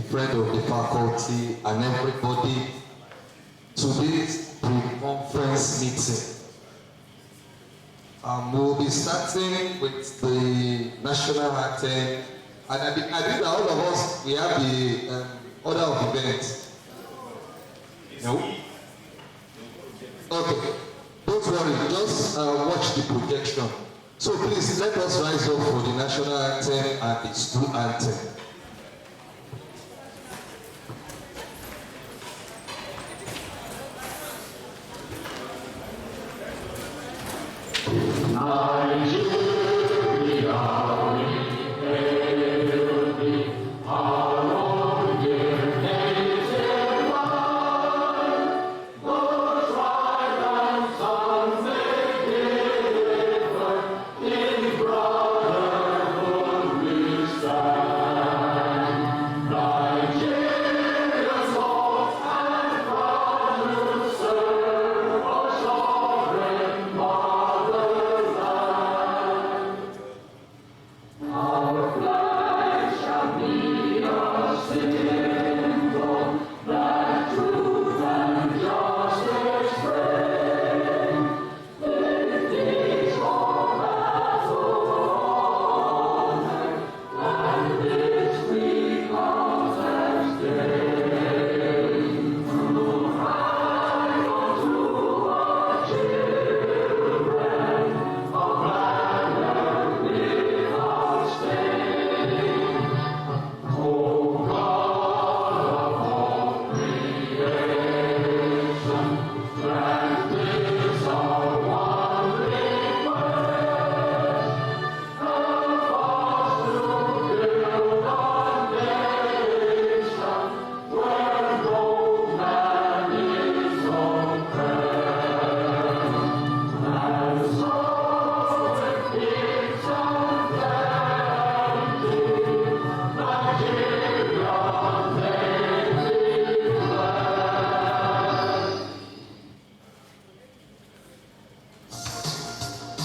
friend of the faculty and everybody to this pre-conference meeting. We'll be starting with the national anthem, and I think that all of us, we have the order of events. No? Okay, don't worry, just watch the projection. So please, let us rise up for the national anthem and the school anthem.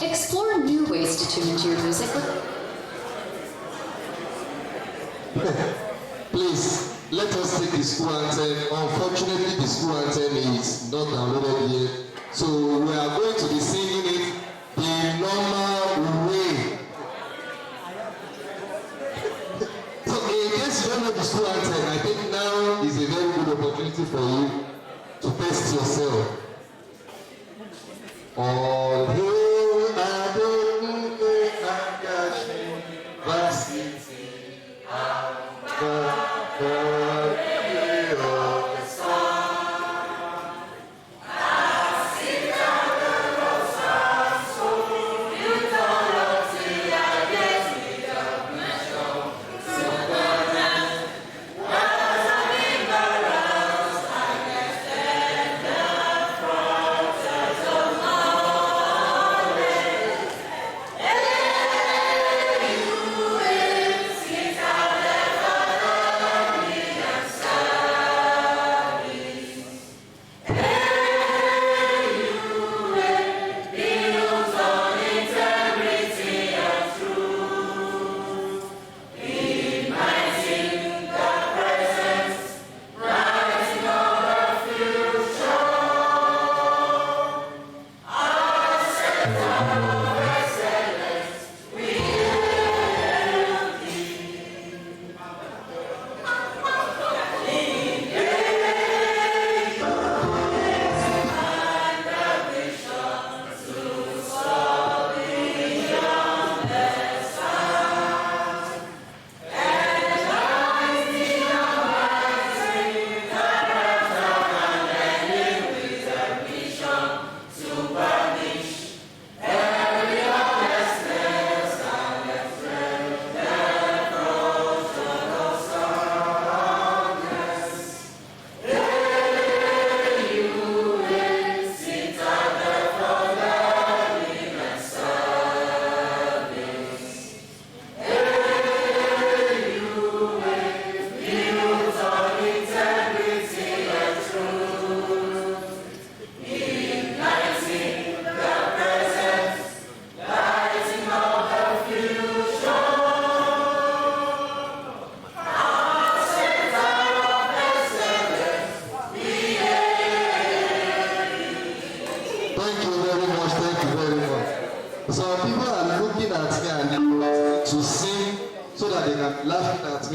Explore new ways to tune into your music. Please, let us take the school anthem. Unfortunately, the school anthem is not downloaded yet. So we are going to be singing it the normal way. So in case you don't know the school anthem, I think now is a very good opportunity for you to test yourself. Although I don't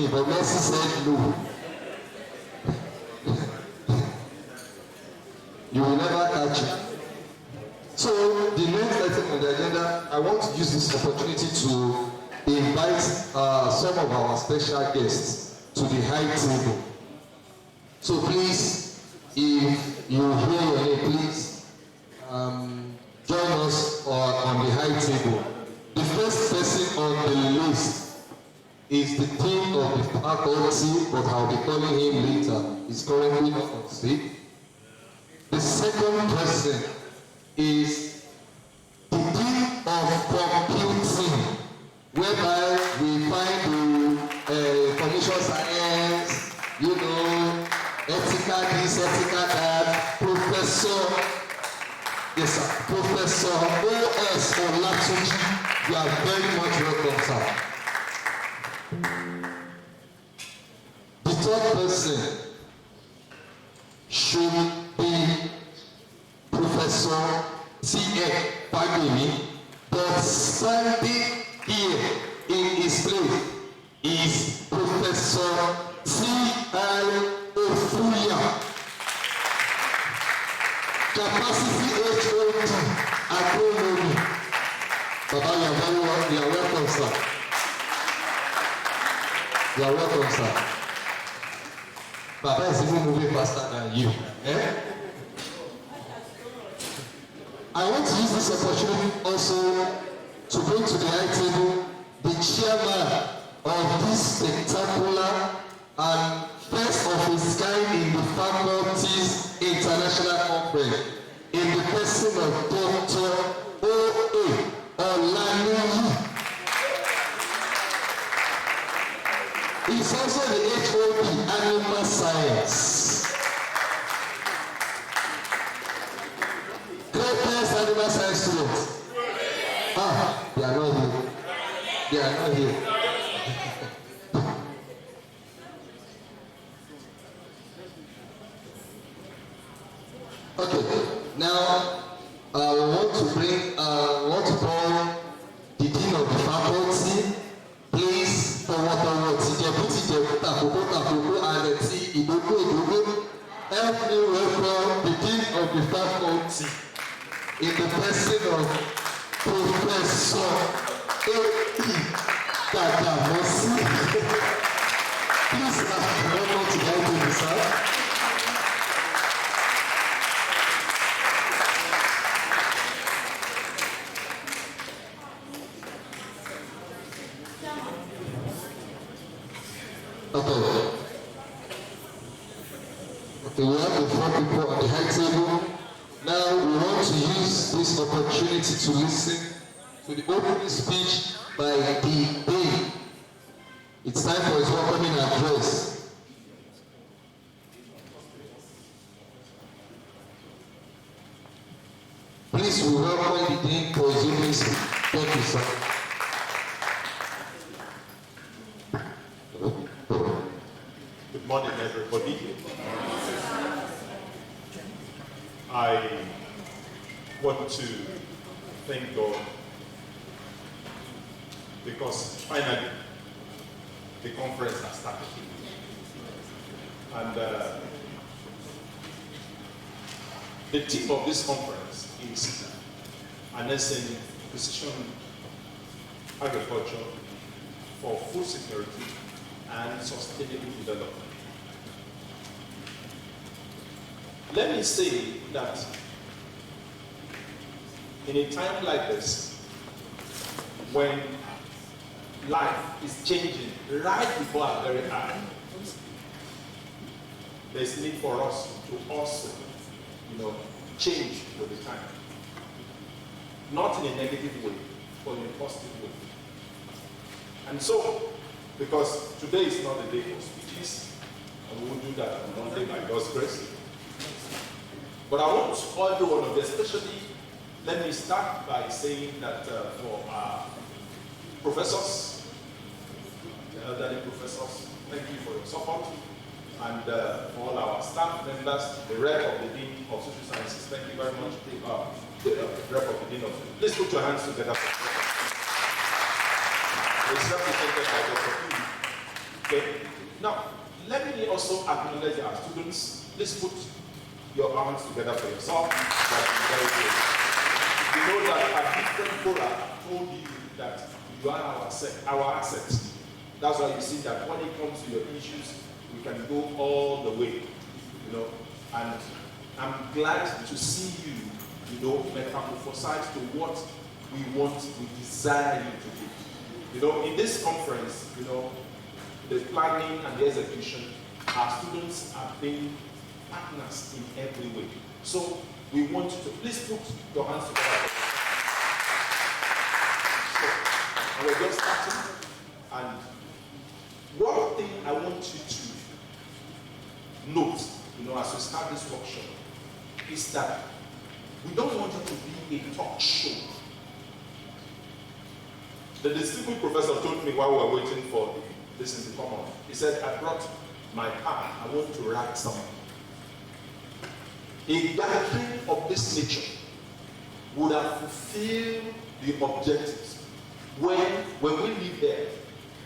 me, but Mercy said no. You will never catch it. So the next item on the agenda, I want to use this opportunity to invite some of our special guests to the high table. So please, if you hear your name, please join us on the high table. The first person on the list is the dean of the faculty, but I'll be calling him later. He's currently not on stage. The second person is the dean of computing, whereby we find the information science, ethical this, ethical that, Professor, yes sir, Professor O.S. Olatunji. You are very much welcome, sir. The third person should be Professor C.F. Fagemi, but standing here in his place is Professor C.L. Ofuya, Capacity HOD Agronomy. Baba, you are welcome, sir. You are welcome, sir. Baba is even moving faster than you. I want to use this opportunity also to bring to the high table the chairman of this spectacular and first of its kind in the faculty's international conference, in the person of Dr. O.A. Olaniyi. He's also the HOD Animal Science. Greatest animal science students. They are not here. They are not here. Okay, now we want to call the dean of the faculty. Please, for what and see help me welcome the dean of the faculty in the person of Professor A.E. Dadamosi. Please, welcome to the table, sir. Okay, we have the four people at the high table. Now we want to use this opportunity to listen to the opening speech by the Dean. It's time for his welcoming address. Please, we welcome the Dean for his opening speech. Thank you, sir. Good morning, everybody. I want to thank God because finally the conference has started. And the theme of this conference is harnessing precision agriculture for food security and sustainable development. Let me say that in a time like this, when life is changing right before our very eyes, there's need for us to also, change with the time. Not in a negative way, but in a positive way. And so, because today is not a day for speeches, and we will do that on Monday by God's grace. But I want every one of you, especially, let me start by saying that for our professors, the elderly professors, thank you for your support. And for all our staff members, the rep of the Dean of Social Sciences, thank you very much. The rep of the Dean of, please put your hands together. It's represented by Dr. P. Okay. Now, let me also acknowledge our students. Please put your hands together for yourself. That's very good. You know that at different fora told you that you are our asset. That's why you see that when it comes to your issues, we can go all the way, you know. And I'm glad to see you, you know, metamorphosize to what we desire you to be. You know, in this conference, you know, the planning and the execution, our students have been partners in every way. So we want you to please put your hands together. So, and we're just starting. And one thing I want you to note, you know, as we start this workshop, is that we don't want it to be a talk show. The distinguished professor told me while we were waiting for this to come on, he said, I brought my pen, I want to write something. A gathering of this nature would have fulfilled the objectives when we live there,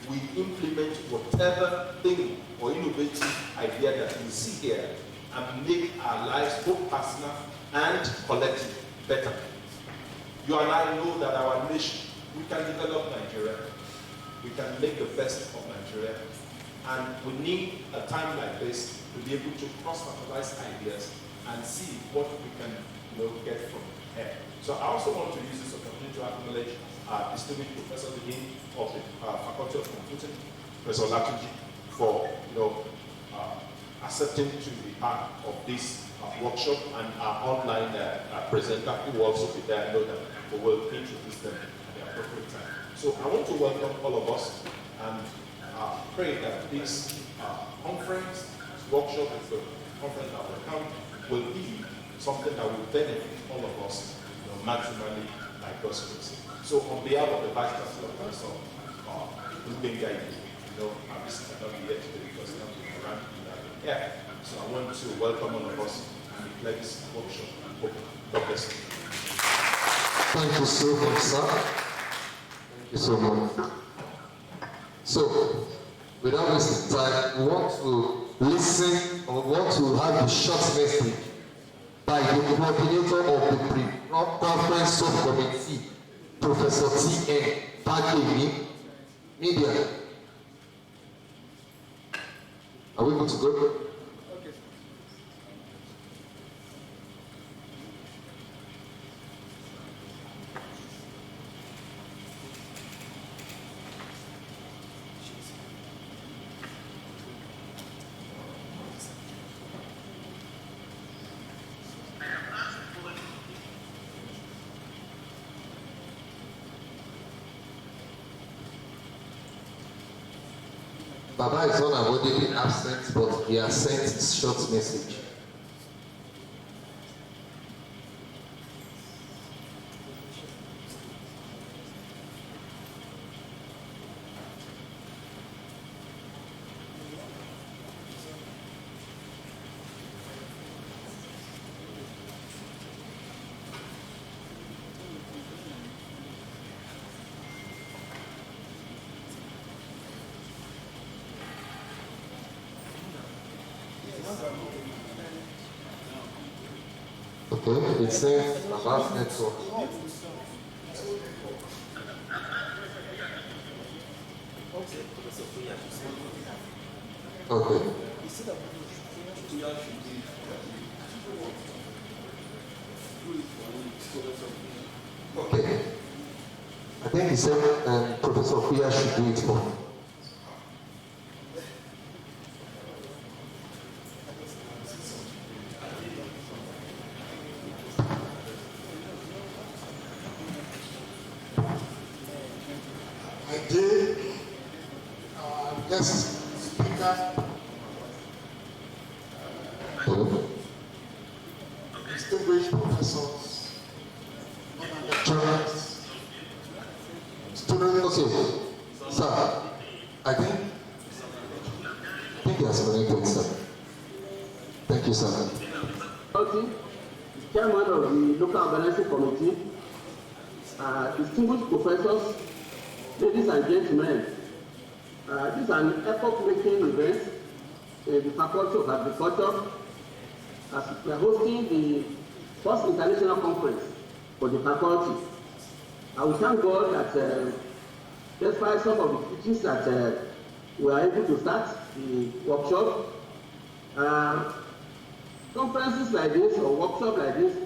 we implement whatever thing or innovative idea that we see here and make our lives both personal and collective better. You and I know that our nation, we can develop Nigeria, we can make the best of Nigeria, and we need a time like this to be able to cross-fertilize ideas and see what we can, you know, get from here. So I also want to use this opportunity to acknowledge distinguished Professor Dean of the Faculty of Computing, Professor Latuji, for, you know, accepting to be part of this workshop, and our online presenter who will also be there. I know that we will introduce them at the appropriate time. So I want to welcome all of us and pray that this conference, this workshop, the conference that will come, will be something that will benefit all of us, you know, maximally by God's grace. So on behalf of the Vice Chancellor, Professor Rubenga, you know, this cannot be here today because he can't be around here. So I want to welcome all of us and declare this workshop open. God bless you. Thank you so much, sir. Thank you so much. So, without wasting time, we want to listen or want to have a short message by the coordinator of the pre-conference subcommittee, Professor T.N. Pagemi, Media. Are we good to go? Okay. Baba is unavoidably absent, but he has sent his short message. Okay, it says about network. Okay. Okay. I think he said Professor Fia should do it for me. Distinguished professors, lecturers, students. Okay, sir, I think he has connected, sir. Thank you, sir. Okay, chairman of the local organizing committee, distinguished professors, ladies and gentlemen, This is an epoch-making event in the Faculty of Agriculture, as we are hosting the first international conference for the faculty. I will thank God that despite some of the teachings that we are able to start the workshop, conferences like this or workshop like this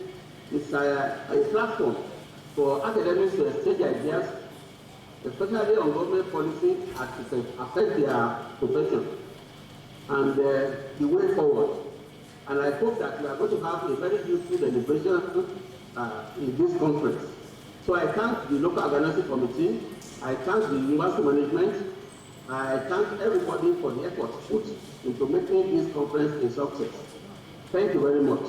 is a platform for academics to exchange ideas, especially on government policy as it affects their profession and the way forward. And I hope that we are going to have a very useful deliberation in this conference. So I thank the local organizing committee, I thank the university management, I thank everybody for the effort put into making this conference a success. Thank you very much.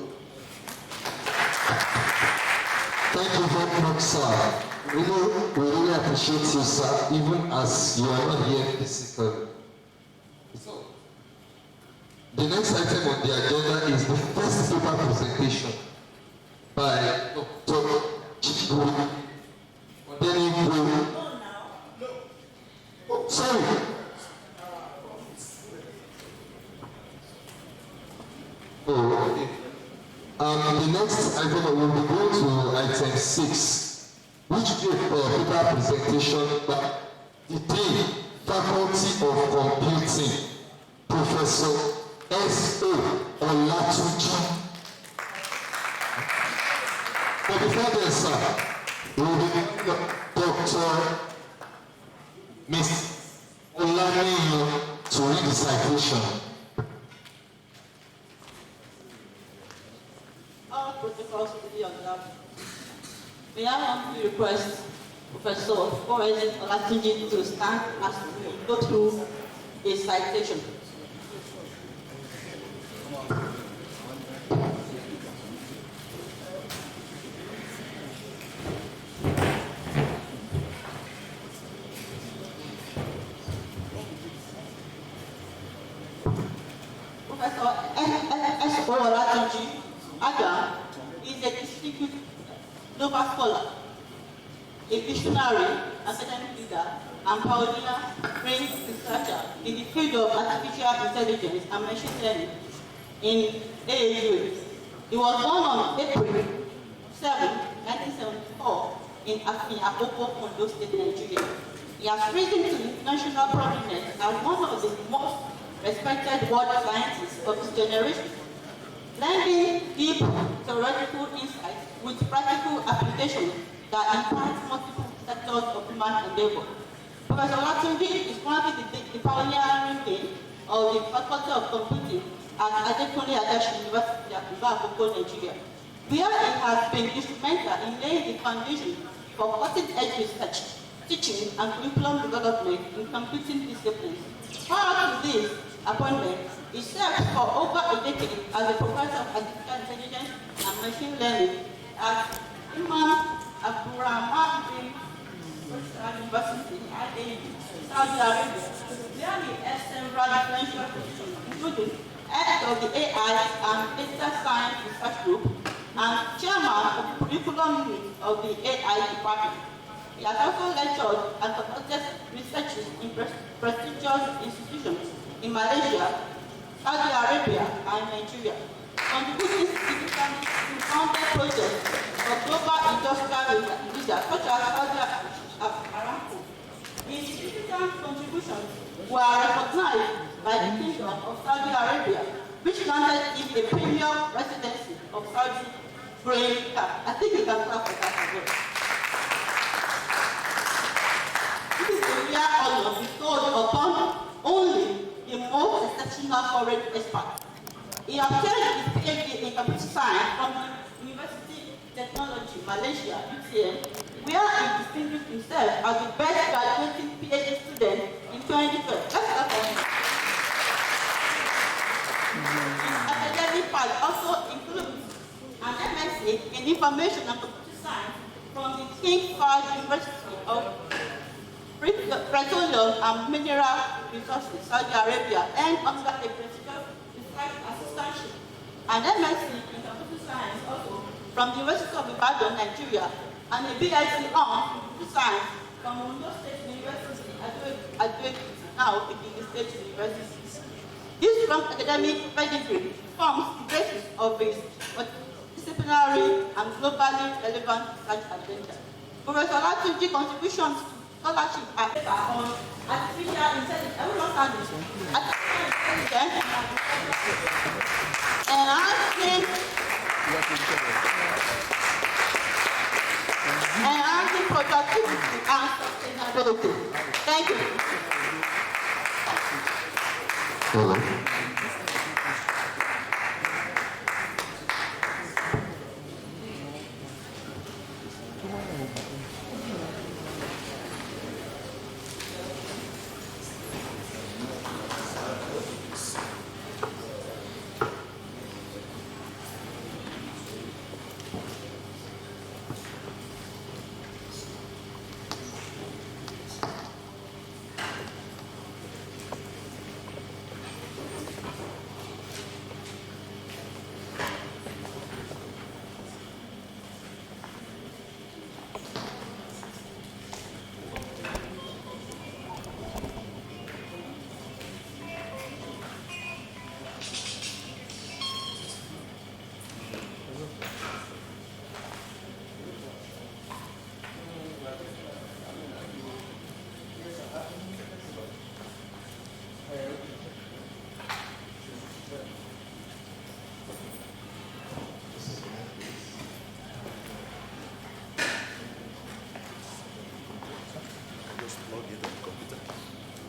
Thank you very much, sir. We really appreciate you, sir, even as you are not here physically. So, the next item on the agenda is the first paper presentation by Dr. Chiku. Sorry. Oh, okay. The next item will be going to item 6, which is a paper presentation by the Dean, Faculty of Computing, Professor S.O. Olatunji. But before then, sir, we will be Dr. Ms. Olaniyo to read the citation. All protocols to be observed. May I want to request Professor Olatunji to stand as we go through a citation. Professor S.O. Olatunji Adam is a distinguished global scholar, a visionary, academic leader, and pioneer brain researcher in the field of artificial intelligence and machine learning in AAU. He was born on April 7, 1974 in Akoko, Ondo State, Nigeria. He has risen to international prominence as one of the most respected world scientists of his generation, blending deep theoretical insights with practical applications that impact multiple sectors of human endeavor. Professor Olatunji is currently the pioneering dean of the Faculty of Computing at Adekunle Adashi University at Akoko, Nigeria, where he has been instrumental in laying the foundation for cutting-edge research, teaching, and curriculum development in computing disciplines. Prior to this appointment, he served for over a decade as a professor of artificial intelligence and machine learning at Imam Abdurrahman bin University in Saudi Arabia, where he held several influential positions, including head of the AI and Data Science Research Group and chairman of the curriculum unit of the AI department. He has also lectured and conducted research in prestigious institutions in Malaysia, Saudi Arabia, and Nigeria, contributing significantly to founded projects for global industrial leaders such as Saudi Aramco. His significant contributions were recognized by the Kingdom of Saudi Arabia, which granted him a premium residency of Saudi Green Card. I think you can clap for that as well. This is a rare honor bestowed upon only the most exceptional foreign expert. He obtained his PhD in computer science from the University of Technology, Malaysia, UTM, where he distinguished himself as the best graduating PhD student in 2012. Let's clap for him. His academic part also includes an MSc in Information and Computer Science from the King Fahd University of Petroleum and Mineral Resources, Saudi Arabia, and under a prestigious research assistantship. An MSc in Computer Science also from the University of Ibadan, Nigeria, and a BSc on Computer Science from Ondo State University, Ado Ekiti. now in the state universities. This strong academic pedigree forms the basis of his disciplinary and globally relevant research agenda. Professor Olatunji's contributions to scholarship are on artificial intelligence, enhancing productivity and sustainability. Thank you.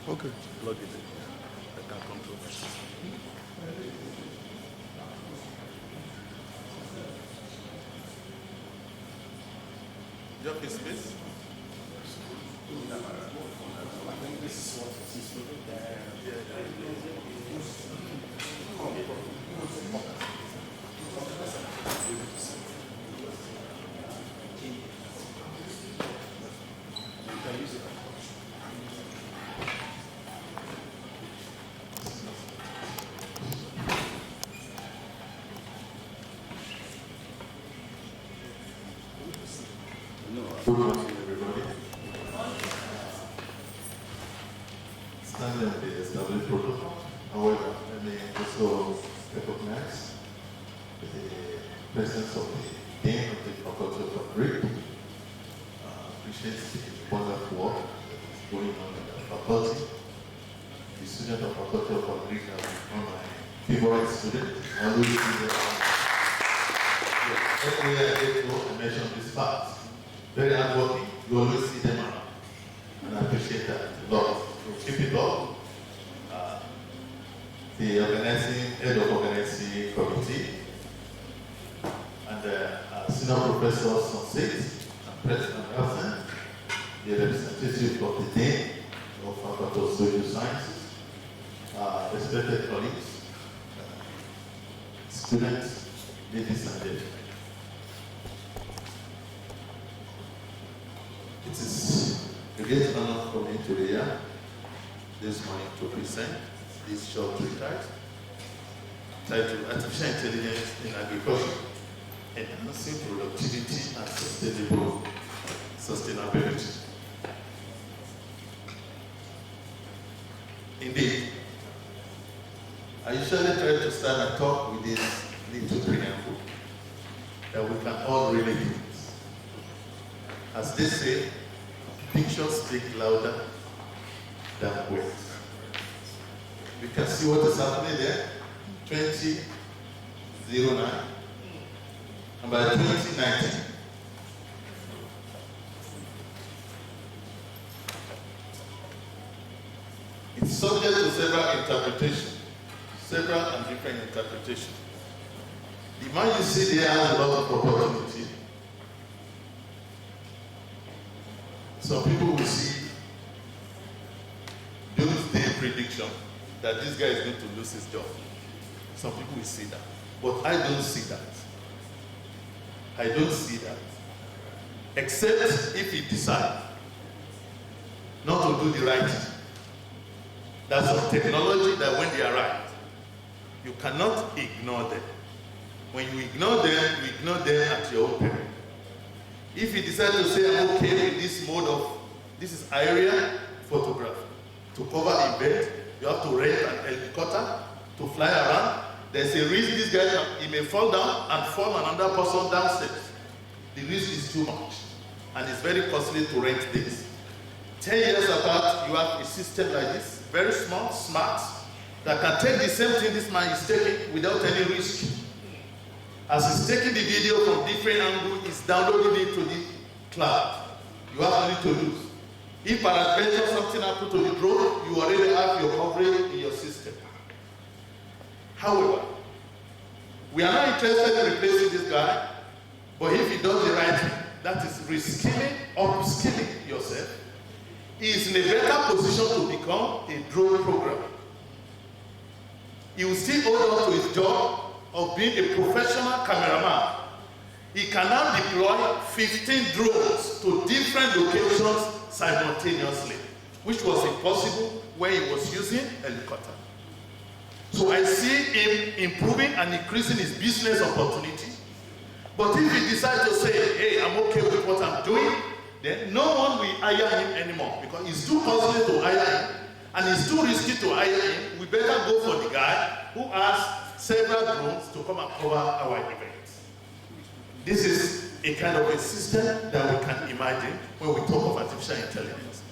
Okay. Plug it in. I can control it. Drop his space. Good morning, everybody. Standing on the established protocol, however, let me also recognize the presence of the Dean of the Faculty of Agric. Appreciate the wonderful work that is going on in the faculty. The student of Faculty of Agric are one of my favorite students. I always see them. Anywhere I go, I mention this fact. Very hardworking. You always see them around. And I appreciate that a lot. So keep it up. The head of organizing committee, and senior professors on seat, and President Nelson, the representative of the Dean of Faculty of Social Sciences, respected colleagues, students, ladies and gentlemen. It is a great honor for me to be here this morning to present this short retreat titled Artificial Intelligence in Agriculture, Enhancing Productivity and Sustainability. Indeed, I usually try to start a talk with this little preamble that we can all relate to. As they say, pictures speak louder than words. You can see what is happening there, 2009, and by 2019, it's subject to several interpretations, several and different interpretations. The man you see there has a lot of opportunity. Some people will see doomsday prediction that this guy is going to lose his job. Some people will see that. But I don't see that. I don't see that. Except if he decides not to do the right thing. That's some technology that when they arrive, you cannot ignore them. When you ignore them, you ignore them at your own peril. If you decide to say, I'm okay with this mode of, this is aerial photography, to cover a bed. You have to rent an helicopter to fly around. There's a risk this guy he may fall down and fall another person downstairs. The risk is too much, and it's very costly to rent this. 10 years apart, you have a system like this, very small, smart, that can take the same thing this man is taking without any risk. As he's taking the video from different angles, he's downloading it to the cloud. You have nothing to lose. If peradventure something happens to the drone, you already have your coverage in your system. However, we are not interested in replacing this guy, but if he does the right thing, that is reskilling, upskilling yourself, he is in a better position to become a drone programmer. He will still hold on to his job of being a professional cameraman. He can now deploy 15 drones to different locations simultaneously, which was impossible when he was using a helicopter. So I see him improving and increasing his business opportunity. But if he decides to say, hey, I'm okay with what I'm doing, then no one will hire him anymore because it's too costly to hire him and it's too risky to hire him. We better go for the guy who has several drones to come and cover our events. This is a kind of a system that we can imagine when we talk of artificial intelligence.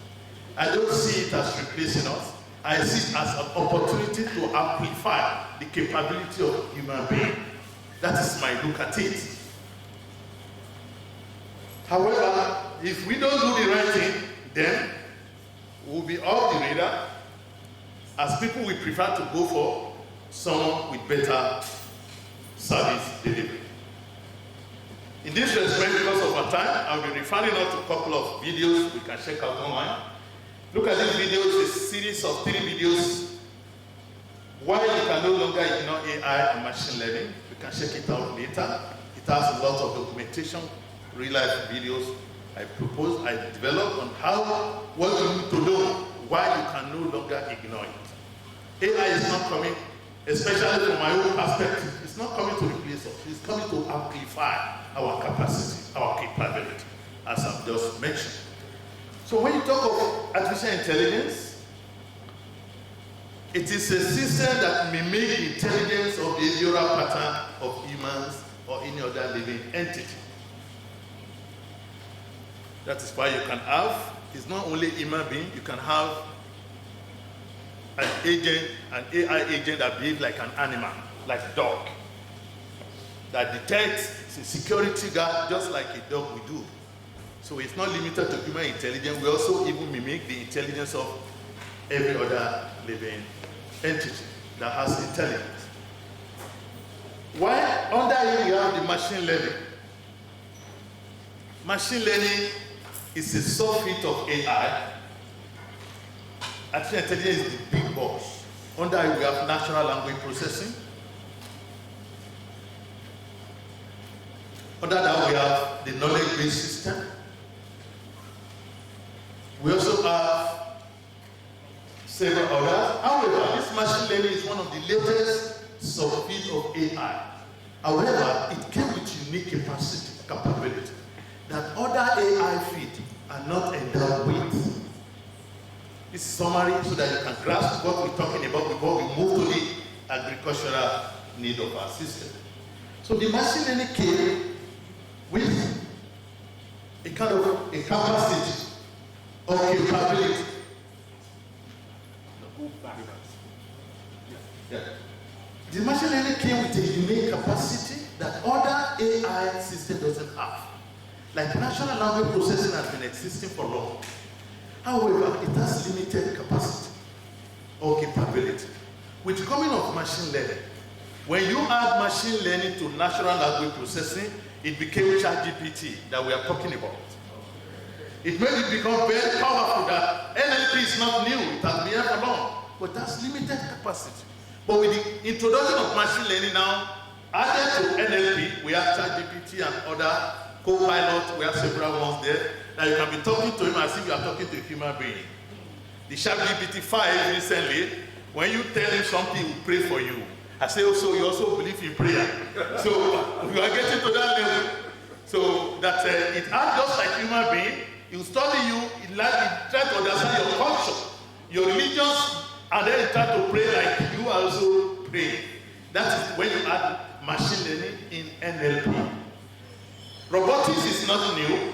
I don't see it as replacing us. I see it as an opportunity to amplify the capability of human being. That is my look at it. However, if we don't do the right thing, then we'll be off the radar. As people, we prefer to go for someone with better service delivery. In this respect, because of our time, I'll be referring out to a couple of videos we can check out online. Look at this video, it's a series of 3 videos. Why you can no longer ignore AI and machine learning. We can check it out later. It has a lot of documentation, real-life videos I developed on what you need to know, why you can no longer ignore it. AI is not coming, especially from my own perspective, it's not coming to replace us. It's coming to amplify our capacity, our capability, as I've just mentioned. So when you talk of artificial intelligence, it is a system that mimics the intelligence or behavioral pattern of humans or any other living entity. That is why you can have, it's not only human being, you can have an agent, an AI agent that behaves like an animal, like a dog, that detects a security guard just like a dog would do. So it's not limited to human intelligence, we also even mimic the intelligence of every other living entity that has intelligence. Why under here you have the machine learning? Machine learning is a subfield of AI. Artificial intelligence is the big boss. Under here we have natural language processing. Under that we have the knowledge-based system. We also have several others. However, this machine learning is one of the latest subfields of AI. However, it came with unique capability that other AI fields are not endowed with. This is summary so that you can grasp what we're talking about before we move to the agricultural need of our system. So the machine learning came with a kind of a capacity or capability. Yeah. The machine learning came with a unique capacity that other AI system doesn't have. Like natural language processing has been existing for long. However, it has limited capacity or capability. With coming of machine learning, when you add machine learning to natural language processing, it became ChatGPT that we are talking about. It made it become very powerful that NLP is not new, it has been here for long, but that's limited capacity. But with the introduction of machine learning now, added to NLP, we have ChatGPT and other co-pilots, we have several ones there, that you can be talking to him as if you are talking to a human being. The ChatGPT 5 recently, when you tell him something, he will pray for you. I say, also, you also believe in prayer. So we are getting to that level. So that it acts just like human being. He will study you, he try to understand your culture. your religions, and then you try to pray like you also pray. That is when you add machine learning in NLP. Robotics is not new.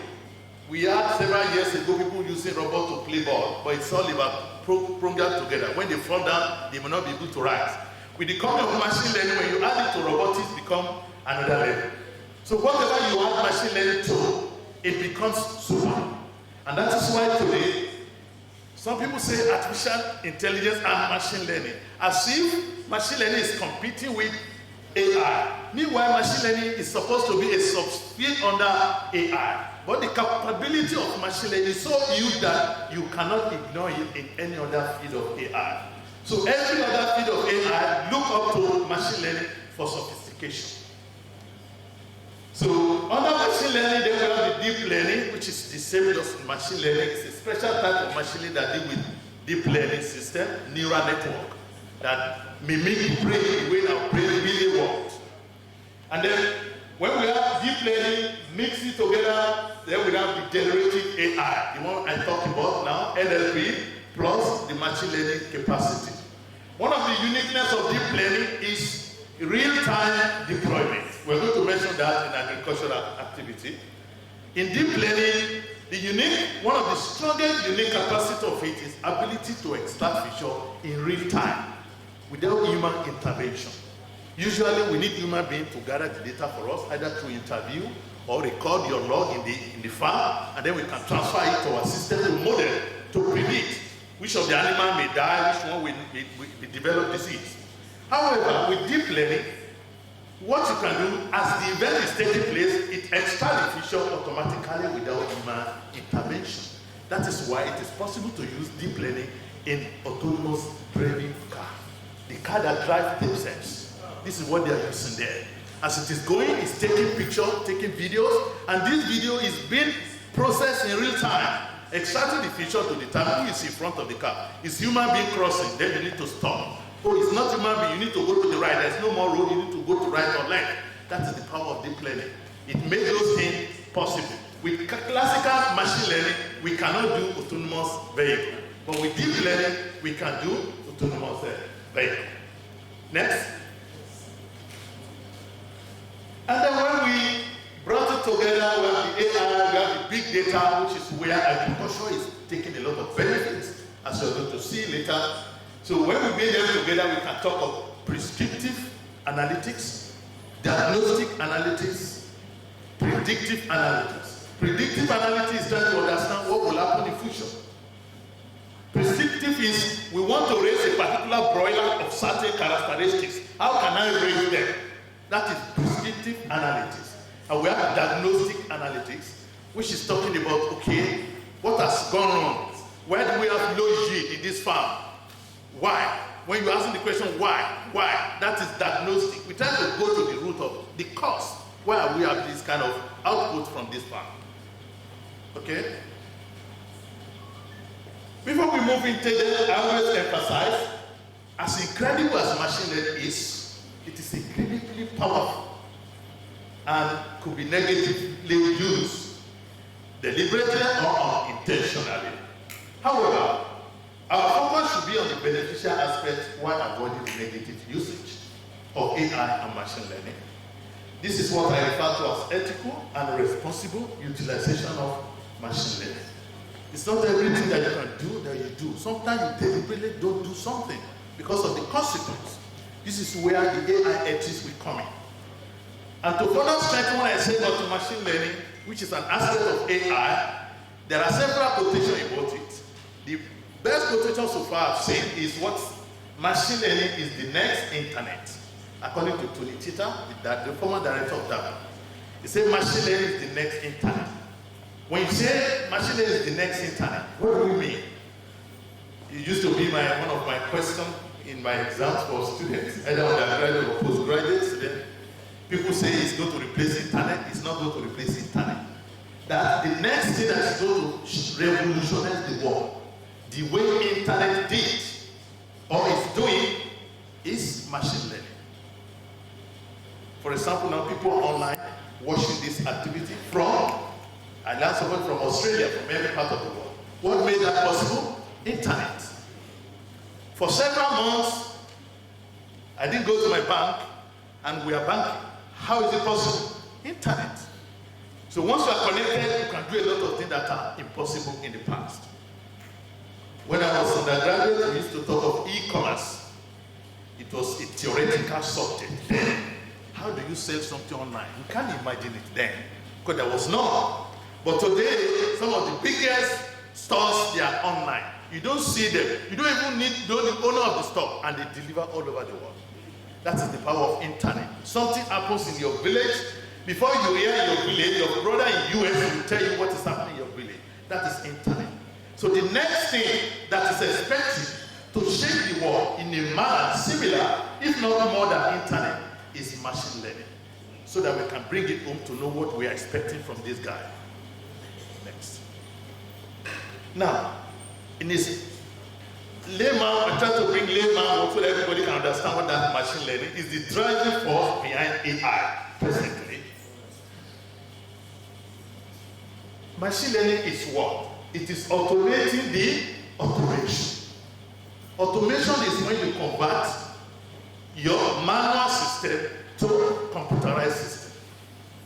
We had several years ago people using robots to play ball, but it's all about programmed together. When they fall down, they may not be able to rise. With the coming of machine learning, when you add it to robotics, it becomes another level. So whatever you add machine learning to, it becomes super. And that is why today, some people say artificial intelligence and machine learning, as if machine learning is competing with AI. Meanwhile, machine learning is supposed to be a subfield under AI. But the capability of machine learning is so huge that you cannot ignore it in any other field of AI. So every other field of AI look up to machine learning for sophistication. So under machine learning, then we have the deep learning, which is the same as machine learning. It's a special type of machine learning that deals with deep learning system, neural network, that mimic the brain the way our brain really works. And then when we have deep learning, mix it together, then we have the generative AI, the one I talked about now, NLP, plus the machine learning capacity. One of the uniqueness of deep learning is real-time deployment. We're going to mention that in agricultural activity. In deep learning, one of the strongest unique capacity of it is ability to extract feature in real time without human intervention. Usually we need human beings to gather the data for us, either through interview or record your log in the farm, and then we can transfer it to our system to model, to predict which of the animal may die, which one will develop disease. However, with deep learning, what you can do, as the event is taking place, it extracts the feature automatically without human intervention. That is why it is possible to use deep learning in autonomous driving car. The car that drives themselves. This is what they are using there. As it is going, it's taking pictures, taking videos, and this video is being processed in real time, extracting the feature to determine who is in front of the car. Is human being crossing, then you need to stop. Oh, it's not human being, you need to go to the right. There's no more road, you need to go to right or left. That is the power of deep learning. It makes those things possible. With classical machine learning, we cannot do autonomous vehicle. But with deep learning, we can do autonomous vehicle. Next. And then when we brought it together, we have the AI, we have the big data, which is where agriculture is taking a lot of benefits, as we're going to see later. So when we bring them together, we can talk of prescriptive analytics, diagnostic analytics, predictive analytics. Predictive analytics is trying to understand what will happen in the future. Prescriptive is we want to raise a particular broiler of certain characteristics. How can I raise them? That is prescriptive analytics. And we have diagnostic analytics, which is talking about, okay, what has gone wrong? Why do we have low yield in this farm? Why? When you're asking the question, why? That is diagnostic. We try to go to the root of the cause. Why we have this kind of output from this farm? Okay? Before we move into this, I always emphasize, as incredible as machine learning is, it is incredibly powerful and could be negatively used, deliberately or unintentionally. However, our focus should be on the beneficial aspect while avoiding the negative usage of AI and machine learning. This is what I refer to as ethical and responsible utilization of machine learning. It's not everything that you can do that you do. Sometimes you deliberately don't do something because of the consequence. This is where the AI ethics will come in. And to further strengthen what I said about machine learning, which is an aspect of AI, there are several quotations about it. The best quotation so far I've seen is what machine learning is the next internet. According to Tony Tita, the former director of DAPA. He said machine learning is the next internet. When you say machine learning is the next internet, what do you mean? It used to be one of my questions in my exams for students, either undergraduate or postgraduate. Then people say it's going to replace internet. It's not going to replace internet. That the next thing that is going to revolutionize the world, the way internet did or is doing, is machine learning. For example, now people online watching this activity I learned somebody from Australia, from every part of the world. What made that possible? Internet. For several months, I didn't go to my bank, and we are banking. How is it possible? Internet. So once you are connected, you can do a lot of things that are impossible in the past. When I was undergraduate, we used to talk of e-commerce. It was a theoretical subject then. How do you sell something online? You can't imagine it then, because there was none. But today, some of the biggest stores, they are online. You don't see them. You don't even need the owner of the store, and they deliver all over the world. That is the power of internet. Something happens in your village, before you hear in your village, your brother in US will tell you what is happening in your village. That is internet. So the next thing that is expected to shape the world in a manner similar, if not more than internet, is machine learning. So that we can bring it home to know what we are expecting from this guy. Next. Now, in this layman, I try to bring layman so that everybody can understand what that machine learning is, the driving force behind AI presently. Machine learning is what? It is automating the automation. Automation is when you convert your manual system to computerized system.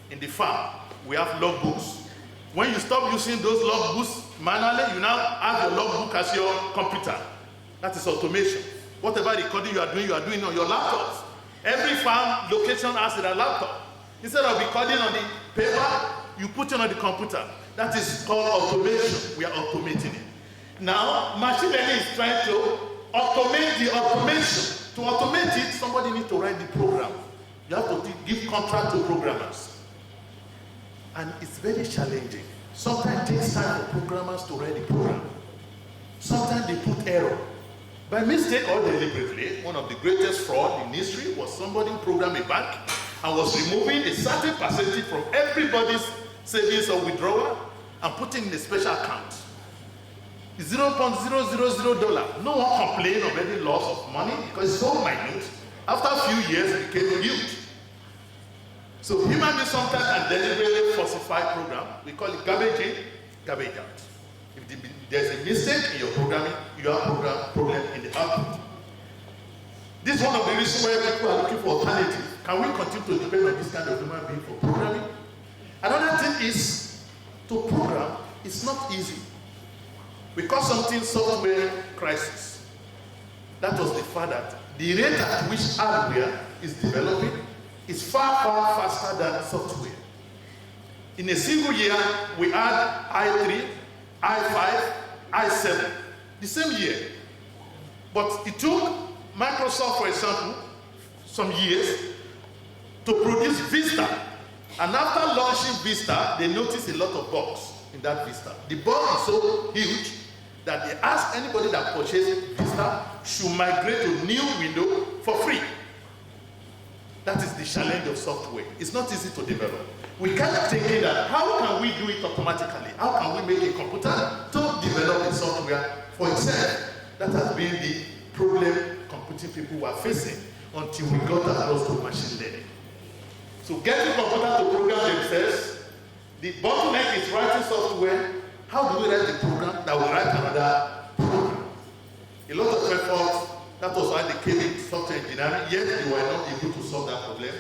In the farm, we have logbooks. When you stop using those logbooks manually, you now have your logbook as your computer. That is automation. Whatever recording you are doing on your laptops. Every farm location has a laptop. Instead of recording on the paper, you put it on the computer. That is called automation. We are automating it. Now, machine learning is trying to automate the automation. To automate it, somebody needs to write the program. You have to give contract to programmers. And it's very challenging. Sometimes it takes time for programmers to write the program. Sometimes they put error. By mistake or deliberately, one of the greatest fraud in history was somebody programmed a bank and was removing a certain percentage from everybody's savings or withdrawal and putting in a special account. $0.000. No one complained of any loss of money because it's so minute. After a few years, it became huge. So human beings sometimes can deliberately falsify program. We call it garbage in, garbage out. If there's a mistake in your programming, you have problem in the output. This is one of the reasons why people are looking for alternative. Can we continue to depend on this kind of human being for programming? Another thing is, to program is not easy. We call something software crisis. That was the fact that the rate at which hardware is developing is far, far faster than software. In a single year, we had i3, i5, i7, the same year. But it took Microsoft, for example, some years to produce Vista. And after launching Vista, they noticed a lot of bugs in that Vista. The bug is so huge that they asked anybody that purchased Vista should migrate to new window for free. That is the challenge of software. It's not easy to develop. We can't think that how can we do it automatically? How can we make a computer to develop a software for itself? That has been the problem computing people were facing until we got across to machine learning. So getting computers to program themselves, the bottleneck is writing software. How do we write the program that will write another program? A lot of effort. That was why they came into software engineering, yet they were not able to solve that problem.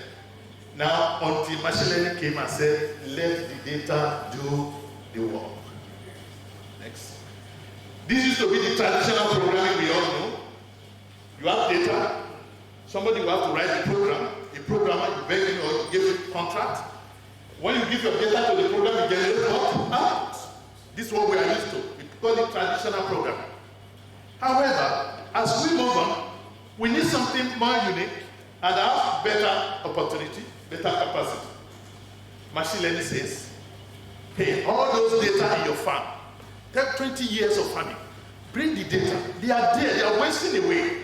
Now, until machine learning came and said, let the data do the work. Next. This used to be the traditional programming we all know. You have data, somebody will have to write the program, a programmer, you beg him or you give him a contract. When you give your data to the program, you generate what? Output. This is what we are used to. We call it traditional programming. However, as we move on, we need something more unique and have better opportunity, better capacity. Machine learning says, hey, all those data in your farm, take 20 years of farming, bring the data. They are there, they are wasting away.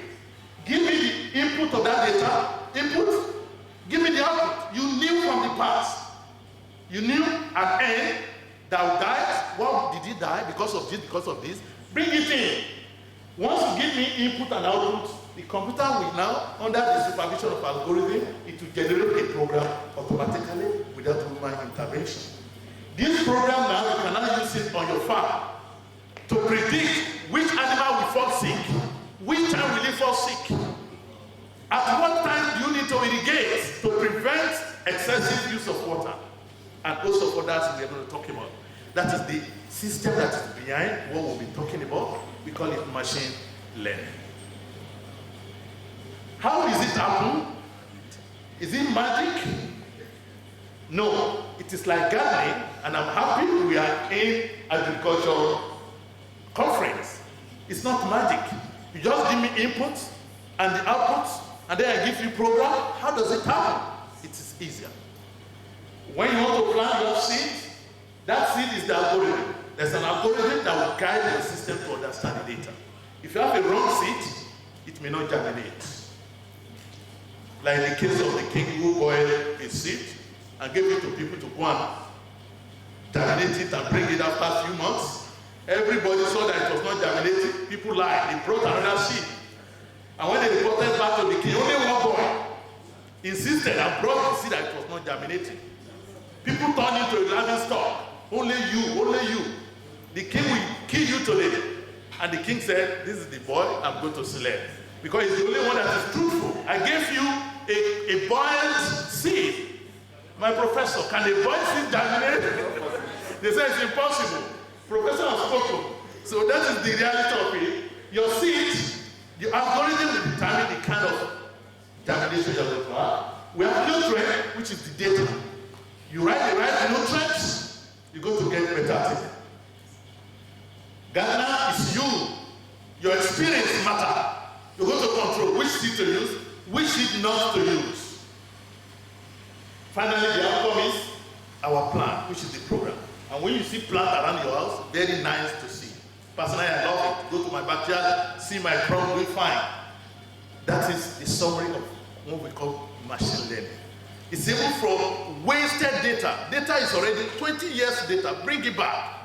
Give me the input of that data, input, give me the output. You knew from the past, you knew at end that died. Well, did he die because of this, because of this? Bring it in. Once you give me input and output, the computer will now, under the supervision of algorithm, it will generate a program automatically without human intervention. This program now, you can now use it on your farm to predict which animal will fall sick, which time will it excessive use of water, and also for that we are going to talk about. That is the system that is behind what we'll be talking about. We call it machine learning. How does it happen? Is it magic? No, it is like gardening, and I'm happy we are in agricultural conference. It's not magic. You just give me inputs and the outputs, and then I give you program. How does it happen? It is easier. When you want to plant your seed, that seed is the algorithm. There's an algorithm that will guide the system to understand the data. If you have a wrong seed, it may not germinate. Like in the case of the king who boiled his seed and gave it to people to go and germinate it and bring it after a few months. Everybody saw that it was not germinating. People lied. They brought another seed. And when they reported back to the king, only one boy insisted and brought the seed that it was not germinating. People turned into a laughing stock. Only you, only you. The king will kill you today. And the king said, this is the boy I'm going to select. Because he's the only one that is truthful. I gave you a boiled seed. My professor, can a boiled seed germinate? They said it's impossible. Professor has spoken. So that is the reality of it. Your seed, the algorithm will determine the kind of germination you're going to have. We have nutrient, which is the data. You write the right nutrients, you're going to get better things. Gardener is you. Your experience matter. You're going to control which seed to use, which seed not to use. Finally, the outcome is our plan, which is the program. And when you see plant around your house, very nice to see. Personally, I love it. Go to my backyard, see my crop doing fine. That is the summary of what we call machine learning. It's even from wasted data. Data is already 20 years data. Bring it back.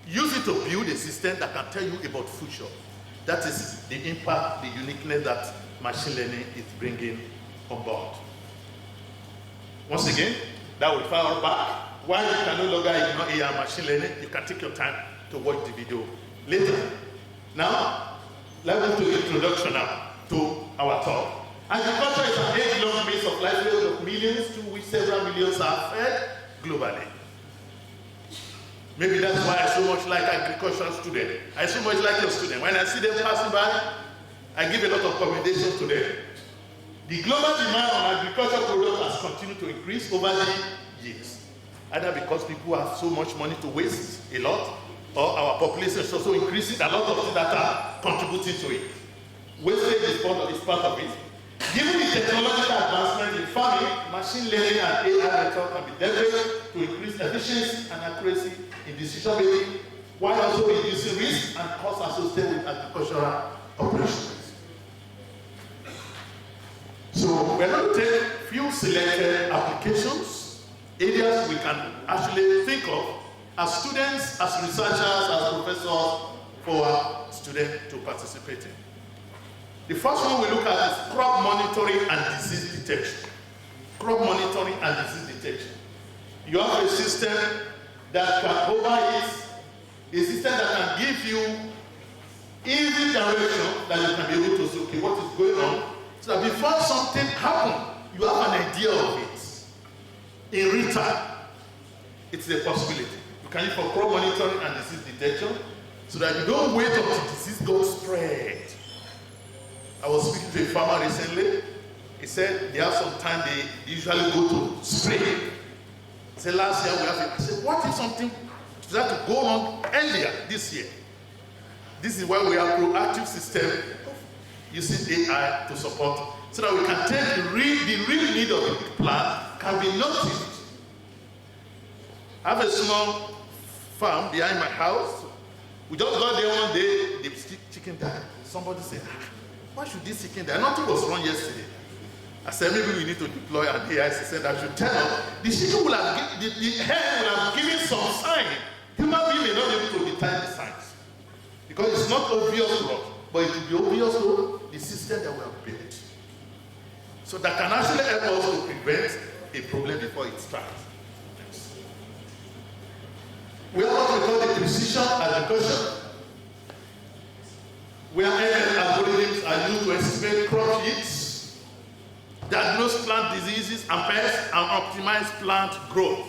Use it to build a system that can tell you about future. That is the impact, the uniqueness that machine learning is bringing on board. Once again, that will fire back. While you can no longer ignore AI machine learning, you can take your time to watch the video later. Now, let's move to the introduction now to our talk. Agriculture is an age-long base of livelihood of millions to which several millions are fed globally. Maybe that's why I so much like agricultural students. I so much like your students. When I see them passing by, I give a lot of commendations to them. The global demand on agricultural products has continued to increase over the years. Either because people have so much money to waste a lot, or our population is also increasing, a lot of things that are contributing to it. Wastage is part of it. Given the technological advancement in farming, machine learning and AI methods can be leveraged to increase efficiency and accuracy in decision making, while also reducing risk and costs associated with agricultural operations. So we're going to take few selected applications, areas we can actually think of as students, as researchers, as professors, for our students to participate in. The first one we look at is crop monitoring and disease detection. Crop monitoring and disease detection. You have a system that can overeat, a system that can give you easy direction that you can be able to see, okay, what is going on, so that before something happens, you have an idea of it. In return, it's a possibility. You can use for crop monitoring and disease detection, so that you don't wait until disease goes spread. I was speaking to a farmer recently. He said they have some time they usually go to spray. He said last year we have it. I said, what if something had to go on earlier this year? This is why we have proactive system using AI to support, so that we can take the real need of the plant can be noticed. I have a small farm behind my house. We just got there one day, the chicken died. Somebody said, why should this chicken die? Nothing was wrong yesterday. I said, maybe we need to deploy an AI system that should tell us. The chicken will have, the hen will have given some sign. Human being may not be able to detect the signs. Because it's not obvious to us, but it will be obvious to the system that we have built. So that can actually help us to prevent a problem before it starts. We have what we call the precision agriculture, where ML algorithms are used to estimate crop yields diagnose plant diseases and pests, and optimize plant growth.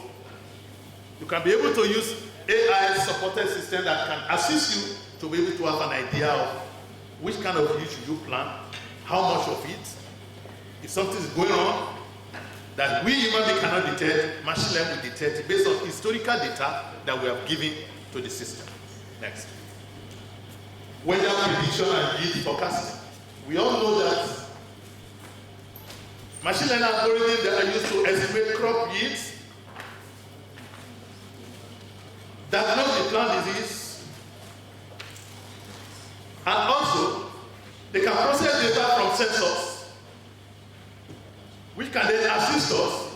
You can be able to use AI-supported system that can assist you to be able to have an idea of which kind of tree should you plant, how much of it, if something is going on that we human beings cannot detect, machine learning will detect it based on historical data that we have given to the system. Next. Weather prediction and yield forecasting. We all know that machine learning algorithms that are used to estimate crop yields, diagnose the plant disease, and also they can process data from sensors, which can then assist us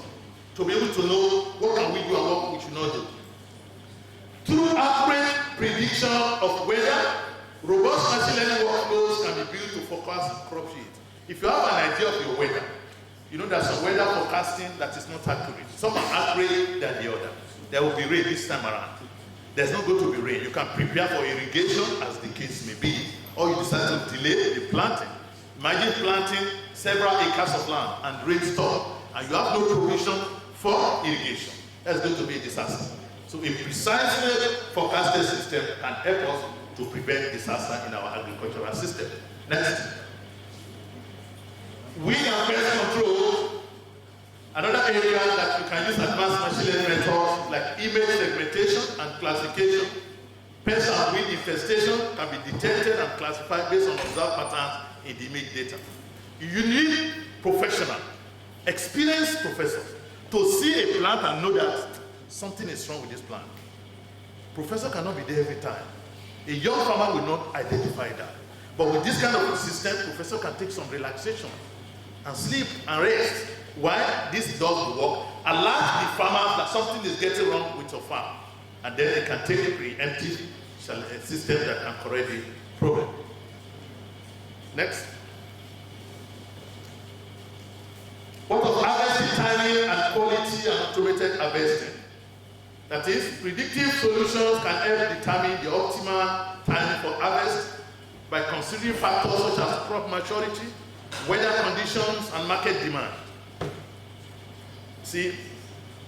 to be able to know what can we do and what we should not do. Through accurate prediction of weather, robust machine learning workflows can be built to forecast crop yield. If you have an idea of your weather, you know there's some weather forecasting that is not accurate. Some are accurate than the other. There will be rain this time around. There's not going to be rain. You can prepare for irrigation as the case may be, or you decide to delay the planting. Imagine planting several acres of land and rainstorm, and you have no provision for irrigation. That's going to be a disaster. So a precisely forecasted system can help us to prevent disaster in our agricultural system. Next. Weed and pest control. Another area that we can use advanced machine learning methods like image segmentation and classification. Pest and weed infestation can be detected and classified based on observed patterns in the image data. You need professional, experienced professors to see a plant and know that something is wrong with this plant. Professor cannot be there every time. A young farmer will not identify that. But with this kind of system, professor can take some relaxation and sleep and rest while this does the work. Alert the farmer that something is getting wrong with your farm. And then they can take a preemptive system that can correct the problem. Next. What of harvesting timing and quality and automated harvesting? That is, predictive solutions can help determine the optimal timing for harvest by considering factors such as crop maturity, weather conditions, and market demand. See,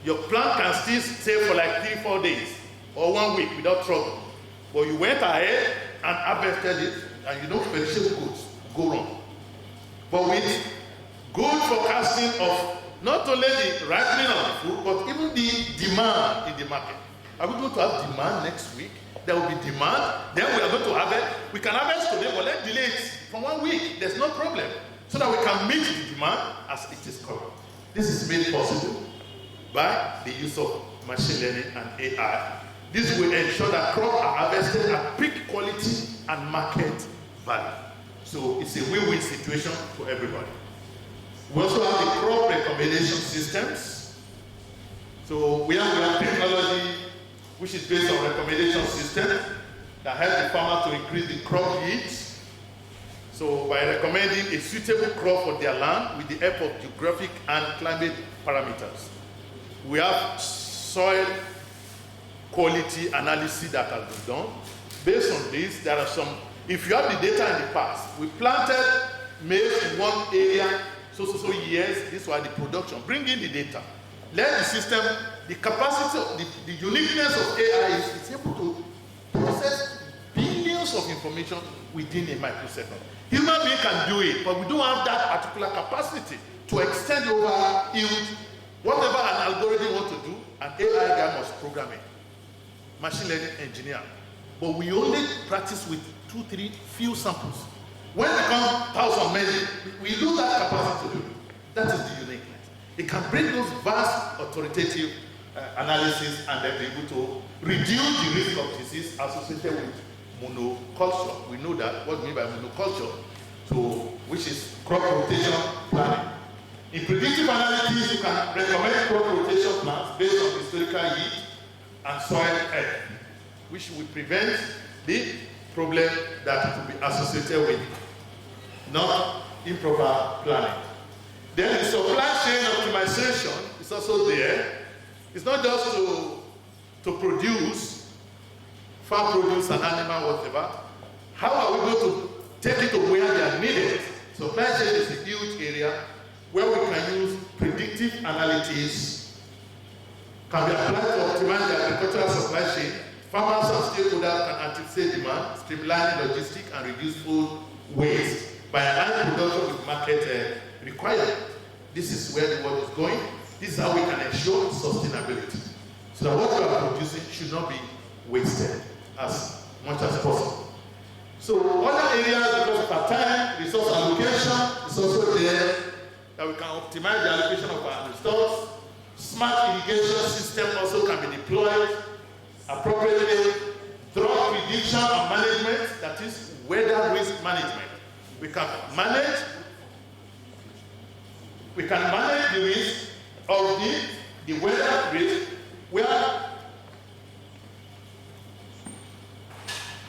your plant can still stay for like 3-4 days or 1 week without trouble. But you went ahead and harvested it, and you know perishable goods go wrong. But with good forecasting of not only the ripening of the food, but even the demand in the market. Are we going to have demand next week? There will be demand, then we are going to harvest. We can harvest today, but let's delay it for 1 week. There's no problem. So that we can meet the demand as it is covered. This is made possible by the use of machine learning and AI. This will ensure that crops are harvested at peak quality and market value. So it's a win-win situation for everybody. We also have the crop recommendation systems. So we have technology which is based on recommendation system that helps the farmer to increase the crop yields. So by recommending a suitable crop for their land with the help of geographic and climate parameters. We have soil quality analysis that has been done. Based on this, there are some, if you have the data in the past, we planted maize in one area, so years, this was the production. Bring in the data. Let the system, the capacity, the uniqueness of AI is it's able to process billions of information within a microsecond. Human being can do it, but we don't have that particular capacity to extend over yield. Whatever an algorithm wants to do, an AI guy must program it. Machine learning engineer. But we only practice with 2-3 few samples. When it becomes thousands many, we lose that capacity to do it. That is the uniqueness. It can bring those vast authoritative analysis and then be able to reduce the risk of disease associated with monoculture. We know that, what we mean by monoculture, so, which is crop rotation planning. In predictive analytics, you can recommend crop rotation plans based on historical yield and soil health, which will prevent the problem that could be associated with not improper planning. Then the supply chain optimization is also there. It's not just to produce farm produce and animal whatever. How are we going to take it to where they are needed? Supply chain is a huge area where we can use predictive analytics, can be applied to optimize the agricultural supply chain. Farmers and stakeholders can anticipate demand, streamline logistics, and reduce food waste by aligning production with market requirements. This is where the world is going. This is how we can ensure sustainability. So that what we are producing should not be wasted as much as possible. So other areas, because of our time, resource allocation is also there, that we can optimize the allocation of our resources. Smart irrigation system also can be deployed appropriately. Drought prediction and management, that is weather risk management. We can manage the risk of the weather risk where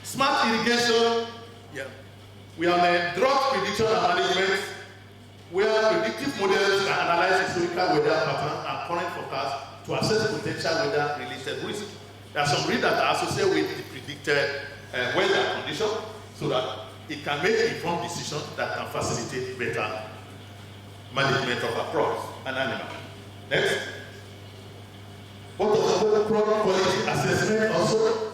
smart irrigation, we have drought prediction and management where predictive models can analyze historical weather patterns and current forecasts to assess potential weather-related risk. There are some risks that are associated with the predicted weather condition so that it can make informed decisions that can facilitate better management of our crops and animals. Next. What of crop quality assessment also?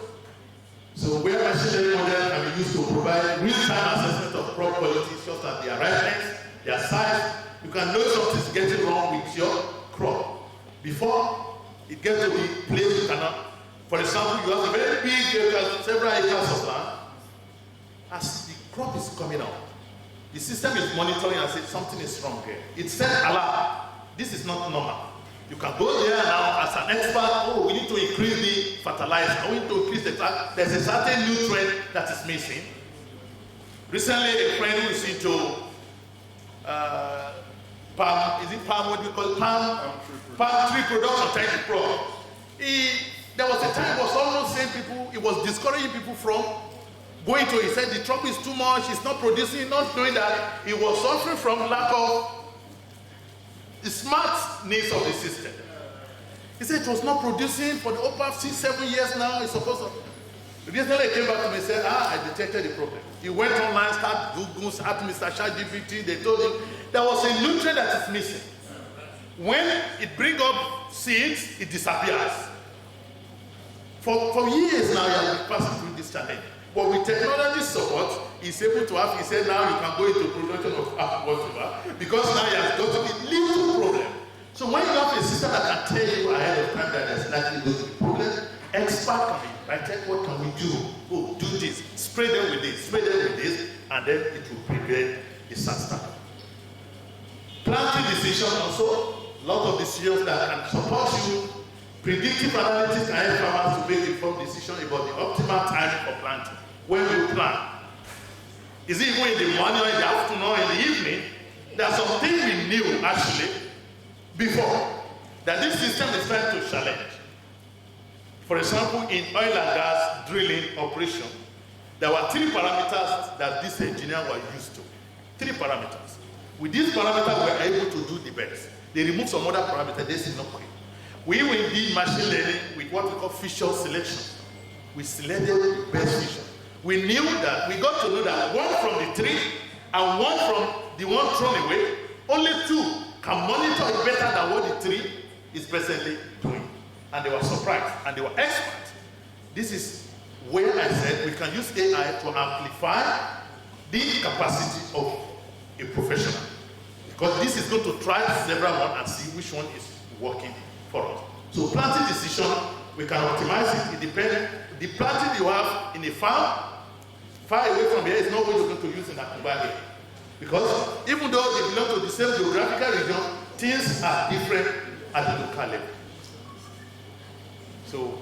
So where machine learning models can be used to provide real-time assessment of crop quality, such as their ripeness, their size. You can know something is getting wrong with your crop before it gets to the place you cannot. For example, you have a very big acres, several acres of land. As the crop is coming out, the system is monitoring and says something is wrong here. It sends alert. This is not normal. You can go there now as an expert. Oh, we need to increase the fertilizer. We need to increase the fact there's a certain nutrient that is missing. Recently, a friend who is into palm, is it palm? What do you call it? Palm tree production, trying to grow. There was a time it was almost saying people, it was discouraging people from going to it. He said the trouble is too much, it's not producing, not knowing that he was suffering from lack of the smartness of the system. He said it was not producing for the over 6-7 years now. It's supposed to. Recently he came back to me and said, I detected the problem. He went online, started Google, asked Mr. ChatGPT, they told him there was a nutrient that is missing. When it brings up seeds, it disappears. For years now, he has been passing through this challenge. But with technology support, he's able to have, he said now you can go into production of whatever, because now he has got a little problem. So when you have a system that can tell you ahead of time that there's likely going to be a problem, expert can be invited, what can we do? Oh, do this, spray them with this, spray them with this, and then it will prevent disaster. Planting decision also, a lot of decisions that can support you. Predictive analytics can help farmers to make informed decisions about the optimal time for planting. When you plant, is it even in the morning or in the afternoon or in the evening? There's something we knew actually before that this system is trying to challenge. For example, in oil and gas drilling operation, there were 3 parameters that this engineer was used to. 3 parameters. With these parameters, we were able to do the best. They removed some other parameters, this is not quick. We did machine learning with what we call feature selection. We selected the best feature. We knew that, we got to know that one from the 3 and one from the one thrown away, only 2 can monitor it better than what the 3 is presently doing. And they were surprised, and they were experts. This is where I said we can use AI to amplify the capacity of a professional. Because this is going to try several ones and see which one is working for us. So planting decision, we can optimize it. It depends. The planting you have in a farm, far away from here, is not what you're going to use in Aaua area. Because even though they belong to the same geographical region, things are different at the local level. So,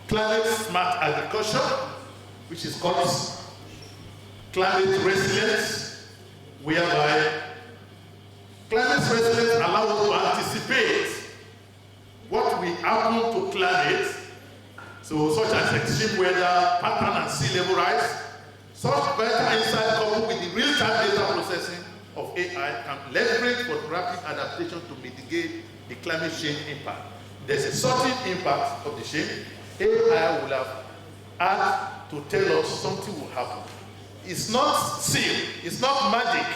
climate smart agriculture, which is called climate resilience, whereby climate resilience allows us to anticipate what will happen to climate, so such as extreme weather, pattern and sea level rise. Such better insight coupled with the real-time data processing of AI can leverage for rapid adaptation to mitigate the climate change impact. There's a certain impact of the change. AI will have had to tell us something will happen. It's not sealed, it's not magic.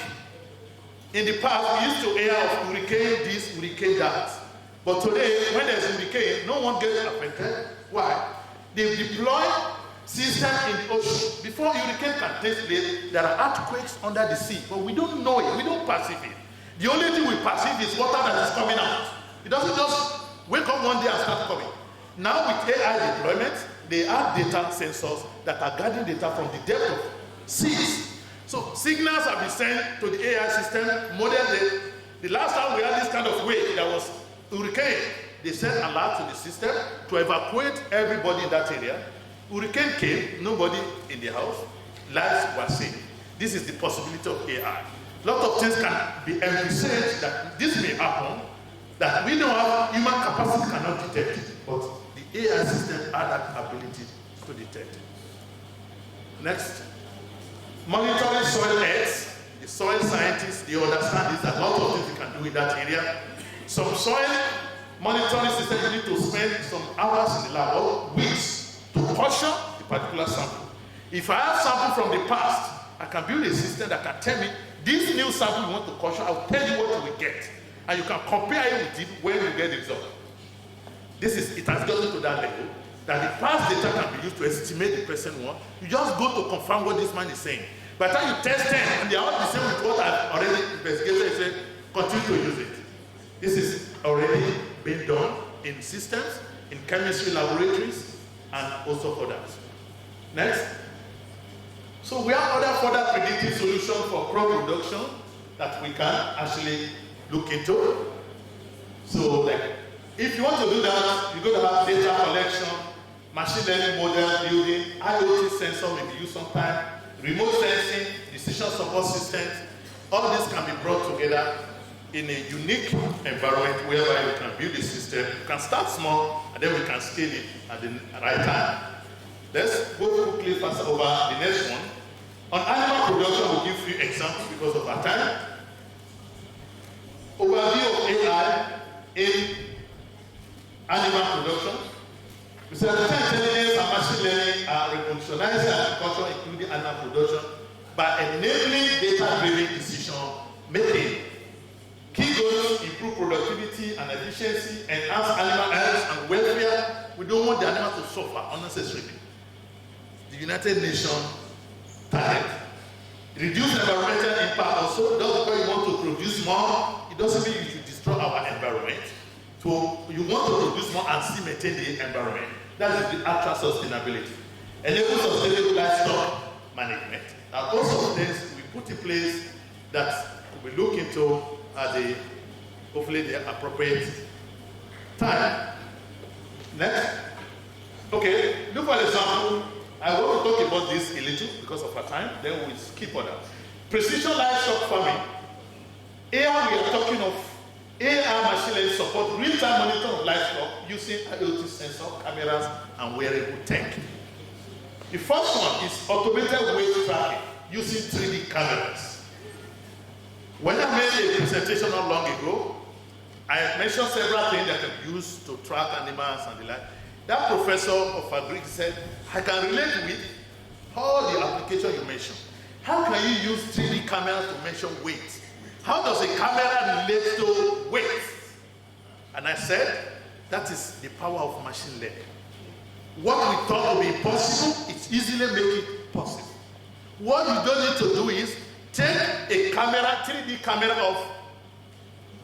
In the past, we used to hear of hurricane this, hurricane that. But today, when there's hurricane, no one gets affected. Why? They've deployed systems in the ocean. Before hurricane can take place, there are earthquakes under the sea, but we don't know it. We don't perceive it. The only thing we perceive is water that is coming out. It doesn't just wake up one day and start coming. Now with AI deployment, they have data sensors that are gathering data from the depth of seas. So signals have been sent to the AI system. The last time we had this kind of wave, there was hurricane. They sent alert to the system to evacuate everybody in that area. Hurricane came, nobody in the house, lives were saved. This is the possibility of AI. A lot of things can be envisaged that this may happen, that we don't have human capacity cannot detect it, but the AI system has that ability to detect it. Next, monitoring soil health. The soil scientists, they understand this, a lot of things you can do in that area. Some soil monitoring systems, you need to spend some hours in the lab or weeks to caution the particular sample. If I have sample from the past, I can build a system that can tell me this new sample you want to caution, I'll tell you what you will get. And you can compare it with it when you get the result. It has gotten to that level that the past data can be used to estimate the present one. You just go to confirm what this man is saying. By the time you test them, and they are all the same with what I've already investigated, you say, continue to use it. This is already been done in systems, in chemistry laboratories, and also others. Next. So we have other further predictive solutions for crop production that we can actually look into. So like, if you want to do that, you're going to have data collection, machine learning model building, IoT sensor may be used sometime, remote sensing, decision support systems. All this can be brought together in a unique environment whereby you can build a system. You can start small and then we can scale it at the right time. Let's go quickly fast over the next one. On animal production, we'll give you examples because of our time. Overview of AI in animal production. We said artificial intelligence and machine learning are revolutionizing agriculture, including animal production, by enabling data-driven decision making. Key goals: improve productivity and efficiency, enhance animal health and welfare. We don't want the animal to suffer unnecessarily. The United Nations target. Reduce environmental impact also. Just because you want to produce more, it doesn't mean you should destroy our environment. So you want to produce more and still maintain the environment. That is the actual sustainability. Enable sustainable livestock management. And also things we put in place that we look into at the, hopefully the appropriate time. Next. Okay, look for example. I want to talk about this a little because of our time, then we'll skip on that. Precision livestock farming. Here we are talking of AI machine learning support real-time monitoring of livestock using IoT sensor, cameras, and wearable tech. The first one is automated weight tracking using 3D cameras. When I made a presentation not long ago, I mentioned several things that can be used to track animals and the like. That professor of agri said, I can relate with all the applications you mentioned. How can you use 3D cameras to measure weight? How does a camera relate to weight? And I said, that is the power of machine learning. What we thought would be impossible, it's easily make it possible. What you don't need to do is take a camera, 3D camera of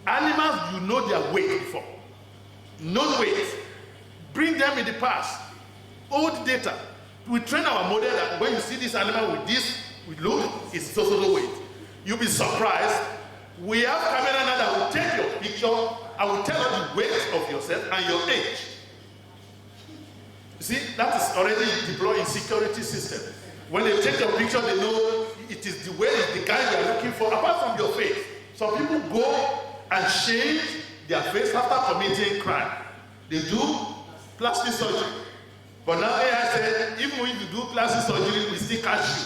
animals you know their weight before. Known weight. Bring them in the past. Old data. We train our model that when you see this animal with this, we look, it's so weight. You'll be surprised. We have camera now that will take your picture and will tell you the weight of yourself and your age. You see, that is already deployed in security system. When they take your picture, they know it is the way the guy you are looking for, apart from your face. Some people go and change their face after committing crime. They do plastic surgery. But now AI said, even when you do plastic surgery, we still catch you.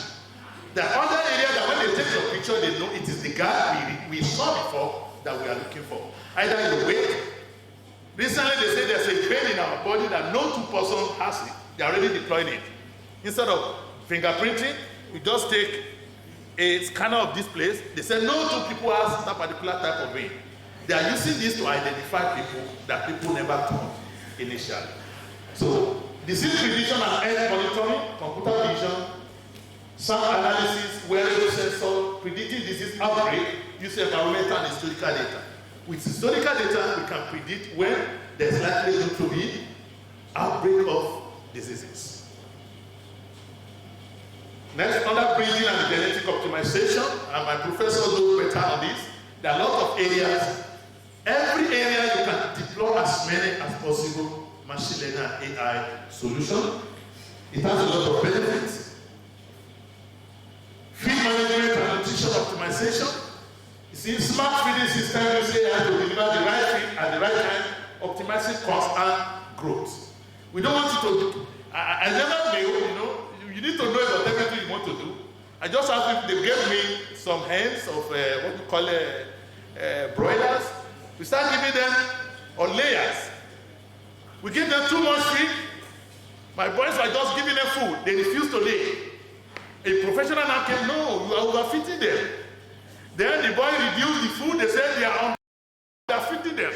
The other area that when they take your picture, they know it is the guy we saw before that we are looking for. Either your weight. Recently, they say there's a vein in our body that no two person has it. They already deployed it. Instead of fingerprinting, we just take a scanner of this place. They said no two people has that particular type of vein. They are using this to identify people that people never thought initially. So, disease prediction and health monitoring, computer vision, sound analysis, wearable sensor, predicting disease outbreak using environmental and historical data. With historical data, we can predict when there's likely going to be outbreak of diseases. Next, under breeding and genetic optimization, and my professor knows better on this, there are a lot of areas. Every area you can deploy as many as possible machine learning and AI solution. It has a lot of benefits. Feed management and nutrition optimization. You see, smart feeding system uses AI to deliver the right feed at the right time, optimizing cost and growth. We don't want you to. I never knew, you know. You need to know about everything you want to do. I just asked them. They gave me some hens of what we call broilers. We start giving them on layers. We give them too much feed. My boys were just giving them food. They refused to lay. A professional now came, no, you are overfeeding them. Then the boy reduced the food. They said they are feeding them.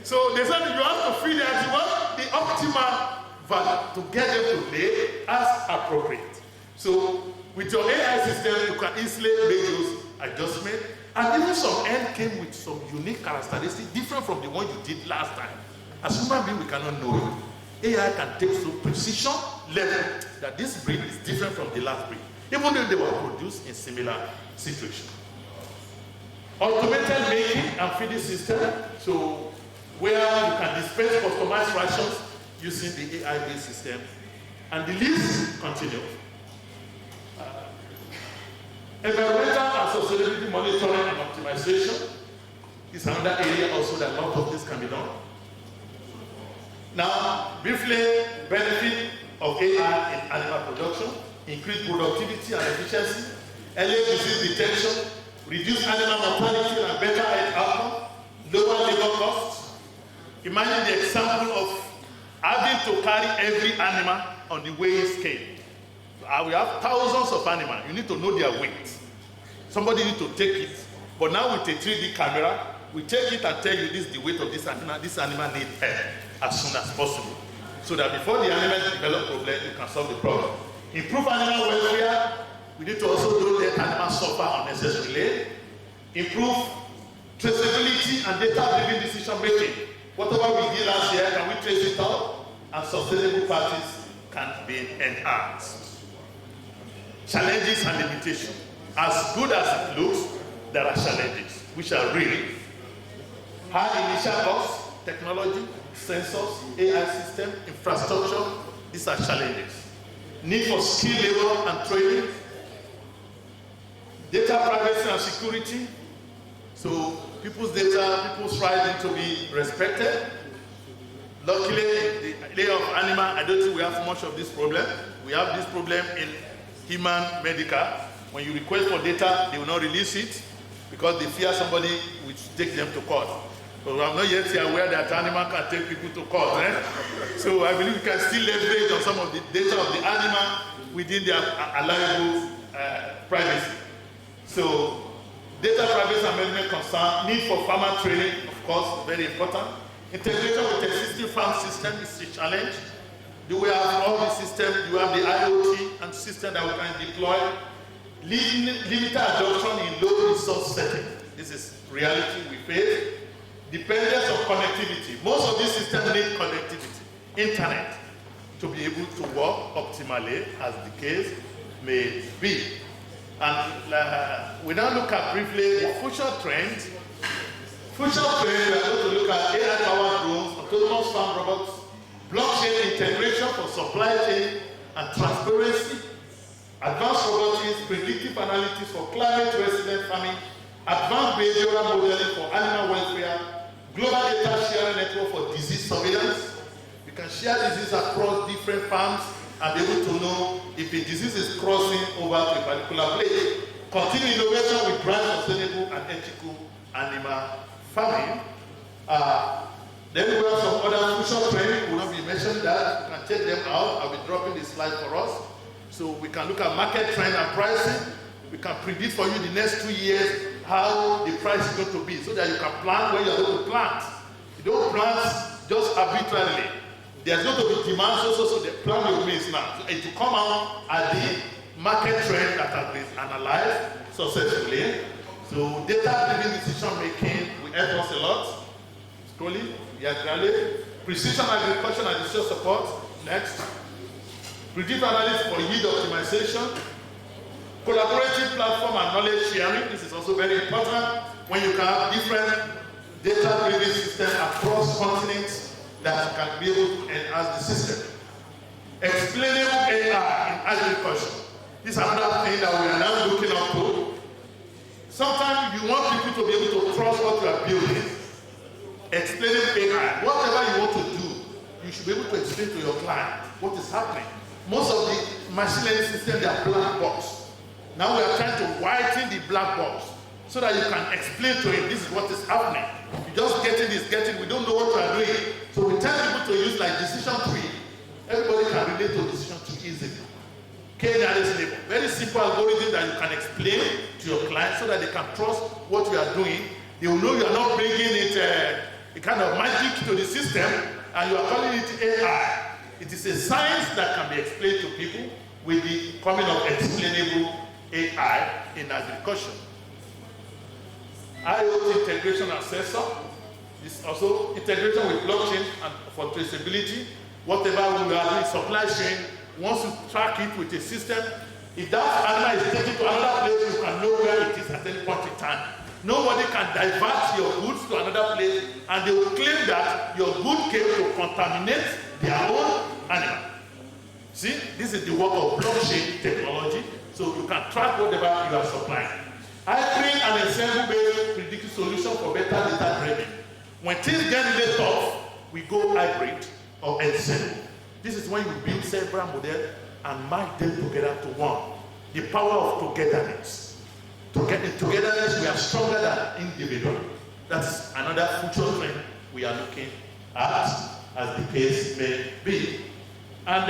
So they said you have to feed them as you want the optimal value to get them to lay as appropriate. So with your AI system, you can easily make those adjustments. And even some end came with some unique characteristics different from the one you did last time. As human beings, we cannot know it. AI can take to precision level that this breed is different from the last breed, even though they were produced in similar situations. Automated making and feeding system, so where you can dispense customized rations using the AI-based system. And the list continues. Environmental and sustainability monitoring and optimization is another area also that a lot of this can be done. Now, briefly, benefit of AI in animal production, increase productivity and efficiency, early disease detection, reduce animal mortality and better health outcome, lower labor costs. Imagine the example of having to carry every animal on the weighing scale. We have thousands of animals. You need to know their weight. Somebody needs to take it. But now with a 3D camera, we take it and tell you this is the weight of this animal. This animal needs help as soon as possible. So that before the animal develops problem, you can solve the problem. Improve animal welfare. We need to also don't let animals suffer unnecessarily. Improve traceability and data-driven decision making. Whatever we did last year, can we trace it out? And sustainable practice can be enhanced. Challenges and limitations. As good as it looks, there are challenges, which are real. High initial costs, technology, sensors, AI system, infrastructure, these are challenges. Need for skill labor and training. Data privacy and security. So people's data, people's right to be respected. Luckily, the layer of animal, I don't think we have much of this problem. We have this problem in human medical. When you request for data, they will not release it because they fear somebody will take them to court. But I'm not yet aware that animal can take people to court. So I believe we can still leverage on some of the data of the animal within their allowable privacy. So data privacy and management concern, need for farmer training, of course, very important. Integration with existing farm system is a challenge. Do we have all the systems? Do we have the IoT and system that we can deploy? Limited adoption in low resource setting. This is reality we face. Dependence on connectivity. Most of these systems need connectivity, internet, to be able to work optimally, as the case may be. And we now look at briefly the future trends. Future trends, we are going to look at AI-powered drones, autonomous farm robots, blockchain integration for supply chain and transparency, advanced robotics, predictive analytics for climate-resilient farming, advanced behavioral modeling for animal welfare, global data sharing network for disease surveillance. We can share disease across different farms and be able to know if a disease is crossing over to a particular place. Continue innovation with brand sustainable and ethical animal farming. Then we have some other future trends. We will not be mentioning that. You can check them out. I'll be dropping the slide for us. So we can look at market trend and pricing. We can predict for you the next 2 years how the price is going to be so that you can plan when you're going to plant. You don't plant just arbitrarily. There's going to be demand, so the plan will means now. So it will come out at the market trend that has been analyzed successfully. So data-driven decision making will help us a lot. Scrolling, diagonally. Precision agriculture and decision support. Next. Predictive analysis for yield optimization. Collaborative platform and knowledge sharing. This is also very important when you can have different data-driven systems across continents that can be able to enhance the system. Explainable AI in agriculture. This is another thing that we are now looking up to. Sometimes you want people to be able to trust what you are building. Explainable AI. Whatever you want to do, you should be able to explain to your client what is happening. Most of the machine learning systems, they are black box. Now we are trying to whiten the black box so that you can explain to him this is what is happening. You just getting this, we don't know what we are doing. So we tell people to use like decision tree. Everybody can relate to decision tree easily. K-nearest neighbor. Very simple algorithm that you can explain to your client so that they can trust what you are doing. They will know you are not bringing it a kind of magic to the system and you are calling it AI. It is a science that can be explained to people with the coming of explainable AI in agriculture. IoT integration and sensor. This also integration with blockchain and for traceability. Whatever we are doing, supply chain, once you track it with a system, if that animal is taken to another place, you can know where it is at any point in time. Nobody can divert your goods to another place and they will claim that your good came to contaminate their own animal. See, this is the work of blockchain technology, so you can track whatever you are supplying. I bring an ensemble-based predictive solution for better data driven. When things get really tough, we go hybrid or ensemble. This is when you build several models and merge them together to one. The power of togetherness. In togetherness, we are stronger than individual. That's another future trend we are looking at, as the case may be. And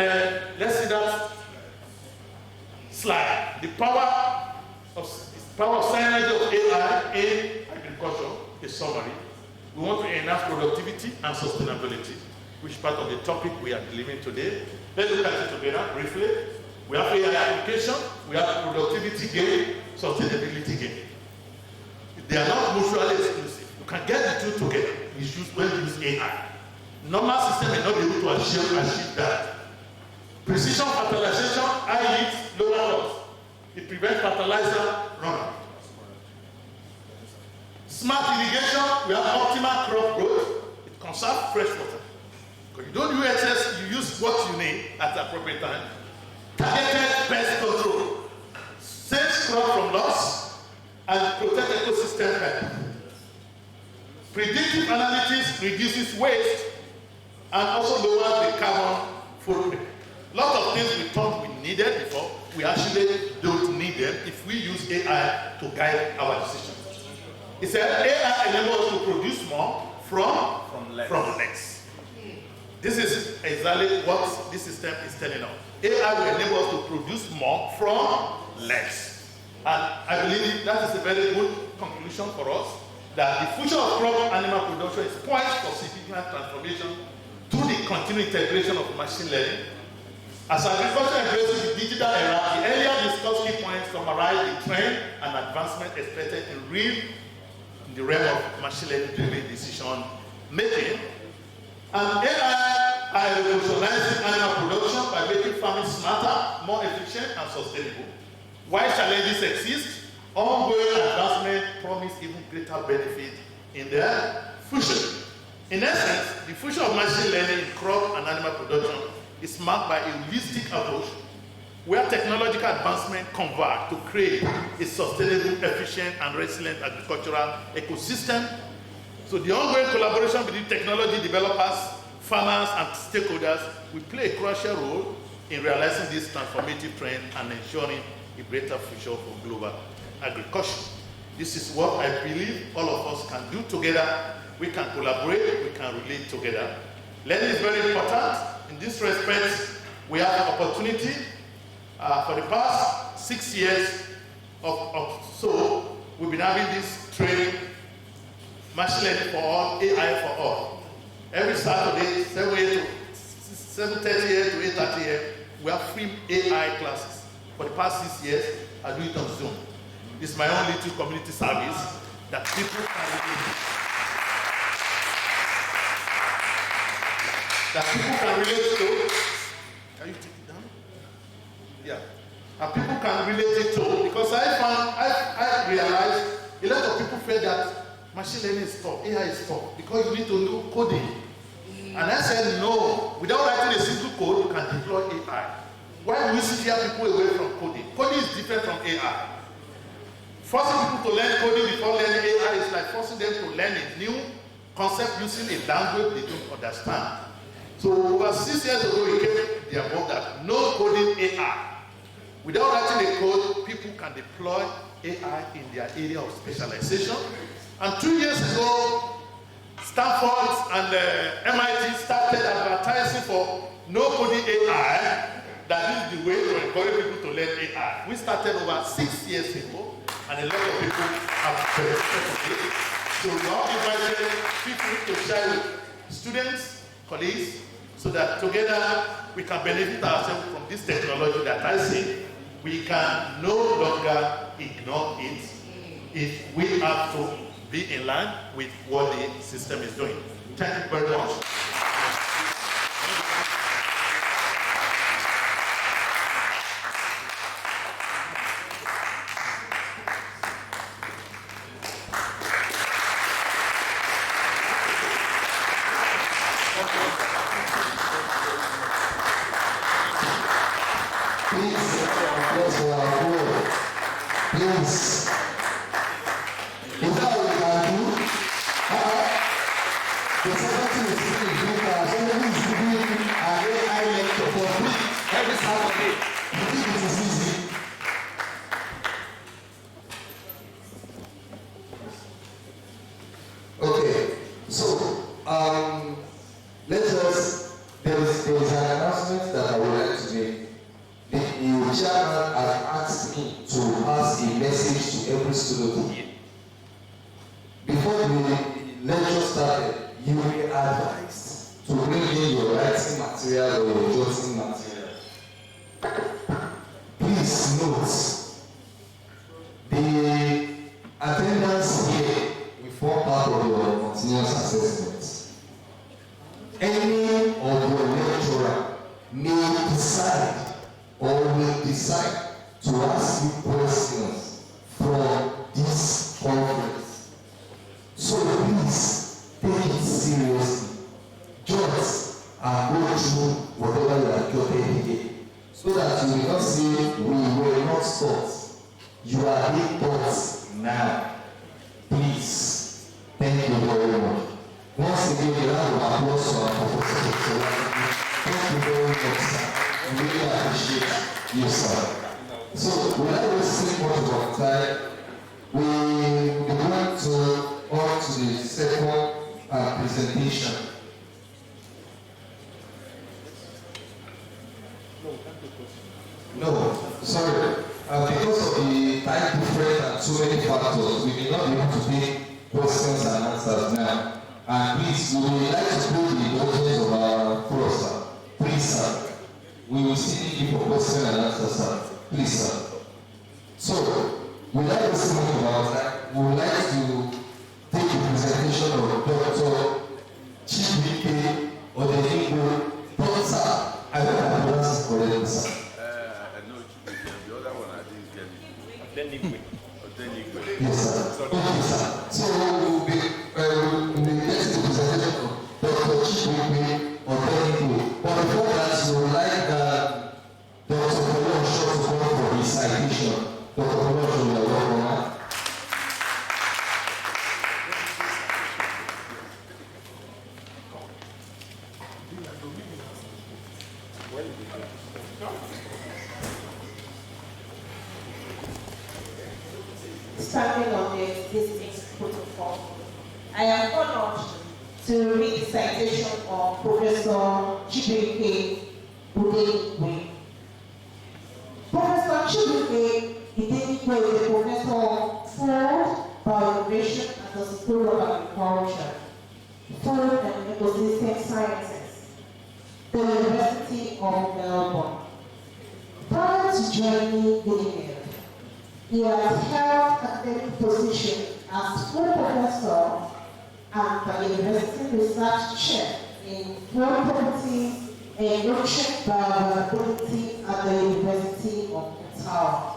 let's see that slide. The power of synergy of AI in agriculture, a summary. We want to enhance productivity and sustainability, which is part of the topic we are delivering today. Let's look at it together briefly. We have AI application, we have productivity gain, sustainability gain. They are not mutually exclusive. You can get the two together when you use AI. Normal system may not be able to achieve that. Precision fertilization, high yield, lower loss. It prevents fertilizer runoff. Smart irrigation, we have optimal crop growth. It conserves fresh water. Because you don't use excess, you use what you need at the appropriate time. Targeted pest control. Saves crop from loss and protect ecosystem health. Predictive analytics reduces waste and also lowers the carbon footprint. A lot of things we thought we needed before, we actually don't need them if we use AI to guide our decisions. It said AI enables us to produce more from less. This is exactly what this system is telling us. AI will enable us to produce more from less. And I believe that is a very good conclusion for us, that the future of crop animal production is poised for significant transformation through the continued integration of machine learning. As agriculture embraces the digital era, the earlier discussed key points summarize the trend and advancement expected in the realm of machine learning-driven decision making. And AI are revolutionizing animal production by making farming smarter, more efficient, and sustainable. While challenges exist, ongoing advancement promise even greater benefit in their future. In essence, the future of machine learning in crop and animal production is marked by a holistic approach where technological advancement converge to create a sustainable, efficient, and resilient agricultural ecosystem. So the ongoing collaboration between technology developers, farmers, and stakeholders will play a crucial role in realizing this transformative trend and ensuring a greater future for global agriculture. This is what I believe all of us can do together. We can collaborate, we can relate together. Learning is very important. In this respect, we have the opportunity For the past 6 years so, we've been having this training, machine learning for all, AI for all. Every Saturday, 7:30 to 8:30 we have free AI classes. For the past 6 years, I do it on Zoom. It's my own little community service that people can relate to. Can you take it down? Yeah. And people can relate it to, because I realized a lot of people feel that machine learning is tough, AI is tough, because you need to know coding. And I said, no, without writing a simple code, you can deploy AI. Why do we steer people away from coding? Coding is different from AI. Forcing people to learn coding before learning AI is like forcing them to learn a new concept using a language they don't understand. So over 6 years ago, we came to the above that no coding AI. Without writing a code, people can deploy AI in their area of specialization. And 2 years ago, Stanford and MIT started advertising for no coding AI. That is the way to encourage people to learn AI. We started over 6 years ago, and a lot of people have benefited from it. So we all invited people to share with students, colleagues, so that together we can benefit ourselves from this technology that I say we can no longer ignore it if we have to be in line with what the system is doing. Thank you very much. Standing on this protocol, I am honored to read the citation of Professor Chibuike Udegwe. Igwe is a professor of food, bioinnovation at the School of Agriculture, Food and Ecosystem Sciences, the University of Melbourne. Prior to joining Guinea, he has held academic positions as full professor and the University Research Chair in Food Properties and Nutrient Bioavailability at the University of Aaua.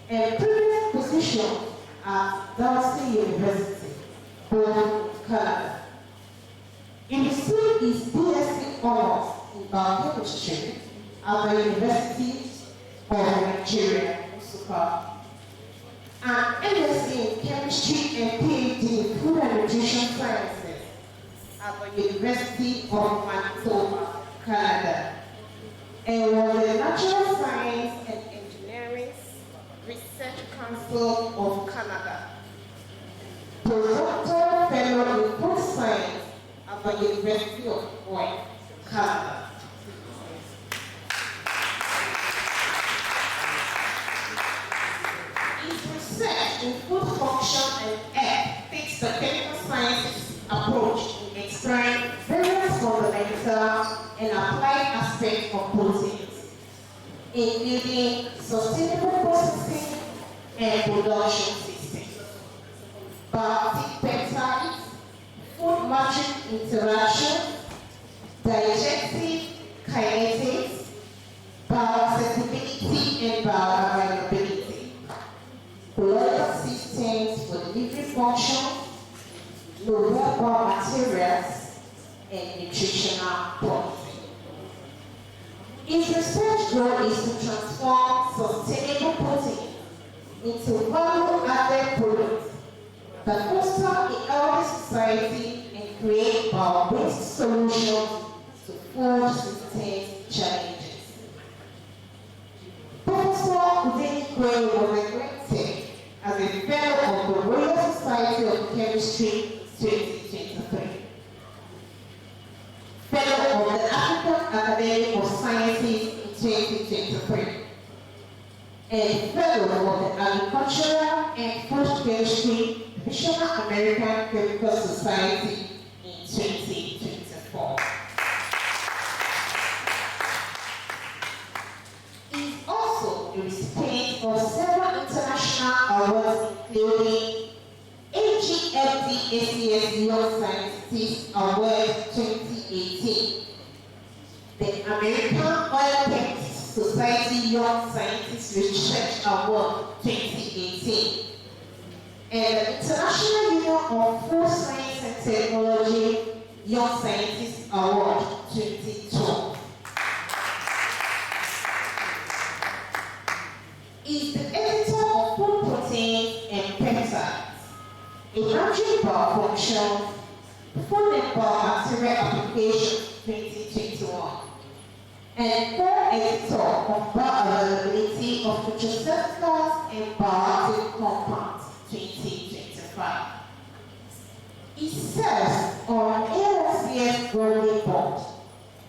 And previous position at Darcy University, both Canada. He received his BSc honors in biochemistry at the University of Nigeria, Nsukka, and MSc in chemistry and PhD in food and nutrition sciences at the University of Manitoba, Canada, and was a Natural Science and Engineering Research Council of Canada, postdoctoral fellow in food science at the University of Hawaii, Canada. His research in food function and health takes the chemical sciences approach in exploring various fundamental and applied aspects of proteins, including sustainable processing and production systems, biotic peptides, food matrix interaction, digestive kinetics, bioaccessibility and bioavailability, blood systems for delivery function, novel materials, and nutritional quality. His research goal is to transform sustainable protein into value-added products that foster a healthy society and create bio-based solutions to food system challenges. Professor Igwe was elected as a fellow of the Royal Society of Chemistry 2023, fellow of the African Academy of Sciences in 2023, and fellow of the Agricultural and Food Chemistry National American Chemical Society in 2024. He is also a recipient of several international awards, including AGFD ACS Young Scientist Award 2018, the American Oil Chemists Society Young Scientist Research Award 2018, and the International Union of Food Science and Technology Young Scientist Award 2012. He is the editor of Food Proteins and Peptides, a Natural Biofunction, Food and Biomaterial Application 2021, and co-editor of Bioavailability of Nutraceuticals and Bioactive Compounds 2025. He serves on ASCS Governing Board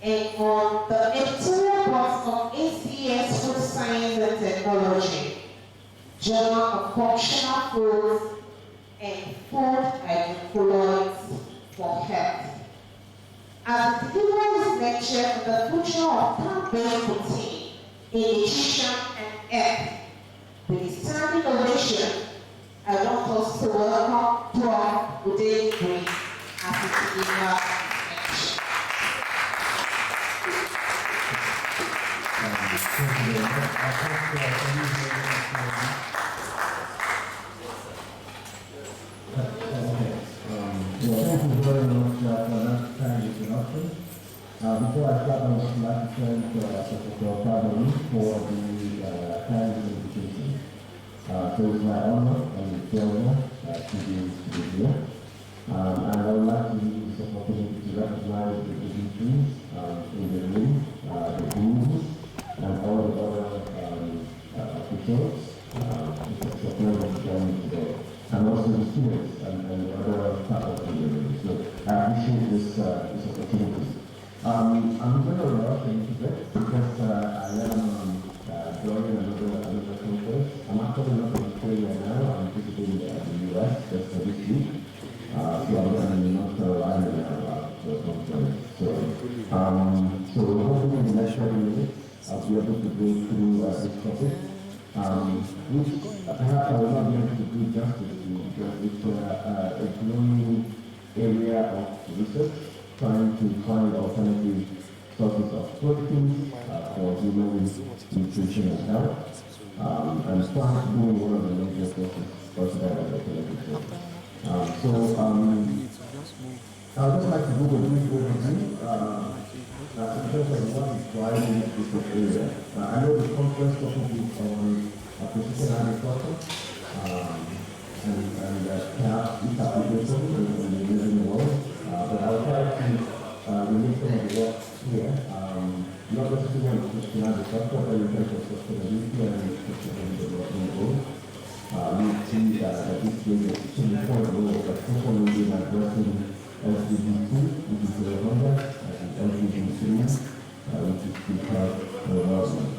and on the editorial board of ACS Food Science and Technology, Journal of Functional Foods and Food Hydrocolloids for Health. As he delivers his lecture on the future of plant-based protein in nutrition and health, with his standing ovation, I want us to welcome Prof. Igwe as he delivers his lecture. Thank you very much. Thank you very much for that kind introduction. Before I start, I would like to thank Professor Fabry for the kind invitation. So it's my honor and pleasure to be here. And I would like to use this opportunity to recognize the dignitaries in the room, the gurus, and all the other officials. It's a pleasure to join you today. And also the students and the other faculty in the room. So I appreciate this opportunity. I'm going to rush a little bit because I am joining another conference. I'm actually traveling up to Australia now. I'm visiting the US just for this week. So I'm in North Carolina now for a conference. So hopefully in the next 20 minutes, I'll be able to go through this topic, which perhaps I will not be able to do justice to because it's a growing area of research, trying to find alternative sources of proteins for human nutrition and health, and fat being one of the major sources considered as alternative. I'd just like to do a brief overview in terms of what is driving this research area. I know the conference focuses on precision agriculture and perhaps its application in the living world, but I'll try to relate some of the work here, not necessarily on precision agriculture, but in terms of sustainability and sustainable development goals. We see that this plays a extremely important role, especially in addressing LGBT2, which is the Rwanda, and LGBT3, which is the health development.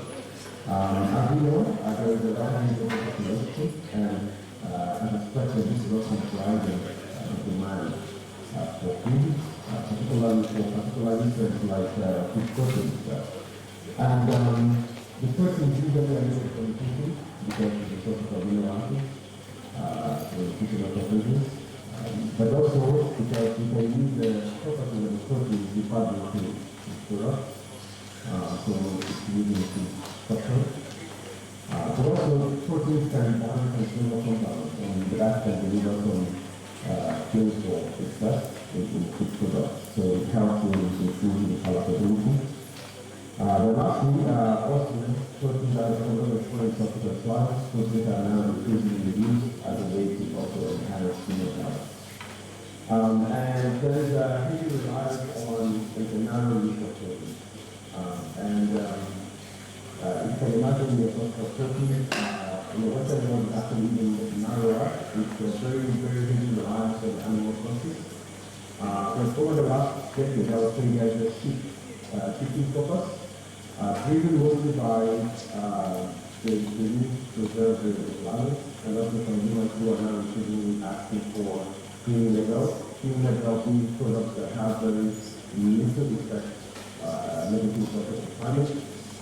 As we know, there is a rising global population, and as expected, this is also driving demand for food, particularly things like food proteins. And the proteins usually are needed for nutrition because it's a source of amino acids for nutrition of proteins. But also because we can use the properties of the protein to add into products, so it's using it to structure. But also proteins can balance consumer compounds, and that can deliver some things for success in food products. So it helps to improve the palatability. The last thing, also proteins are another important topic as well. Proteins are now increasingly used as a way to also enhance human health. And there is a heavy reliance on the narrow use of protein. You can imagine the cost of protein, Western world is actually even narrower, with a very, very heavy reliance on animal sources. But over the last decade, I would say there is a shifting focus, driven mostly by the need to preserve the planet, and also consumers who are now increasingly asking for clean label being products that have very limited effect, negative effect on the climate.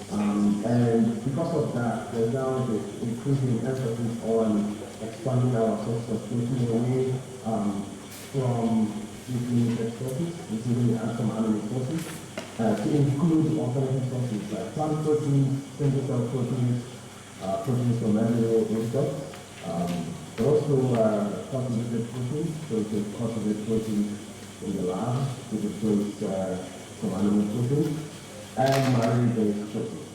And because of that, there's now the increasing emphasis on expanding our source of protein away from limited sources, including some animal sources, to include alternative sources like plant proteins, single cell proteins, proteins from animal products, but also cultivated proteins, so you can cultivate proteins in the lab to replace some animal proteins, and marine-based proteins.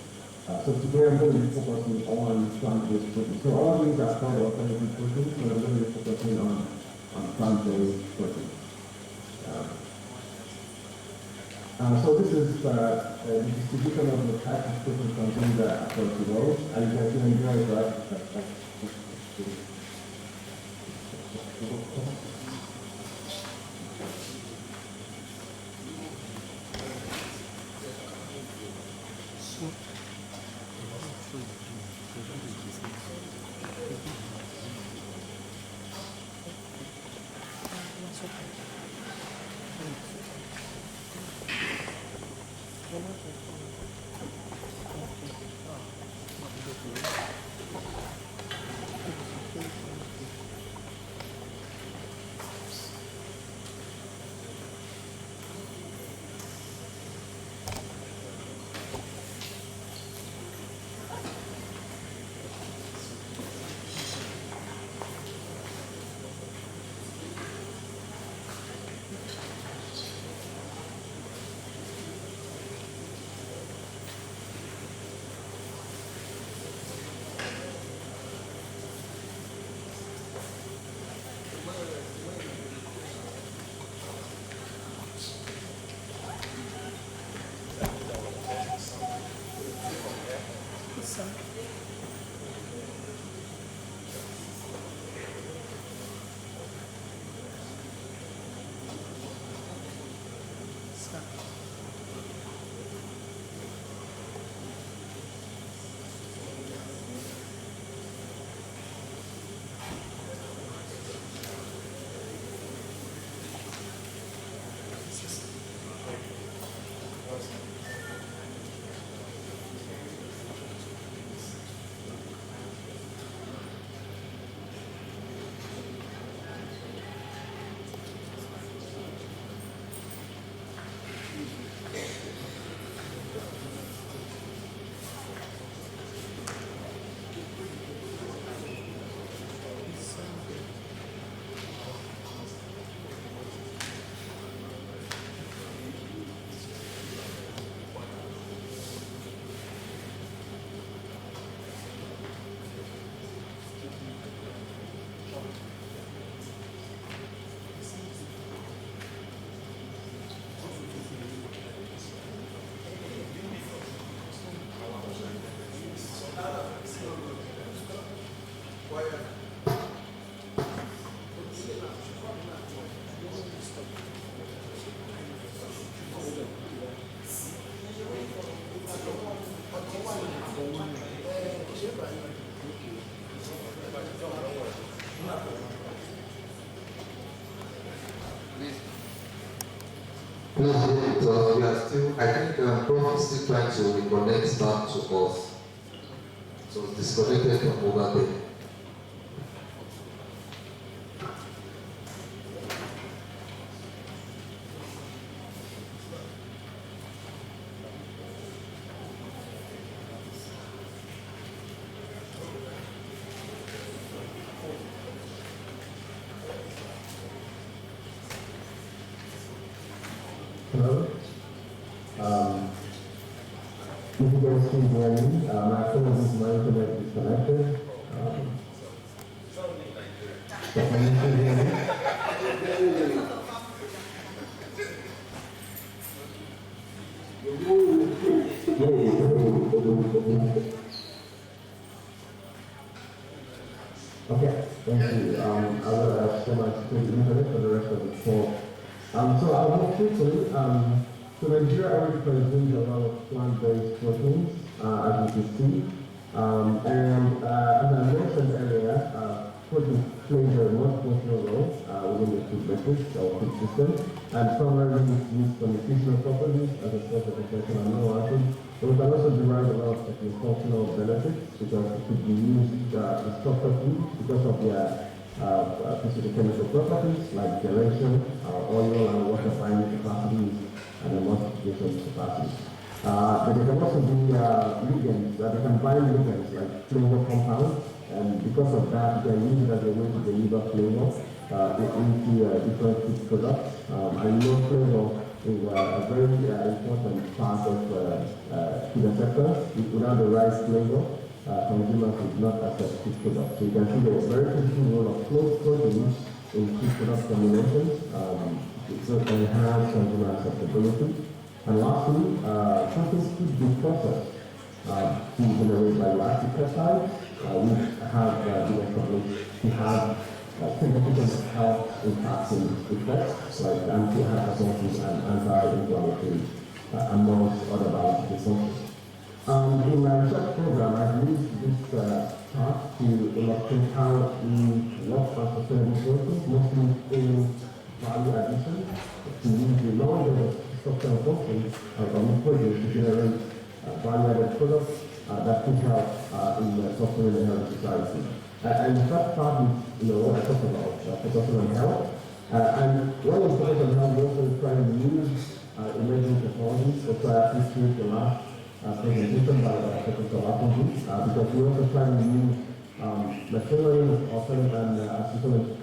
So today I'm going to be focusing on plant-based proteins. So all of these are called alternative proteins, but I'm going to be focusing on plant-based proteins. So this is the distribution of the types of proteins consumed across the world, and you can see enjoy that. Please here with us. We are still, I think Prof is still trying to reconnect back to us. So it's disconnected from over there. Hello. If you guys can hear me, my phone is my internet is connected. Can you still hear me? Okay, thank you. I will share my screen internet for the rest of the talk. So I'll go quickly. So Nigeria already consumes a lot of plant-based proteins, as you can see. As I mentioned earlier, protein plays a much functional role within the food matrix or food system, and primarily it's used for nutritional properties as a source of essential amino acids. But we can also derive a lot of functional benefits because it could be used in structured food because of their physicochemical properties like generation, oil and water binding capacities, and emulsification capacities. But there can also be ligands that can bind ligands like flavor compounds, and because of that, you can use it as a way to deliver flavor into different food products. And flavor is a very important part of food sector. Without the right flavor, consumers would not accept food products. So you can see the very critical role of proteins in food product formulations to enhance consumer acceptability. And lastly, proteins could be processed to generate lactic peptides, which have been established to have significant health impacting effects like anti-hypertensive and anti-inflammatory, amongst other biological functions. In my research program, I've used this chart to illustrate how we work on sustainable proteins, mostly in value addition, to use the knowledge of structural functions of produce to generate value-added products that could help in fostering a healthy society. And the first part is, what I talked about, focusing on health. And one of the focus on health, we also try to use emerging technologies. That's why I appreciate the last presentation by Professor Lapunji, because we also try to use machine learning, alternative and assistant.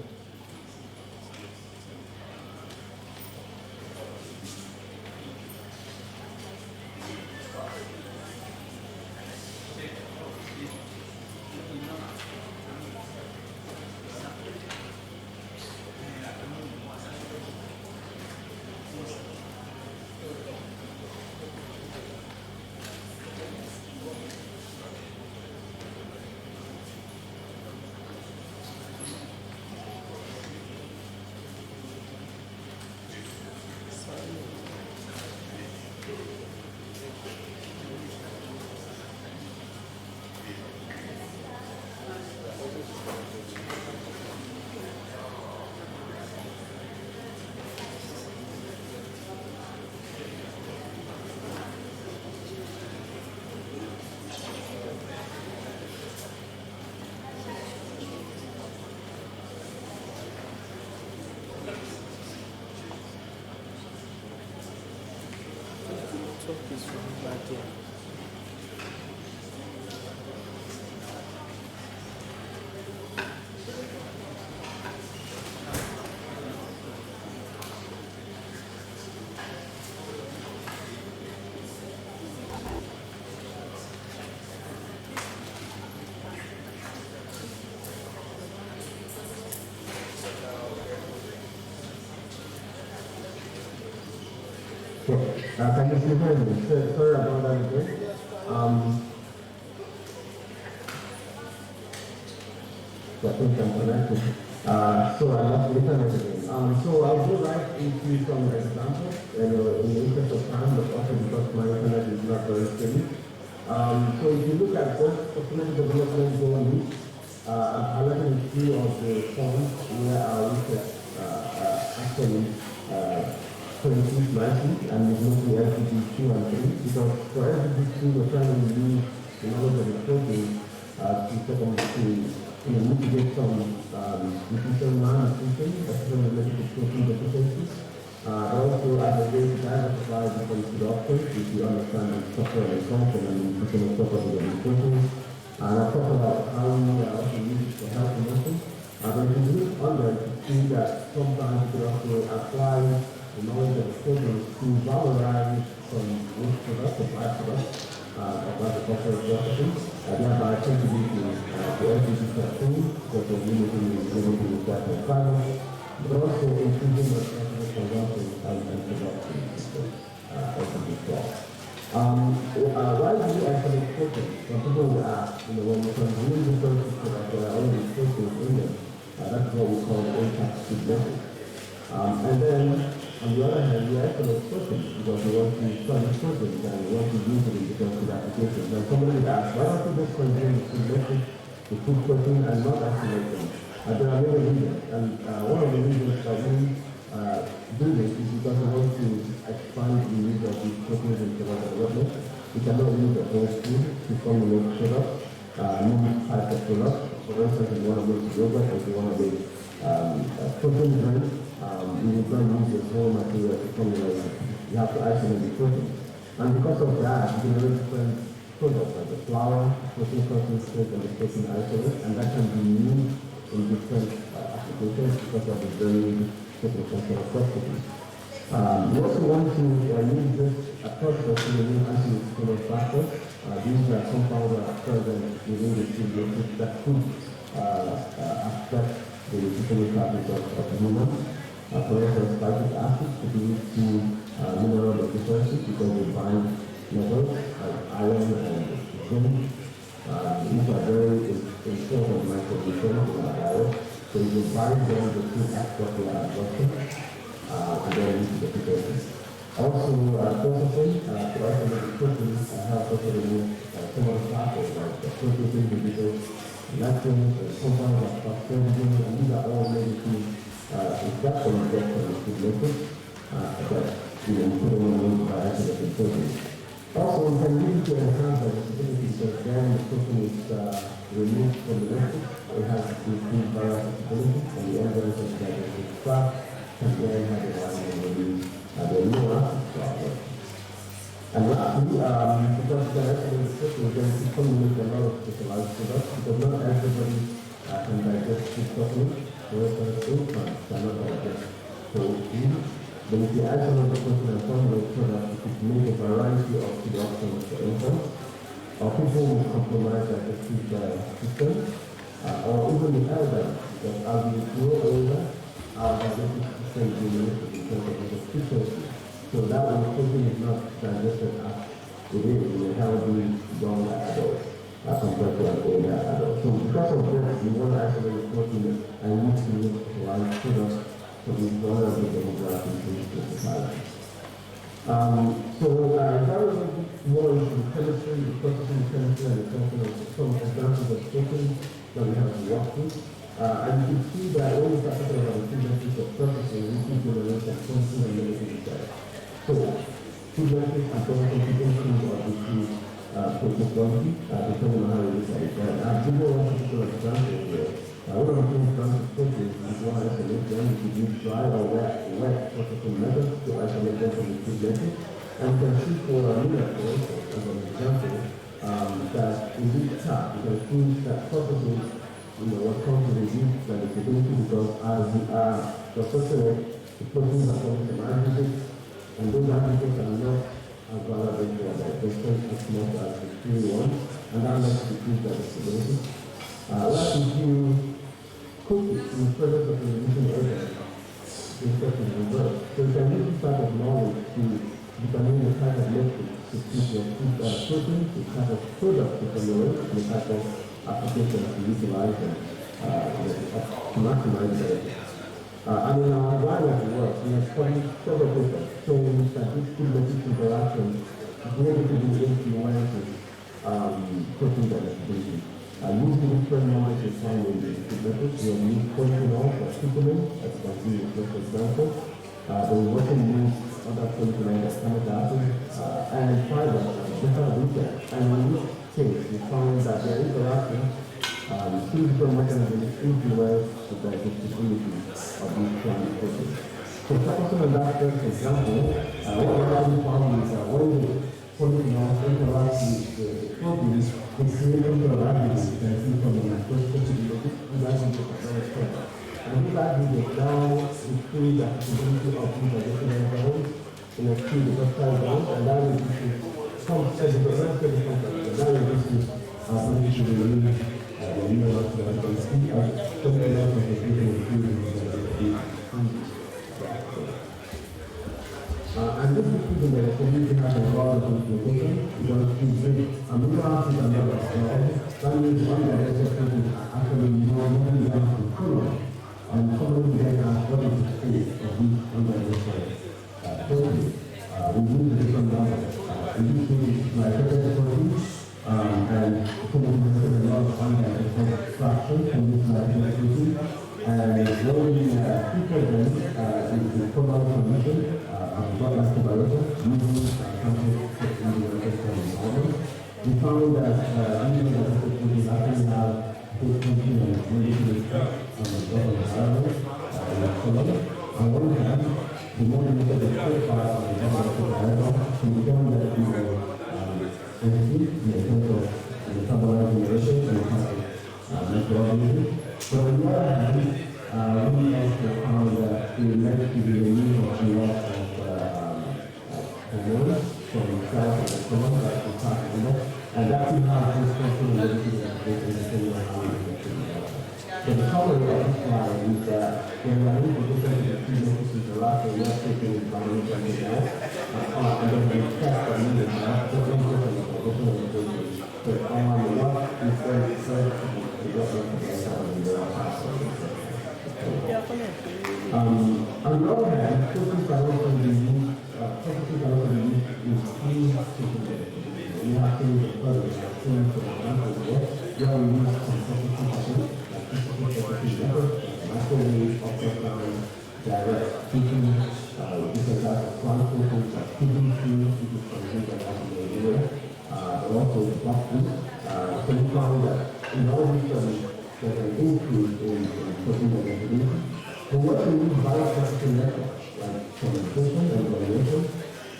Can you still hear me? Sorry about that again. I think I'm connected. So I lost the internet again. So I'll go right into some examples in the interest of time, but also because my internet is not very steady. So if you look at what sustainable development goals, I've highlighted a few of the points where our research actually 26 nicely and is looking at LGB 2 and 3 because for LGB 2 we're trying to use the knowledge of the protein to mitigate some nutrition malnutrition, especially related to protein deficiencies. Also, as a way to diversify different food options, if you understand the structure and function and nutritional properties of the protein. And I talk about how we also use it for health promotion. But if you look under to see that sometimes you also apply the knowledge of the protein to valorize some waste products or byproducts of agricultural processes, thereby contributing to LPG food, such as limiting the recycled fiber, but also increasing responsible consumption and production of LPG crops. Why do we isolate protein? Some people will ask, when we consume different products that are already protein in them, that's what we call the impact food method. And then, on the other hand, we isolate protein because we want to study proteins and we want to use it in different food applications. Now, somebody would ask, why don't we just consume the food method, the food protein, and not isolate them? There are many reasons, and one of the reasons that we do this is because we want to expand the use of these proteins in product development. We cannot use the whole food to formulate products, new types of products. For instance, if you want to make yogurt, or if you want to make protein drink, you will not use the whole material to formulate it. You have to isolate the protein. And because of that, you generate different products like the flour, protein concentrate, and the protein isolate, and that can be used in different applications because of the very technical properties. We also want to use this approach for creating anti-nutritional factors. These are compounds that are present within the food matrix that could affect the nutritional factors of humans. For instance, phytic acid could be used to mineral deficiencies because they bind metals like iron and zinc. These are very important micronutrients in our diet. So you bind them to food absorption and absorption, and then use the deficiencies. Also, processing to isolate the protein helps us to remove some of the factors like the protein inhibitors, lectins, compounds like phosphagen, and these are all negative effects on the food liquid that we put on by isolating protein. Also, we can use it to enhance the visibility because then the protein is removed from the liquid. It has improved bioavailability and the enzymes that digestive tract can then have a line and release the amino acids problem. And lastly, because the isolated protein is going to formulate a lot of specialized products because not everybody can digest food properly. For instance, infants cannot digest whole food. But if you isolate the protein and formulate products, you could make a variety of food options for infants, or people with compromised digestive system, or even the elderly, because as we grow older, our digestive system is limited in terms of its efficiency. So that when protein is not digested as it is in a healthy young adult compared to an older adult. So because of this, we want to isolate the protein and we need to use specialized products for these vulnerable demographics in society. So that was more into the chemistry, the processing chemistry, and the function of some examples of protein that we have to walk through. And you can see that when we start talking about the two metrics of processing, we can generate some positive and negative effects. So, two metrics and processing potential of the two protein quantity, depending on how you look at it. I'll give you one particular example here. One of the things done to proteins is one isolate them, you could use dry or wet processing methods to isolate them from the two metrics. And you can see for a minute, as an example, that in this chart, you can see that processing what comes to reduce the stability because as we are processing the proteins are coming from aggregates, and those aggregates are not as valuable to our digestion as much as the pure ones, and that lets decrease the stability. What if you cook it in the presence of the reducing agent, instead of reverse? So you can use this type of knowledge to determine the type of liquid to keep your food protein, the type of product to formulate, and the type of applications to utilize them to maximize it. And in our environment work, we have studied several papers showing that this food message interaction negatively influences protein digestibility. Using different knowledge is found in the food message, we have used polyphenols or supplements, as you can see in this example. But we also use other implemented Canada, and private different regions. And in this case, we found that their interaction two different mechanisms influence the distribution of these climate forces. So focusing on that first example, what we actually found is that when the polyphenols interact with the proteins, they create interactions you can see from the microscope to the extent. And these aggregates now increase the accessibility of these additional zones in a few industrial zones, and that reduces some segregation and that reduces ability to release the minerals that you can see as something else of the people and this is something that the community has a lot of implementation because amino acids are not strong. That means one that is actually more than the and somebody then asked what is the state of these undigested proteins. We use the different numbers. In this case, it's glycosylated proteins, and somebody has a lot of undigested fractions from this glycosylated protein. And when we treated them with the total condition of blood microbiota using we found that we actually have protein and molecular effect on the environment on one hand, the more you look at the profile of the microbiota, we found that we were sensitive in terms of metabolite generation and microorganisms. But on the other hand, we also found that it led to the release of a lot of hormones from the cells of the stomach that we talked about, and that we have this control related to the so the summary of this slide is that when we are able to look at the key notices the last we are taking environmental health, and then we test the needed health, so then we look at the condition of the patient. So what is very certain to get them to the on the other hand, focus can also be used in key capabilities. We have things that for example, where we use some microwave ultrasound, direct heating, different types of plant proteins like heating fuels, which is something that has to be there, but also plastic. So we found that in all these studies, there's an increase in protein availability. But what we use biophysical methods like fermentation and evaluation,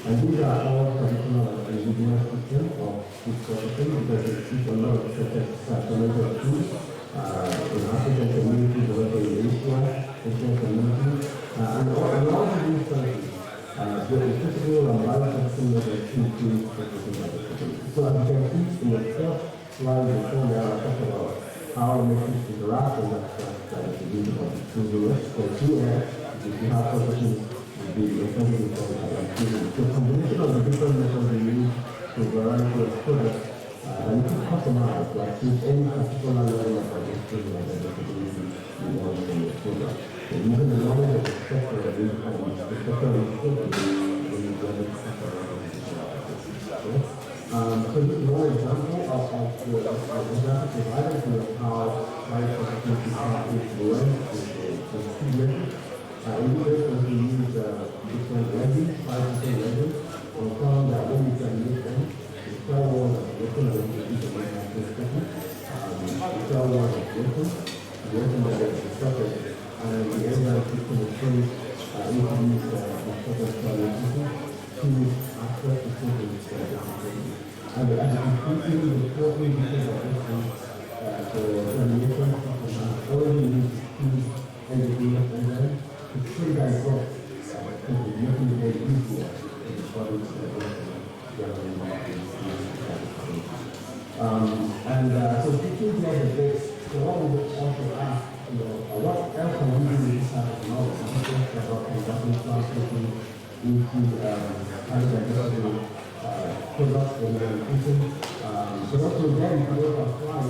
and these are all traditional indigenous systems of this processing because it is a lot of fermented foods. In African communities, also in Asia, Asian communities, and all of these countries, there is physical and biophysical methods to increase protein. So as you can see in the first slide before now, I talked about how matrix interact and that is the use of the two so here, if you have properties, the effective so combination of the different methods we use to variety of products you can customize, like choose any particular level of administration and adaptability you want in your product. So using the knowledge of the sector that we have, the sector is when you get it. So this is one example of the example provided to how biophysical can influence the student. In this case, we use different resins, 5 different resins, and we found that when you can use them, the cell wall is broken, and we use the microscopy. The cell wall is broken, the resin that is disrupted, and the enzyme system is changed into these disrupted cell resistance to access the proteins that are different. And as you can see, the protein because of this the termination system has already used to endogenous enzyme to treat that growth to be making it very easier in the body to so teaching here the base, so what we would also ask, what else can we do with this type of knowledge? I'm talking about conducting translation into high-diversity products and nutrition. But also then we can also apply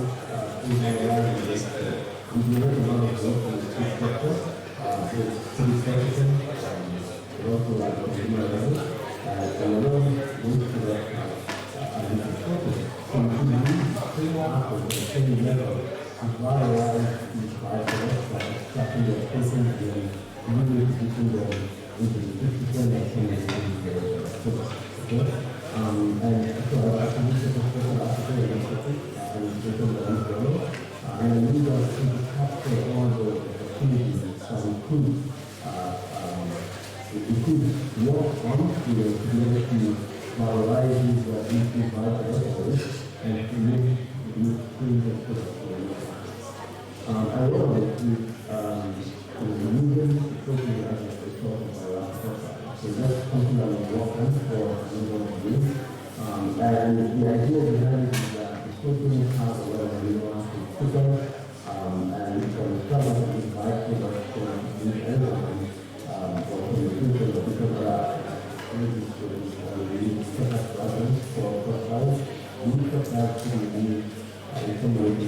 in our life. We do a lot of work in the structure. Police station, also like consumer level, and a lot of ways to work so we use same after the same level to varialize these bioproducts by extracting the proteins and moving it between them into the different And so I think this is a special opportunity and within the NGO. And I need us to capture all the opportunities that we could work on to be able to valorize these issues by others and to make things I want to the medium social as a talking about so that's something that we work on for everyone to do. And the idea behind it is that the company has a lot of people and from the travel to invite people to meet everyone or from the future of people that are really for life. We put that to be in some way to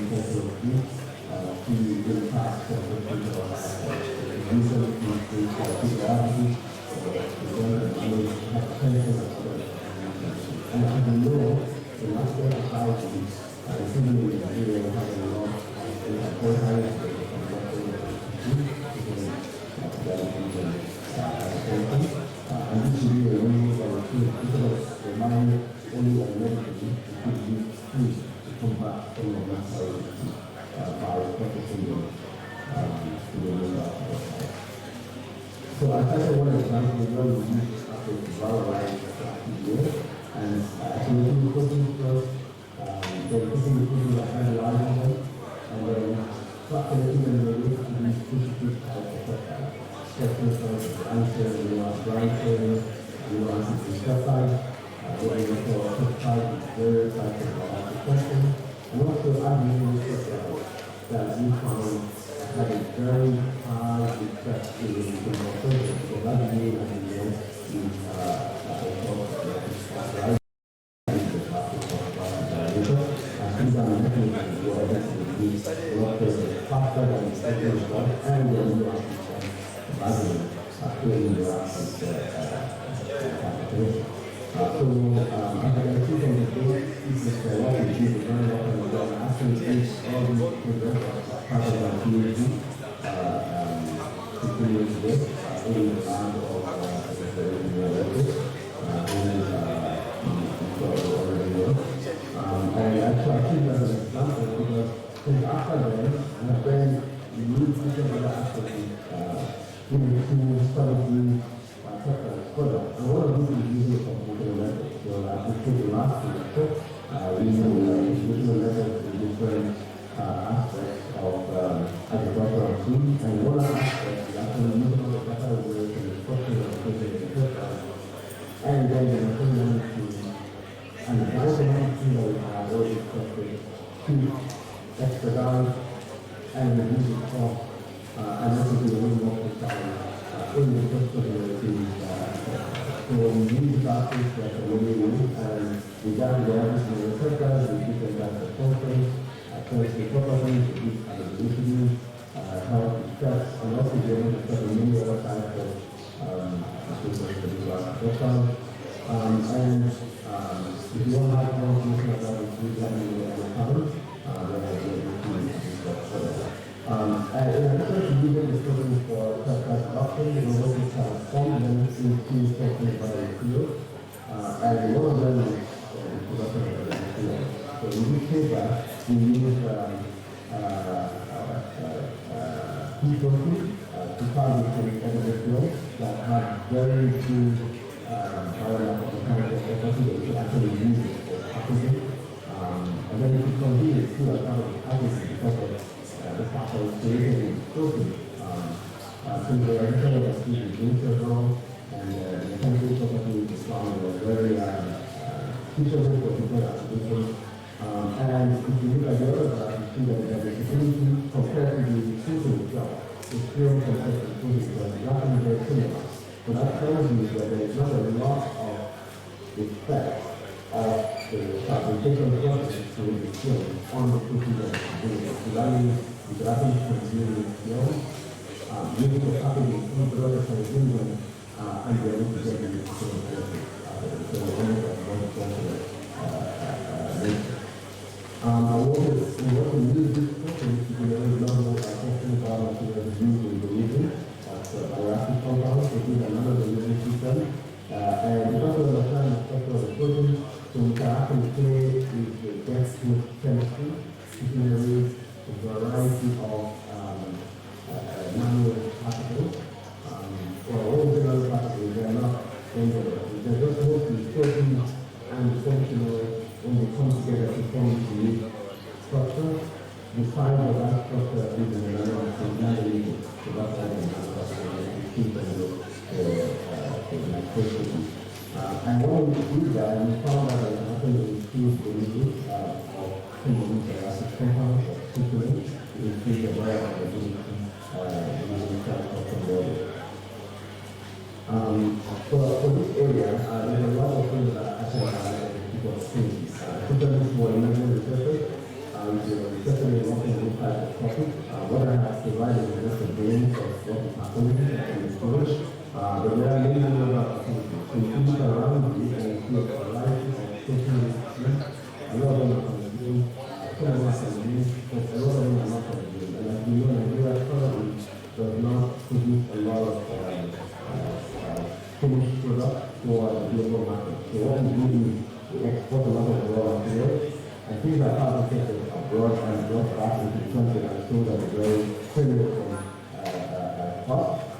impact of the people and I know the last day of society, I think we really have a lot and this is really a way of the mind only and medicine to combat some of that by focusing so I think one example is when we use after the valorize the and actually we putting first, then putting the people that analyzing them, and then calculating them the way to be specific sections of the answer, you want writing, you want to be specified, what you want to specify, various types of question, and also adding that we found had a very high interest in the conversation. So that means that we want faster than expected and then so I can see from the book, this is what we do to learn what we actually teach all these people part of our PhD to create this in the land of and actually I think that's an example because since after then we need people that actually to study further. And one of these is using computer methods. So I think the last semester, using computer methods in different aspects of agricultural teams. And one aspect is actually using the data work and the structure of the and then the machine to and the management team that we have already structured to expedite and reduce the cost and also do a little more precise in the first community. So we use classes that are really good and we got the average in the circles, we give them back the conference, first the properties, we give availability, how to stress, and also be able to study many other types of assistance to do our program. And if you don't have more information about it, please let me know at the time. Then I'll be able to discuss further. And in addition to using the program for podcast adoption, we're working to transform them into something by the field. And one of them is the production of the field. So in this case, we use people to target the field that have very good to actually use it for packaging. And then if you continue to do a lot of packaging because of the fact that it's created in protein. So the original was used in wrong, and the chemical property is found very suitable for different applications. And if you look at the other graph, you see that the versatility compared to the protein itself is still compared to the protein because it's actually very similar. So that tells you that there is not a lot of effect of the fabrication process to the film on the protein that is doing. So that means you can actually consume the film, using the packaging in the other consumer, and be able to get the film process. So only that one process nature. We want to use this process to be able to learn more about talking about materials used in the region. Bioactive compounds, which is another delivery system. And because of the kind of structure of did that, we found out that actually increased the use of chemicals that are compounds or supernates to increase the level of the for this area, there's a lot of things that actually people think. Supernates for emerging researchers, especially working with type of topic. What I have provided is just a glimpse of what is happening in the storage. But there are many other opportunities. So you look around you and see a variety of social issues. A lot of them are consumed, some of them are consumed, but a lot of them are not consumed. And as we know, Nigeria currently does not produce a lot of finished products for the global market. So what we do is we export a lot of raw materials, and these are fabricated abroad and brought back into the country and sold at a very premium cost.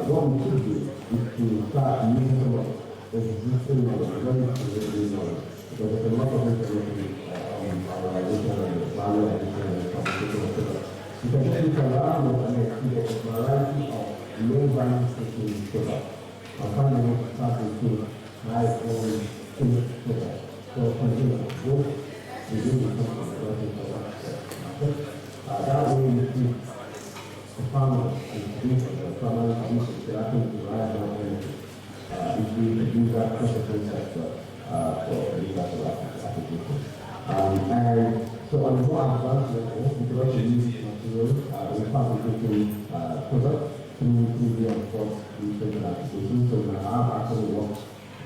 What we should do is to start using some of the existing knowledge, very specific knowledge, because there's a lot of information on valorization and the value addition and competition of products. Because if you can learn and experience a variety of low value specific products, and finally start to high quality finished products. So continue both within the company versus the market. That way you see the farmers and the farmers use to actually derive more energy if we use that processing sector for agricultural applications. And so on the more advanced level, we can also use materials in fabricating products through the enforced research and applications. So now I've actually worked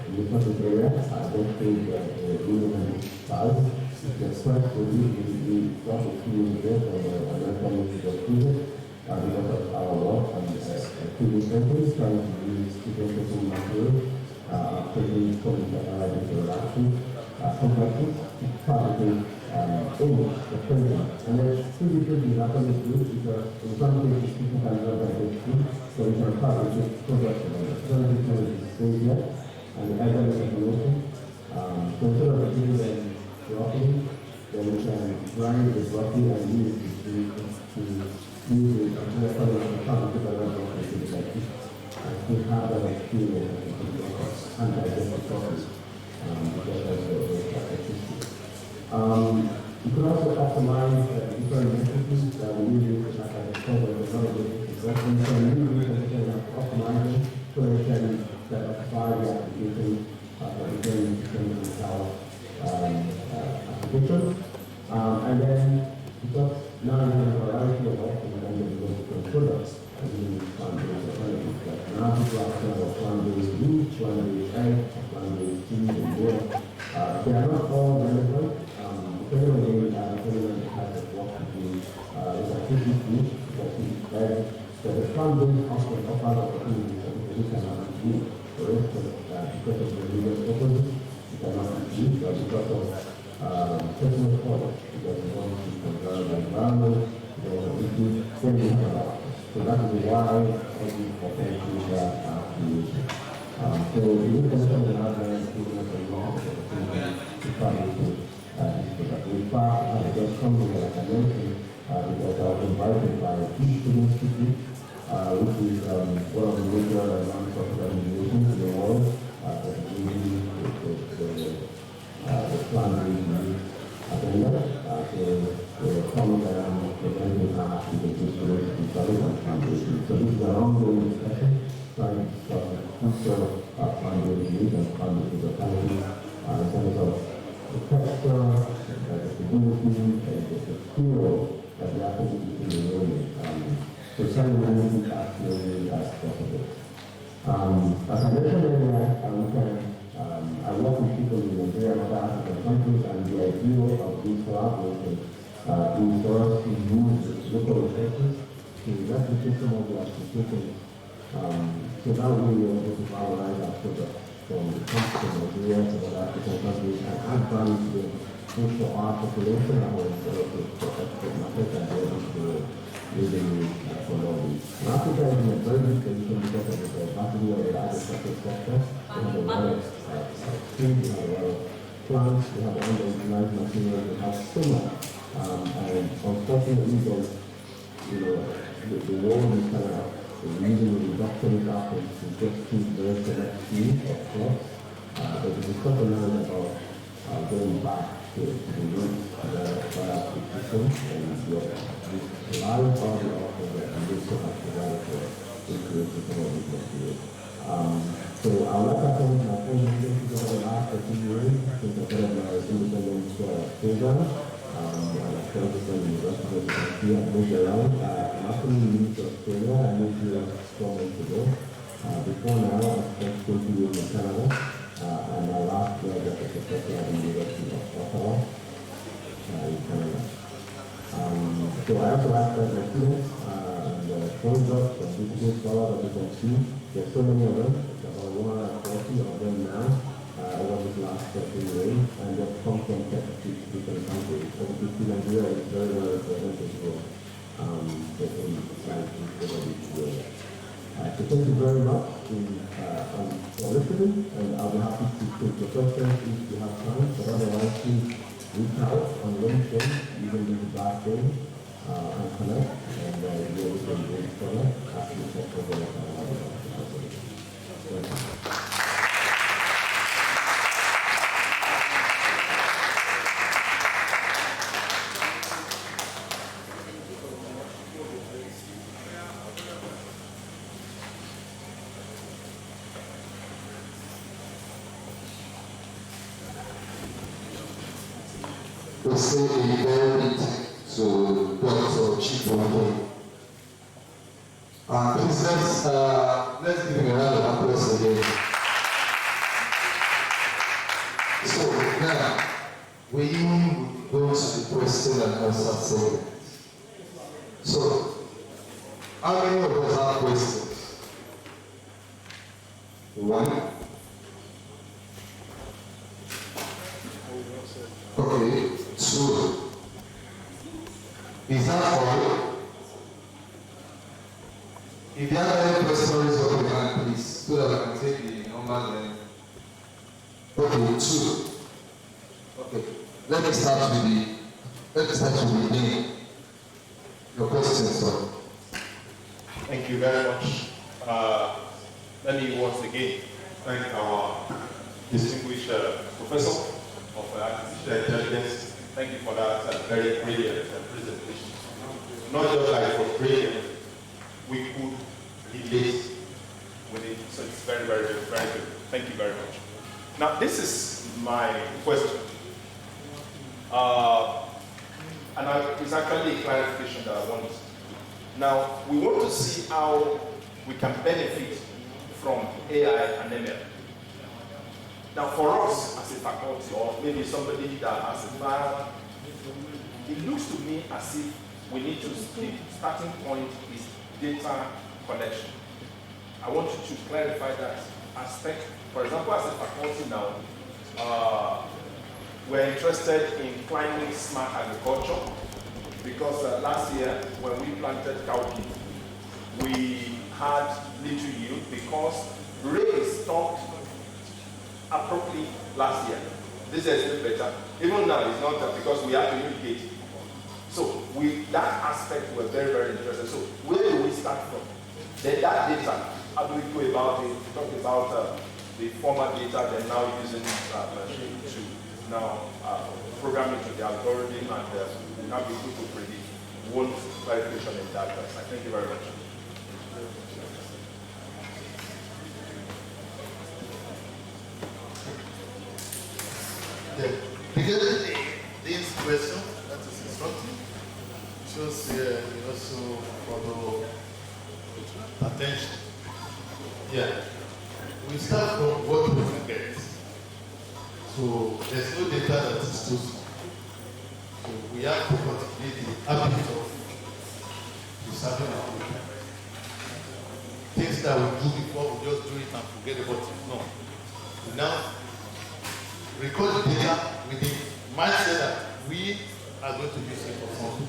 in the process area, I just did the size. The first will be got a few years of because of our work and previous countries trying to use different materials, taking from the interaction complexes to fabricate image, the printing. And there's two different things happening good because in some cases people can learn by this too, so we can fabricate products in it. Some people is stage yet, and the other is information. So instead of doing them roughly, then we can grind this roughly and use it to use it and to fabricate a lot of things like this. And to have that experience and digest the process because of the system. You can also optimize different recipes that we use like I discovered a lot of recipes. So you can optimize them so you can satisfy the application for different applications. And then because now you have a variety of options and different products. Now people are talking about plant-based meat, plant-based egg, plant-based cheese, and milk. They are not all relevant. Depending on the type of work you do, it's a tricky food, it's a tricky egg. So the plant-based offers opportunities that we cannot do. For instance, because of the religious purposes, we cannot do, but because of personal products, because we want to conserve the environment, we want to do things like that. So that is why every opportunity are created. So the intention is not very important for long to fabricate this product. In fact, as I just come here, like I mentioned, because I was invited by the Peace Institute, which is one of the major non-profit organizations in the world, that really the plant-based agenda. So we're coming around presenting our applications to the foundation. So this is an ongoing discussion trying to future plant-based meat and plant-based localities in terms of the texture, the stability, the feel that the application is really. So trying to manage it as closely as possible. As I mentioned earlier, I work with people in Nigeria and other African countries, and the idea of this collaboration is for us to use local resources to replicate some of the applications. So that way we are able to valorize our products from the country of Nigeria to other African countries and add value to them, both for our population and also for export markets and be able to living for all these. Africa is in a very good position because of the capacity of the agricultural sector. We have a lot of trees, we have a lot of plants, we have underutilized materials, we have so much. And unfortunately, the world is kind of using the reduction efforts to just choose very select few of crops But we discussed a little about going back to the roots for our system and the large part of the use of provided for increasing some of these materials. So I would like to thank my friends over the last 13 years since I started my independent program. And I started from the University of the country. I moved around. I'm actually new to Australia. I moved here 4 months ago. Before now, I spent 20 years in Canada. And my last job was a professor at the University of Aaua in Canada. So I also asked my students and postdocs and digital scholars, as you can see. There's so many of them, about 140 of them now over this last 13 years, and they've come from 36 different countries. Obviously, Nigeria is very well represented as well in science over this year. So thank you very much for listening, and I'll be happy to take your questions if you have time, but otherwise please reach out on LinkedIn, even this last day, and connect, and you'll be able to engage further after the session. We say a very big to Dr. Chipotle. Please let's give him a round of applause again. So now we go to the question and answer segment. So how many of us have questions? One. Okay. Two. Is that all? If you have any questions, raise your hand, please, so that I can take the number then. Okay, two. Okay. Let me start with the name. Your question, sir. Thank you very much. Let me once again thank our distinguished professor of artificial intelligence. Thank you for that very brilliant presentation. Not just like it was brilliant, we could relate with it. So it's very, very, very, very good. Thank you very much. Now, this is my question. It's actually a clarification that I want. Now, we want to see how we can benefit from AI and ML. Now, for us as a faculty, or maybe somebody that has a file, it looks to me as if we need to, the starting point is data collection. I want you to clarify that aspect. For example, as a faculty now, we're interested in climate smart agriculture because last year when we planted cowpea, we had little yield because rain stopped abruptly last year. This is still better. Even now, it's not because we have to irrigate. So that aspect we're very, very interested. So where do we start from? Then that data, how do we go about it? Talk about the former data, then now using machine to now program it to the algorithm and now be able to predict one clarification in that. Thank you very much. Because this question that is instructive shows you also follow attention. Yeah. We start from what we can get. So there's no data that is too small. So we have to cultivate the habit of preserving our data. Things that we do before we just do it and forget about it. No. We now record the data with the mindset that we are going to use it for something.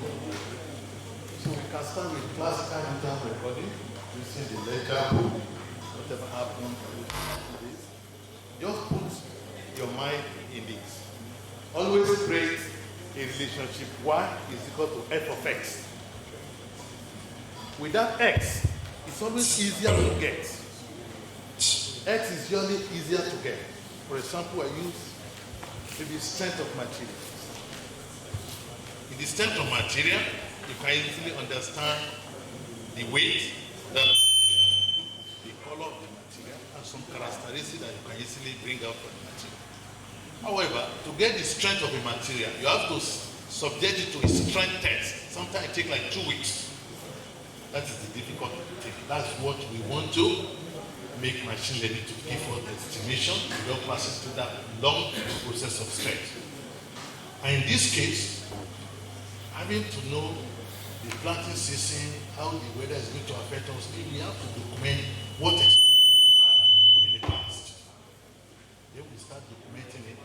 So we can start with classical data recording, using the ledger book, whatever happened to this. Just put your mind in this. Always create a relationship. Y is equal to f of x. With that x, it's always easier to get. X is usually easier to get. For example, I use maybe strength of material. In the strength of material, you can easily understand the weight, the color of the material, and some characteristics that you can easily bring out from the material. However, to get the strength of a material, you have to subject it to a strength test. Sometimes it takes like 2 weeks. That is the difficult thing. That's what we want to make machine learning to give us the estimation without passing through that long process of strength. And in this case, having to know the planting season, how the weather is going to affect us, we have to document what experience we had in the past. Then we start documenting it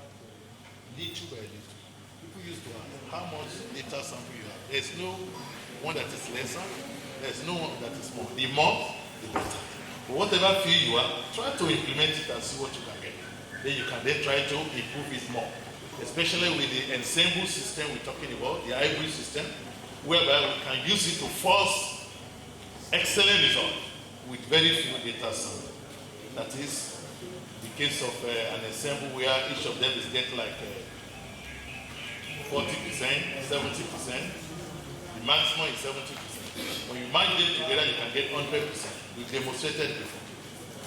little by little. People used to ask how much data sample you have. There's no one that is lesser, there's no one that is more. The more, the better. But whatever field you are, try to implement it and see what you can get. Then you can then try to improve it more. Especially with the ensemble system we're talking about, the hybrid system, whereby we can use it to force excellent results with very few data samples. That is the case of an ensemble where each of them is getting like 40%, 70%. The maximum is 70%. When you merge them together, you can get 100%. We demonstrated before.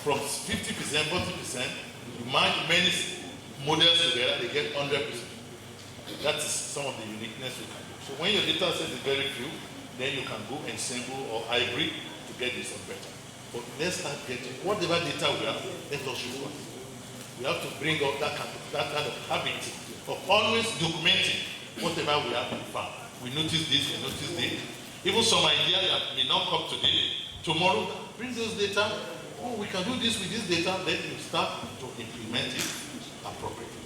From 50%, 40%, you merge many models together, they get 100%. That is some of the uniqueness we can do. So when your data set is very few, then you can go ensemble or hybrid to get this one better. But let's start getting whatever data we have, let us use it. We have to bring up that kind of habit of always documenting whatever we have in farm. We notice this, we notice this. Even some idea that may not come today, tomorrow, bring those data. Oh, we can do this with this data, then you start to implement it appropriately.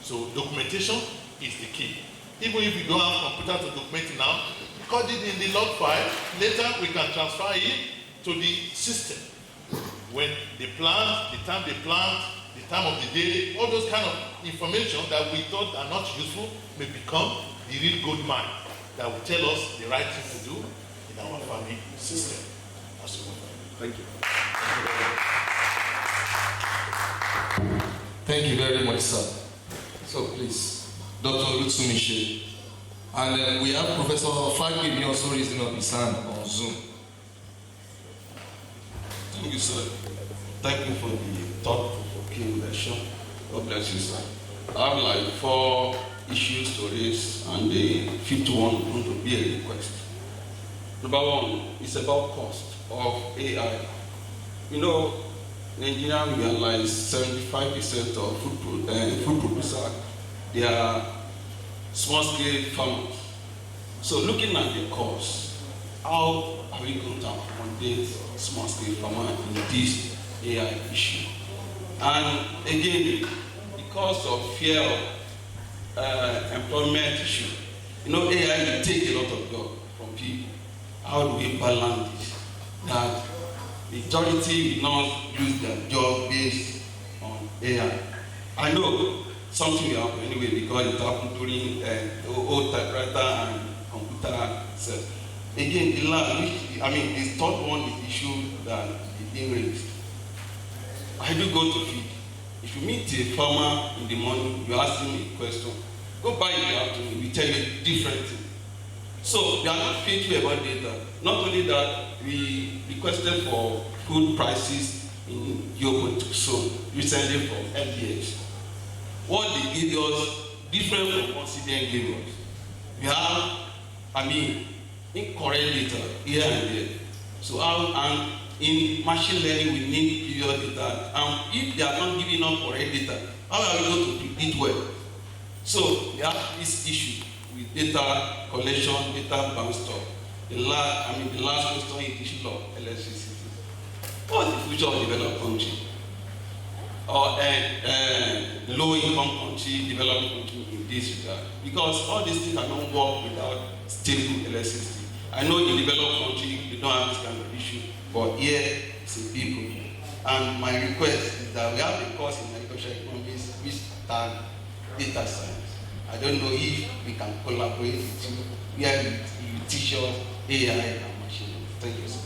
So documentation is the key. Even if you don't have a computer to document it now, record it in the log file. Later, we can transfer it to the system. When they plant, the time they plant, the time of the day, all those kind of information that we thought are not useful may become the real gold mine that will tell us the right thing to do in our farming system. Thank you. Thank you very much, sir. So please, Dr. Lutsu Michel. And we have Professor Fagbi also raising up his hand on Zoom. Thank you, sir. Thank you for the thought-provoking lecture. God bless you, sir. I have like 4 issues to raise, and the 5th one is going to be a request. Number 1 is about cost of AI. You know, Nigeria realize 75% of food producers, they are small-scale farmers. So looking at the cost, how are we going to accommodate small-scale farmers in this AI issue? And again, because of fear of employment issue, you know, AI will take a lot of job from people. How do we balance this? That majority will not lose their job based on AI. I know something will happen anyway because it happened during old typewriter and computer set. Again, the last, the third one is the issue that is being raised. I do go to feed. If you meet a farmer in the morning, you ask him a question, go buy in the afternoon, we tell you different things. So we are not faithful about data. Not only that, we requested for food prices in geopolitical zone recently from MPH. What they gave us, different from what CDN gave us. We have, incorrect data here and there. So and in machine learning, we need period data. And if they are not giving us correct data, how are we going to predict well? So we have this issue with data collection, data bounce up. The last question is the issue of electricity. What is the future of developed country? Or low-income country, developing country in this regard? Because all these things cannot work without stable electricity. I know in developed country they don't have this kind of issue, but here it's a big problem. And my request is that we have a course in agricultural economics which targets data science. I don't know if we can collaborate with you where you teach us AI and machine learning. Thank you, sir.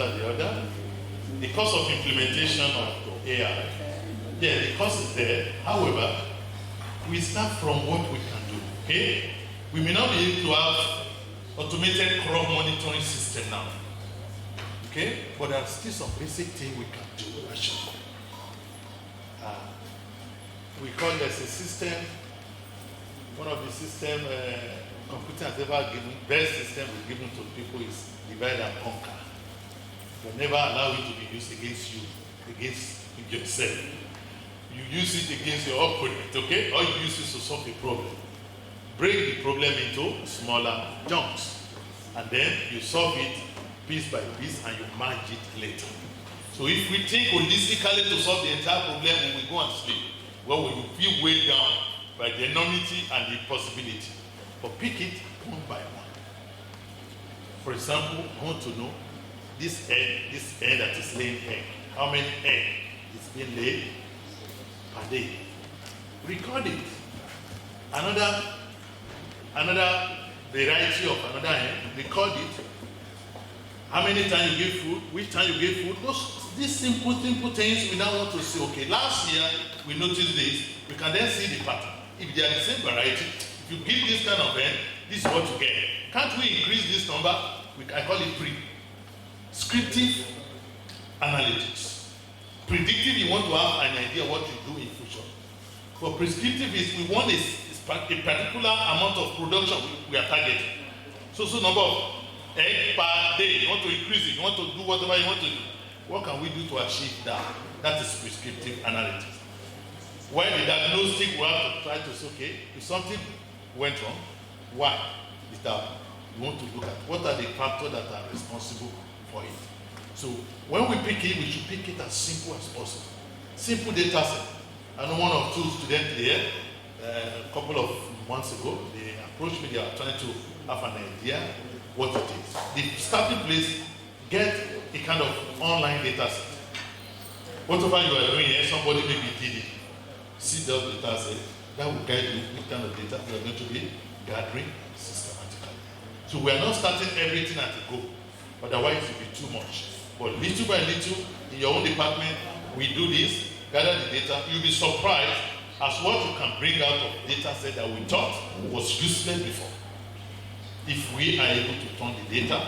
after the other. The cost of implementation of AI, yeah, the cost is there. However, we start from what we can do, okay? We may not be able to have automated crop monitoring system now, okay? But there are still some basic things we can do, actually. We call this a system, one of the system computer has ever given, best system we've given to people is divide and conquer. But never allow it to be used against you, against yourself. You use it against your opponent, okay? Or you use it to solve a problem. Break the problem into smaller chunks. And then you solve it piece by piece and you merge it later. So if we think holistically to solve the entire problem, we will go and sleep. Well, we will feel weighed down by the enormity and the possibility. But pick it one by one. For example, I want to know this egg that is laying egg. How many eggs is being laid per day? Record it. Another variety of another egg, record it. How many times you give food, which time you give food. These simple things we now want to say, okay, last year we noticed this, we can then see the pattern. If they are the same variety, if you give this kind of egg, this is what you get. Can't we increase this number? I call it prescriptive analytics. Predictive, you want to have an idea what you do in future. For prescriptive is we want a particular amount of production we are targeting. So number of egg per day, you want to increase it, you want to do whatever you want to do. What can we do to achieve that? That is prescriptive analytics. While the diagnostic, we have to try to say, okay, if something went wrong, why is that? We want to look at what are the factors that are responsible for it. So when we pick it, we should pick it as simple as possible. Simple data set. I know one or two students here, a couple of months ago, they approached me, they are trying to have an idea what it is. The starting place, get a kind of online data set. Whatever you are doing here, somebody maybe did it. See those data set, that will guide you which kind of data you are going to be gathering systematically. So we are not starting everything at a go, otherwise it will be too much. But little by little, in your own department, we do this, gather the data. You'll be surprised as what you can bring out of data set that we thought was useless before. If we are able to turn the data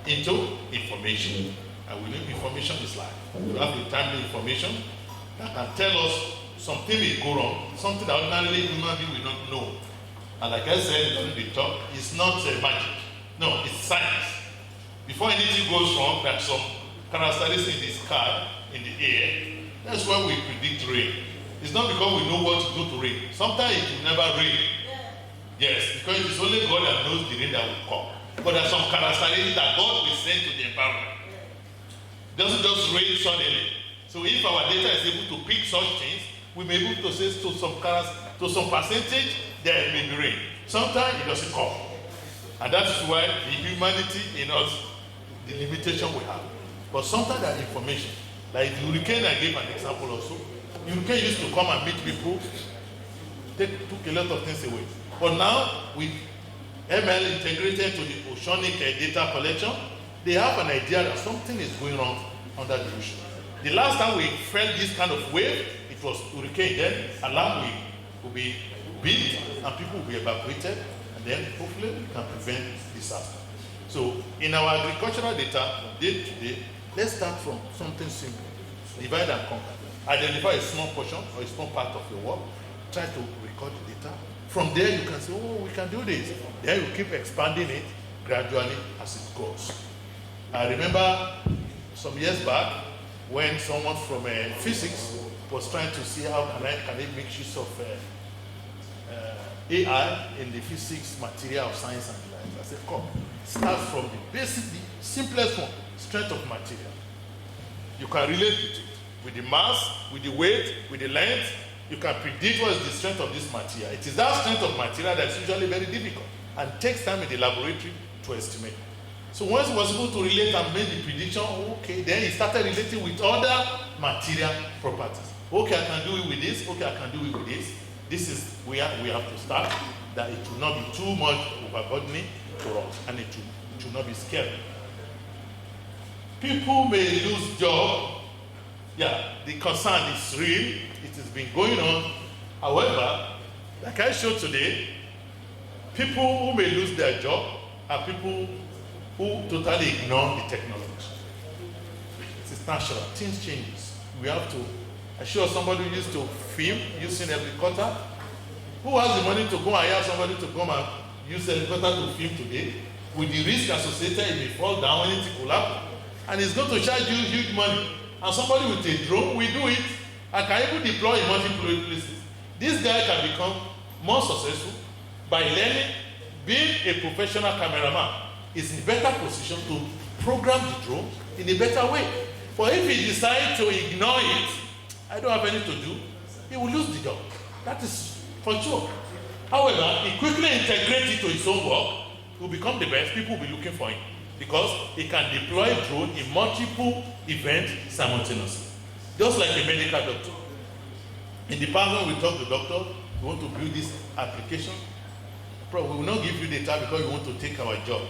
into information, and we know information is life. We have the timely information that can tell us something may go wrong, something that ordinarily human being will not know. And like I said during the talk, it's not magic. No, it's science. Before anything goes wrong, there's some characteristics in the sky, in the air. That's why we predict rain. It's not because we know what to do to rain. Sometimes it will never rain. Yes, because it's only God that knows the rain that will come. But there are some characteristics that God will send to the environment. It doesn't just rain suddenly. So if our data is able to pick such things, we may be able to say to some percentage there may be rain. Sometimes it doesn't come. And that's why the humanity in us, the limitation we have. But sometimes there are information. Like the hurricane, I gave an example also. The hurricane used to come and meet people, took a lot of things away. But now, with ML integrated to the oceanic data collection, they have an idea that something is going wrong under the ocean. The last time we felt this kind of wave, it was hurricane. Then alarm will be built and people will be evacuated, and then hopefully we can prevent disaster. So in our agricultural data, day to day, let's start from something simple. Divide and conquer. Identify a small portion or a small part of your work. Try to record the data. From there you can say, oh, we can do this. Then you keep expanding it gradually as it goes. I remember some years back when someone from physics was trying to see how can they make use of AI in the physics material of science and life. I said, come, start from the basic, the simplest one, strength of material. You can relate with it, with the mass, with the weight, with the length. You can predict what is the strength of this material. It is that strength of material that's usually very difficult and takes time in the laboratory to estimate. So once he was able to relate and make the prediction, okay, then he started relating with other material properties. Okay, I can do it with this. Okay, I can do it with this. This is where we have to start, that it will not be too much overburdening for us, and it will not be scary. People may lose job. Yeah, the concern is real. It has been going on. However, like I showed today, people who may lose their job are people who totally ignore the technology. It's natural. Things change. We have to. I sure somebody who used to film using a recorder. Who has the money to go and hire somebody to come and use a recorder to film today? With the risk associated, it may fall down, anything will happen. And it's going to charge you huge money. And somebody with a drone will do it. I can even deploy in multiple places. This guy can become more successful by learning. Being a professional cameraman is in a better position to program the drone in a better way. But if he decides to ignore it, I don't have anything to do, he will lose the job. That is for sure. However, he quickly integrates it to his own work, he will become the best. People will be looking for him because he can deploy drone in multiple events simultaneously. Just like a medical doctor. In the past, when we talk to the doctor, we want to build this application. We will not give you data because we want to take our job.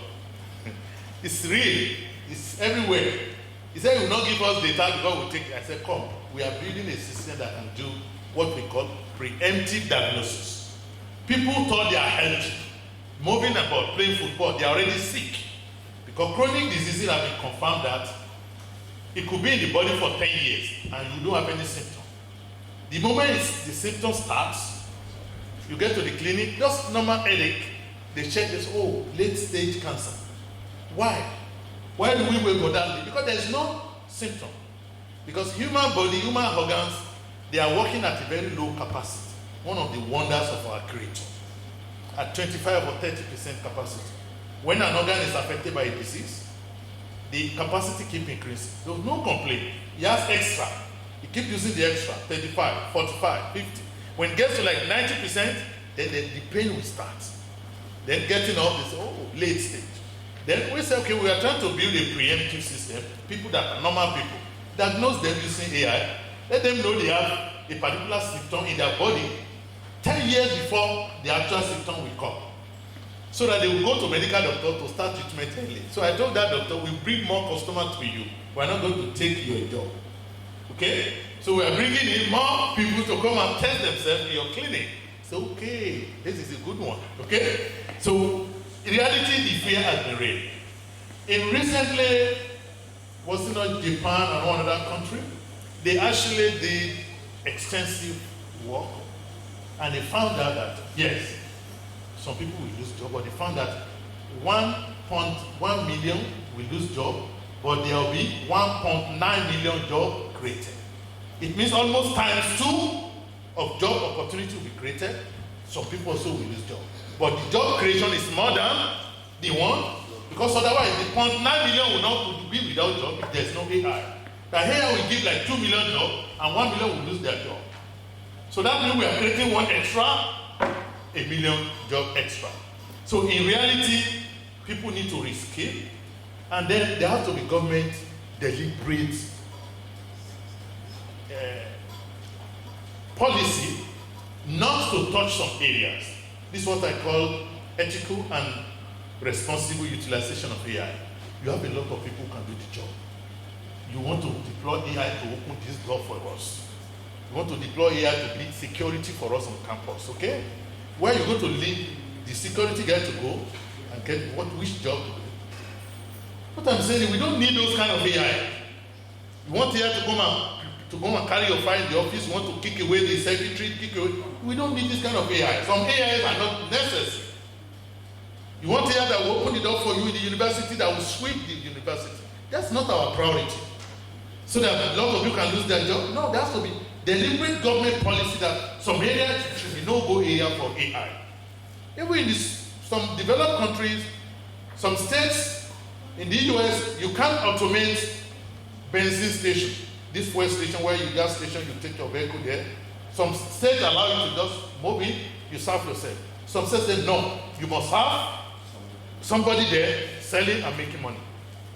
It's real. It's everywhere. He said, he will not give us data because we'll take it. I said, come. We are building a system that can do what we call preemptive diagnosis. People thought they are healthy, moving about, playing football, they are already sick. Because chronic diseases have been confirmed that it could be in the body for 10 years and you don't have any symptom. The moment the symptom starts, you get to the clinic, just normal headache, they check this, oh, late stage cancer. Why? Why do we wait for that? Because there's no symptom. Because human body, human organs, they are working at a very low capacity. One of the wonders of our Creator. At 25 or 30% capacity. When an organ is affected by a disease, the capacity keeps increasing. There's no complaint. He has extra. He keeps using the extra, 35, 45, 50. When it gets to like 90%, then the pain will start. Then getting up is, oh, late stage. Then we say, okay, we are trying to build a preemptive system. People that are normal people, diagnose them using AI. Let them know they have a particular symptom in their body 10 years before the actual symptom will come. So that they will go to medical doctor to start treatment early. So I told that doctor, we'll bring more customers to you. We're not going to take your job. Okay? So we are bringing in more people to come and test themselves in your clinic. So, okay, this is a good one. Okay? So, in reality, the fear has been real. In recently, was it not Japan and one other country? They actually did extensive work and they found out that, yes, some people will lose job, but they found that 1.1 million will lose job, but there will be 1.9 million job created. It means almost times 2 of job opportunity will be created. Some people also will lose job. But the job creation is more than the one, because otherwise the 0.9 million will not be without job if there's no AI. The AI will give like 2 million jobs and 1 million will lose their job. So that means we are creating one extra, 1 million job extra. So in reality, people need to reskill, and then there has to be government deliberate policy not to touch some areas. This is what I call ethical and responsible utilization of AI. You have a lot of people who can do the job. You want to deploy AI to open this door for us. You want to deploy AI to build security for us on campus, okay? Where are you going to leave the security guy to go and get which job to do? What I'm saying is we don't need those kind of AI. You want AI to come and carry your file in the office, you want to kick away the secretary, we don't need this kind of AI. Some AIs are not necessary. You want AI that will open the door for you in the university, that will sweep the university. That's not our priority. So that a lot of you can lose their job. No, there has to be deliberate government policy that some areas should be no-go area for AI. Even in some developed countries, some states in the US, you can't automate benzene station. This fuel station where you gas station, you take your vehicle there. Some states allow you to just move in, you serve yourself. Some states say no, you must have somebody there selling and making money.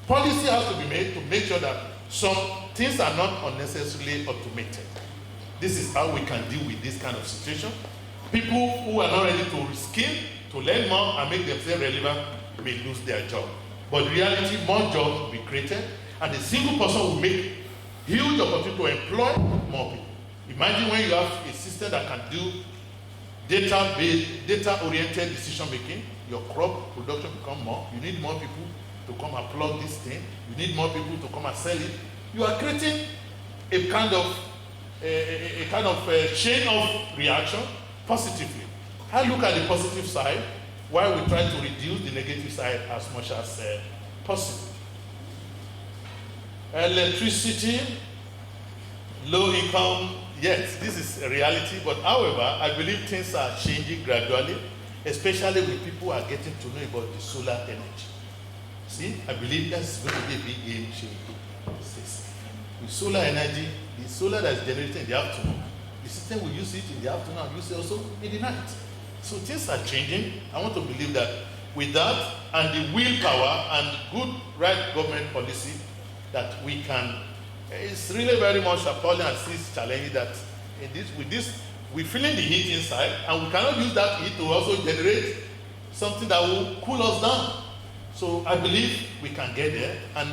Policy has to be made to make sure that some things are not unnecessarily automated. This is how we can deal with this kind of situation. People who are not ready to reskill, to learn more and make themselves relevant may lose their job. But in reality, more jobs will be created. And a single person will make huge opportunity to employ more people. Imagine when you have a system that can do data-based, data-oriented decision making, your crop production become more. You need more people to come and plug this thing. You need more people to come and sell it. You are creating a kind of chain of reaction positively. I look at the positive side while we try to reduce the negative side as much as possible. Electricity, low income, yes, this is a reality, but however, I believe things are changing gradually, especially when people are getting to know about the solar energy. See, I believe that's going to be a big game changer. With solar energy, the solar that's generated in the afternoon, the system will use it in the afternoon and use it also in the night. So things are changing. I want to believe that with that and the willpower and good right government policy that we can, it's really very much appalling and it's challenging that with this, we're feeling the heat inside and we cannot use that heat to also generate something that will cool us down. So I believe we can get there, and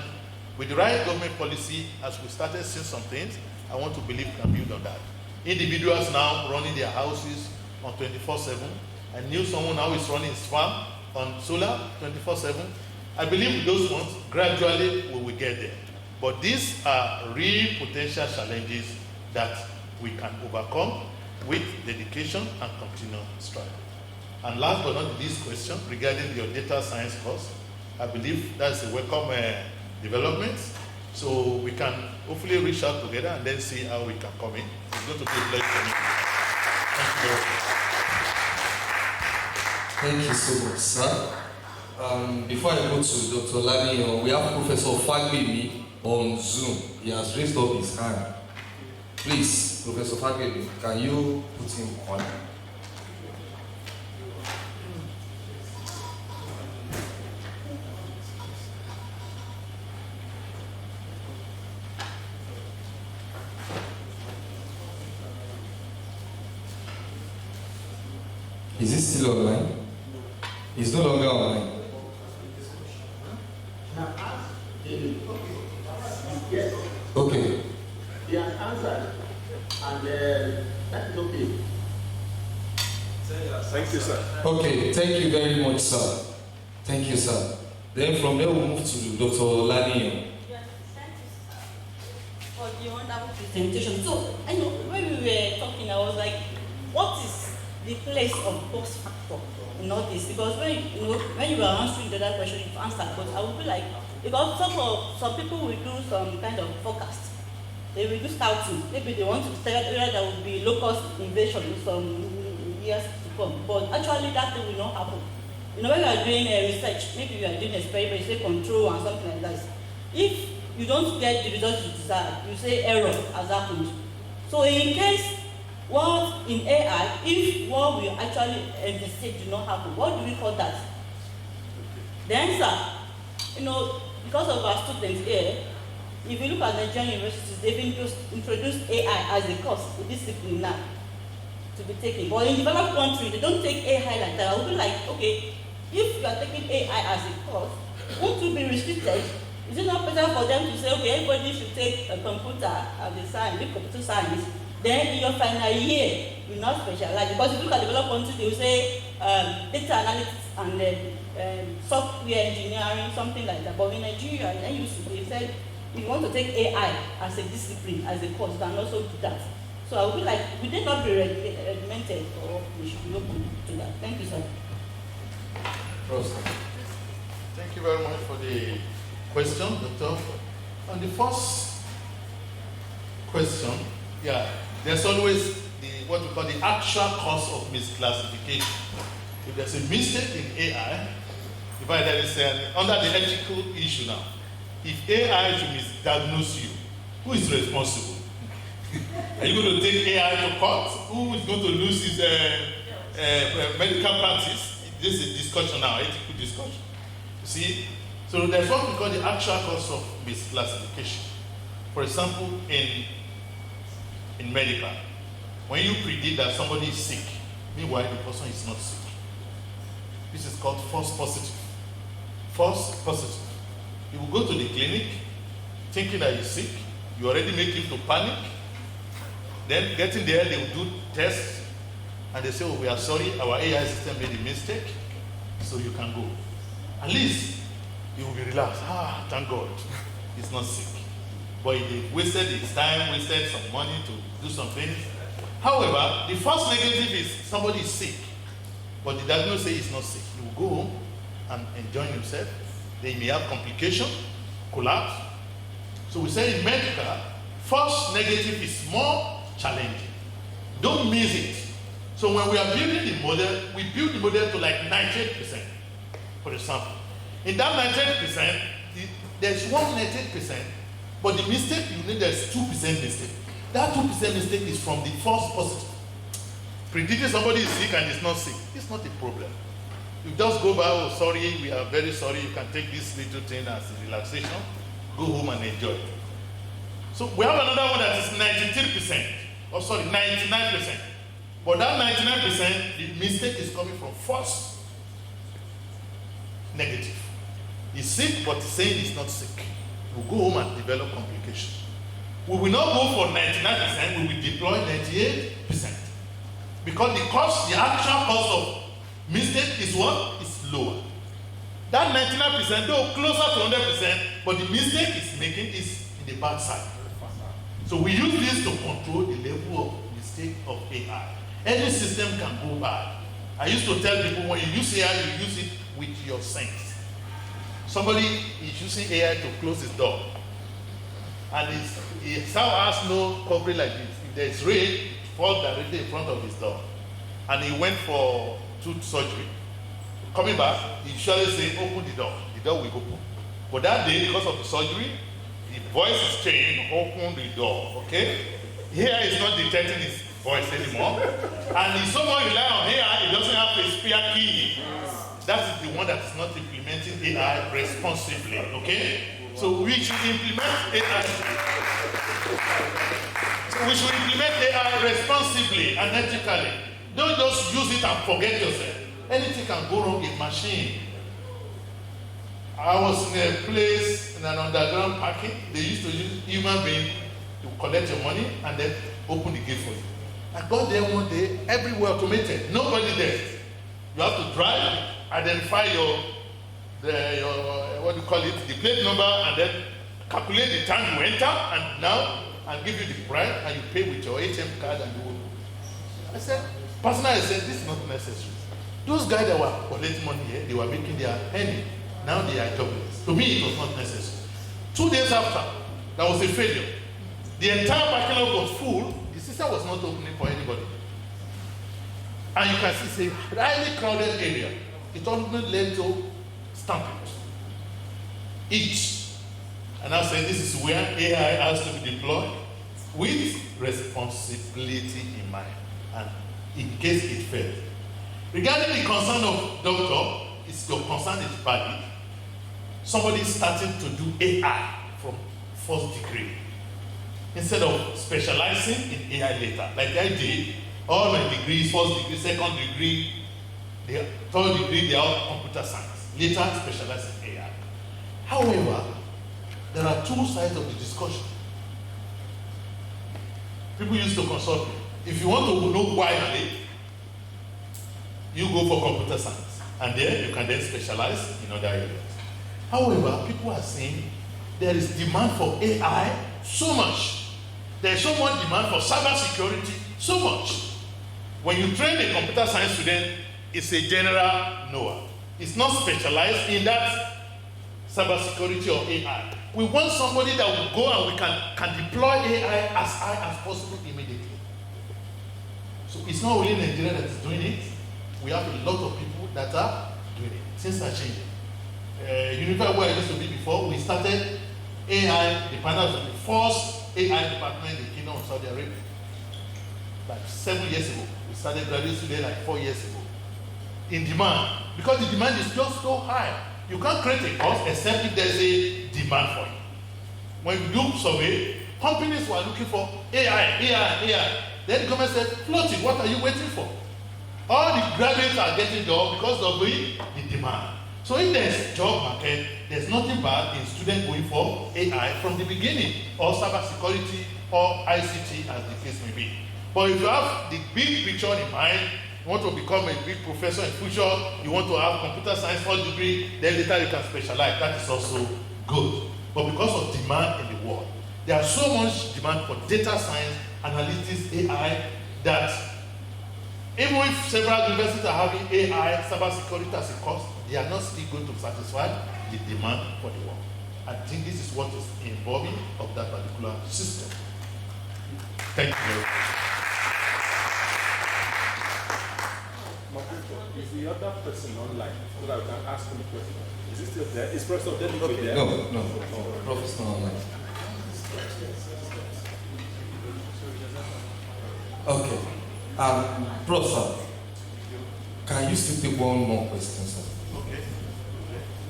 with the right government policy, as we started seeing some things, I want to believe we can build on that. Individuals now running their houses on 24/7. I knew someone now is running his farm on solar 24/7. I believe with those ones, gradually we will get there. But these are real potential challenges that we can overcome with dedication and continual striving. And last but not the least question regarding your data science course, I believe that's a welcome development. So we can hopefully reach out together and then see how we can come in. It's going to be a pleasure for me. Thank you very much. Thank you so much, sir. Before I go to Dr. Lani, we have Professor Fagbemi on Zoom. He has raised up his hand. Please, Professor Fagbemi, can you put him on? Is he still online? He's no longer online. Yes. Okay. He has answered, and that is okay. Thank you, sir. Okay, thank you very much, sir. Thank you, sir. Then from there we'll move to Dr. Lani. Yes, thank you, sir, for the wonderful presentation. So, I know when we were talking, I was like, what is the place of cost factor in all this? Because when you were answering the other question, you've answered, but I would be like, because some people will do some kind of forecast. They will do scouting. Maybe they want to say that there will be low-cost invasion in some years to come. But actually, that thing will not happen. When you are doing research, maybe you are doing experiment, say control and something like that. If you don't get the results you desire, you say error has happened. So in case, what in AI, if what we actually envisage do not happen, what do we call that? The answer, because of our students here, if you look at Nigerian universities, they've introduced AI as a course, a discipline now, to be taken. But in developed countries, they don't take AI like that. I would be like, okay, if you are taking AI as a course, won't you be restricted? Is it not better for them to say, okay, everybody should take a computer as a science, computer science, then in your final year, you not specialize? Because if you look at developed countries, they will say data analytics and software engineering, something like that. But in Nigeria, they said, if you want to take AI as a discipline, as a course, you can also do that. So I would be like, would they not be regimented, or we should be open to that? Thank you, sir. Thank you very much for the question, Doctor. On the first question, there's always what we call the actual cause of misclassification. If there's a mistake in AI, there is under the ethical issue now. If AI should misdiagnose you, who is responsible? Are you going to take AI to court? Who is going to lose his medical practice? This is a discussion now, ethical discussion. You see? So there's what we call the actual cause of misclassification. For example, in medical, when you predict that somebody is sick, meanwhile the person is not sick. This is called false positive. False positive. You will go to the clinic, thinking that he's sick. You already make him to panic. Then getting there, they will do tests, and they say, oh, we are sorry, our AI system made a mistake, so you can go. At least you will be relaxed. Ah, thank God, he's not sick. But they wasted his time, wasted some money to do some things. However, the first negative is somebody is sick, but the diagnosis says he's not sick. He will go home and enjoy himself. They may have complication, collapse. So we say in medical, first negative is more challenging. Don't miss it. So when we are building the model, we build the model to like 98%, for example. In that 98%, there's one 98%, but the mistake you need, there's 2% mistake. That 2% mistake is from the false positive. Predicting somebody is sick and is not sick, it's not a problem. You just go by, oh, sorry, we are very sorry, you can take this little thing as a relaxation, go home and enjoy it. So we have another one that is 93%, or sorry, 99%. But that 99%, the mistake is coming from false negative. He's sick, but he's saying he's not sick. We'll go home and develop complications. We will not go for 99%, we will deploy 98%. Because the actual cost of mistake is what? Is lower. That 99%, though closer to 100%, but the mistake is making is in the bad side. So we use this to control the level of mistake of AI. Any system can go bad. I used to tell people, when you use AI, you use it with your sense. Somebody is using AI to close his door, and his house has no coverage like this. If there is rain, it falls directly in front of his door. And he went for tooth surgery. Coming back, he usually say, open the door will open. But that day, because of the surgery, the voice is changed, open the door, okay? Here is not detecting his voice anymore. And he's so much reliant on AI, he doesn't have a spare key. That is the one that is not implementing AI responsibly, okay? So we should implement AI. We should implement AI responsibly and ethically. Don't just use it and forget yourself. Anything can go wrong in machine. I was in a place in an underground parking. They used to use human being to collect your money and then open the gate for you. I got there one day, everywhere automated, nobody there. You have to drive, identify your what do you call it, the plate number, and then calculate the time you enter, and give you the price, and you pay with your ATM card and you. I said, personally, I said, this is not necessary. Those guys that were collecting money here, they were making their penny. Now they are jobless. To me, it was not necessary. 2 days after, there was a failure. The entire parking lot was full. The system was not opening for anybody. And you can see it's a highly crowded area. It only led to stamping. Each. And I said, this is where AI has to be deployed with responsibility in mind, and in case it fails. Regarding the concern of doctor, it's your concern is valid. Somebody starting to do AI from first degree instead of specializing in AI later. Like I did, all my degrees, first degree, second degree, third degree, they are all computer science. Later, specialize in AI. However, there are two sides of the discussion. People used to consult me. If you want to know why you're late, you go for computer science, and then you can then specialize in other areas. However, people are saying there is demand for AI so much. There is so much demand for cybersecurity so much. When you train a computer science student, it's a general knower. It's not specialized in that cybersecurity or AI. We want somebody that will go and we can deploy AI as high as possible immediately. So it's not only Nigeria that is doing it. We have a lot of people that are doing it. Things are changing. University where I used to be before, we started AI department of the first AI department in the Kingdom of Saudi Arabia. Like 7 years ago. We started graduate students like 4 years ago. In demand. Because the demand is just so high. You can't create a course except if there's a demand for it. When you do survey, companies were looking for AI. Then the government said, float it, what are you waiting for? All the graduates are getting jobs because of the demand. So if there's job market, there's nothing bad in students going for AI from the beginning, or cybersecurity, or ICT, as the case may be. But if you have the big picture in mind, you want to become a big professor in future, you want to have computer science first degree, then later you can specialize. That is also good. But because of demand in the world, there is so much demand for data science, analytics, AI, that even if several universities are having AI, cybersecurity as a course, they are not still going to satisfy the demand for the work. I think this is what is involving of that particular system. Thank you very much. Is the other person online so that I can ask him a question? Is he still there? Is Professor David Okay. there? No. Professor online. Okay. Professor, can you still take one more question, sir? Okay.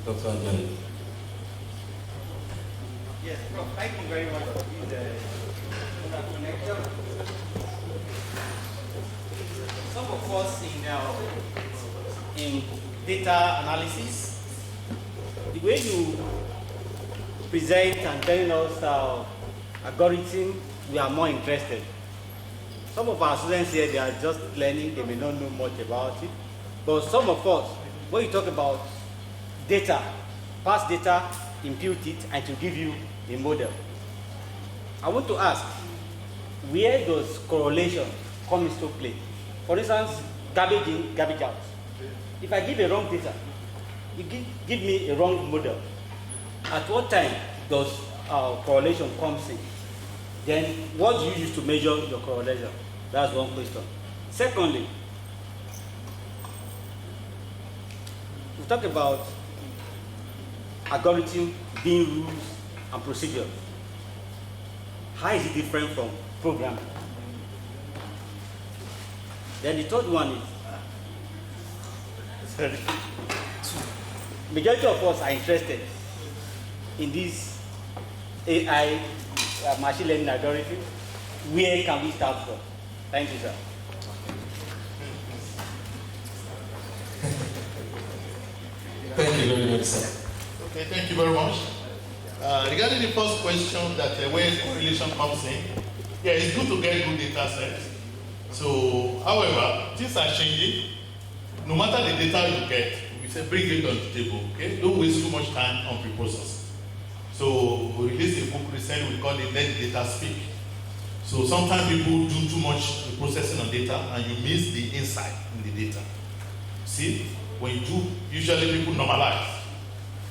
Dr. Ajay. Yes, Prof. Thank you very much for this connection. Some of us in data analysis, the way you present and telling us algorithm, we are more interested. Some of our students here, they are just learning, they may not know much about it. But some of us, when you talk about data, past data, impute it, and to give you a model. I want to ask, where does correlation come into play? For instance, garbage in, garbage out. If I give a wrong data, you give me a wrong model. At what time does correlation comes in? Then what do you use to measure your correlation? That's one question. Secondly, we talk about algorithm being rules and procedures. How is it different from programming? Then the third one is, majority of us are interested in this AI machine learning algorithm. Where can we start from? Thank you, sir. Thank you very much, sir. Okay, thank you very much. Regarding the first question that where correlation comes in, yeah, it's good to get good data sets. So, however, things are changing. No matter the data you get, we say bring it on the table, okay? Don't waste too much time on pre-process. So, we released a book recently, we call it Let the Data Speak. So sometimes people do too much processing on data and you miss the insight in the data. See, when you do, usually people normalize.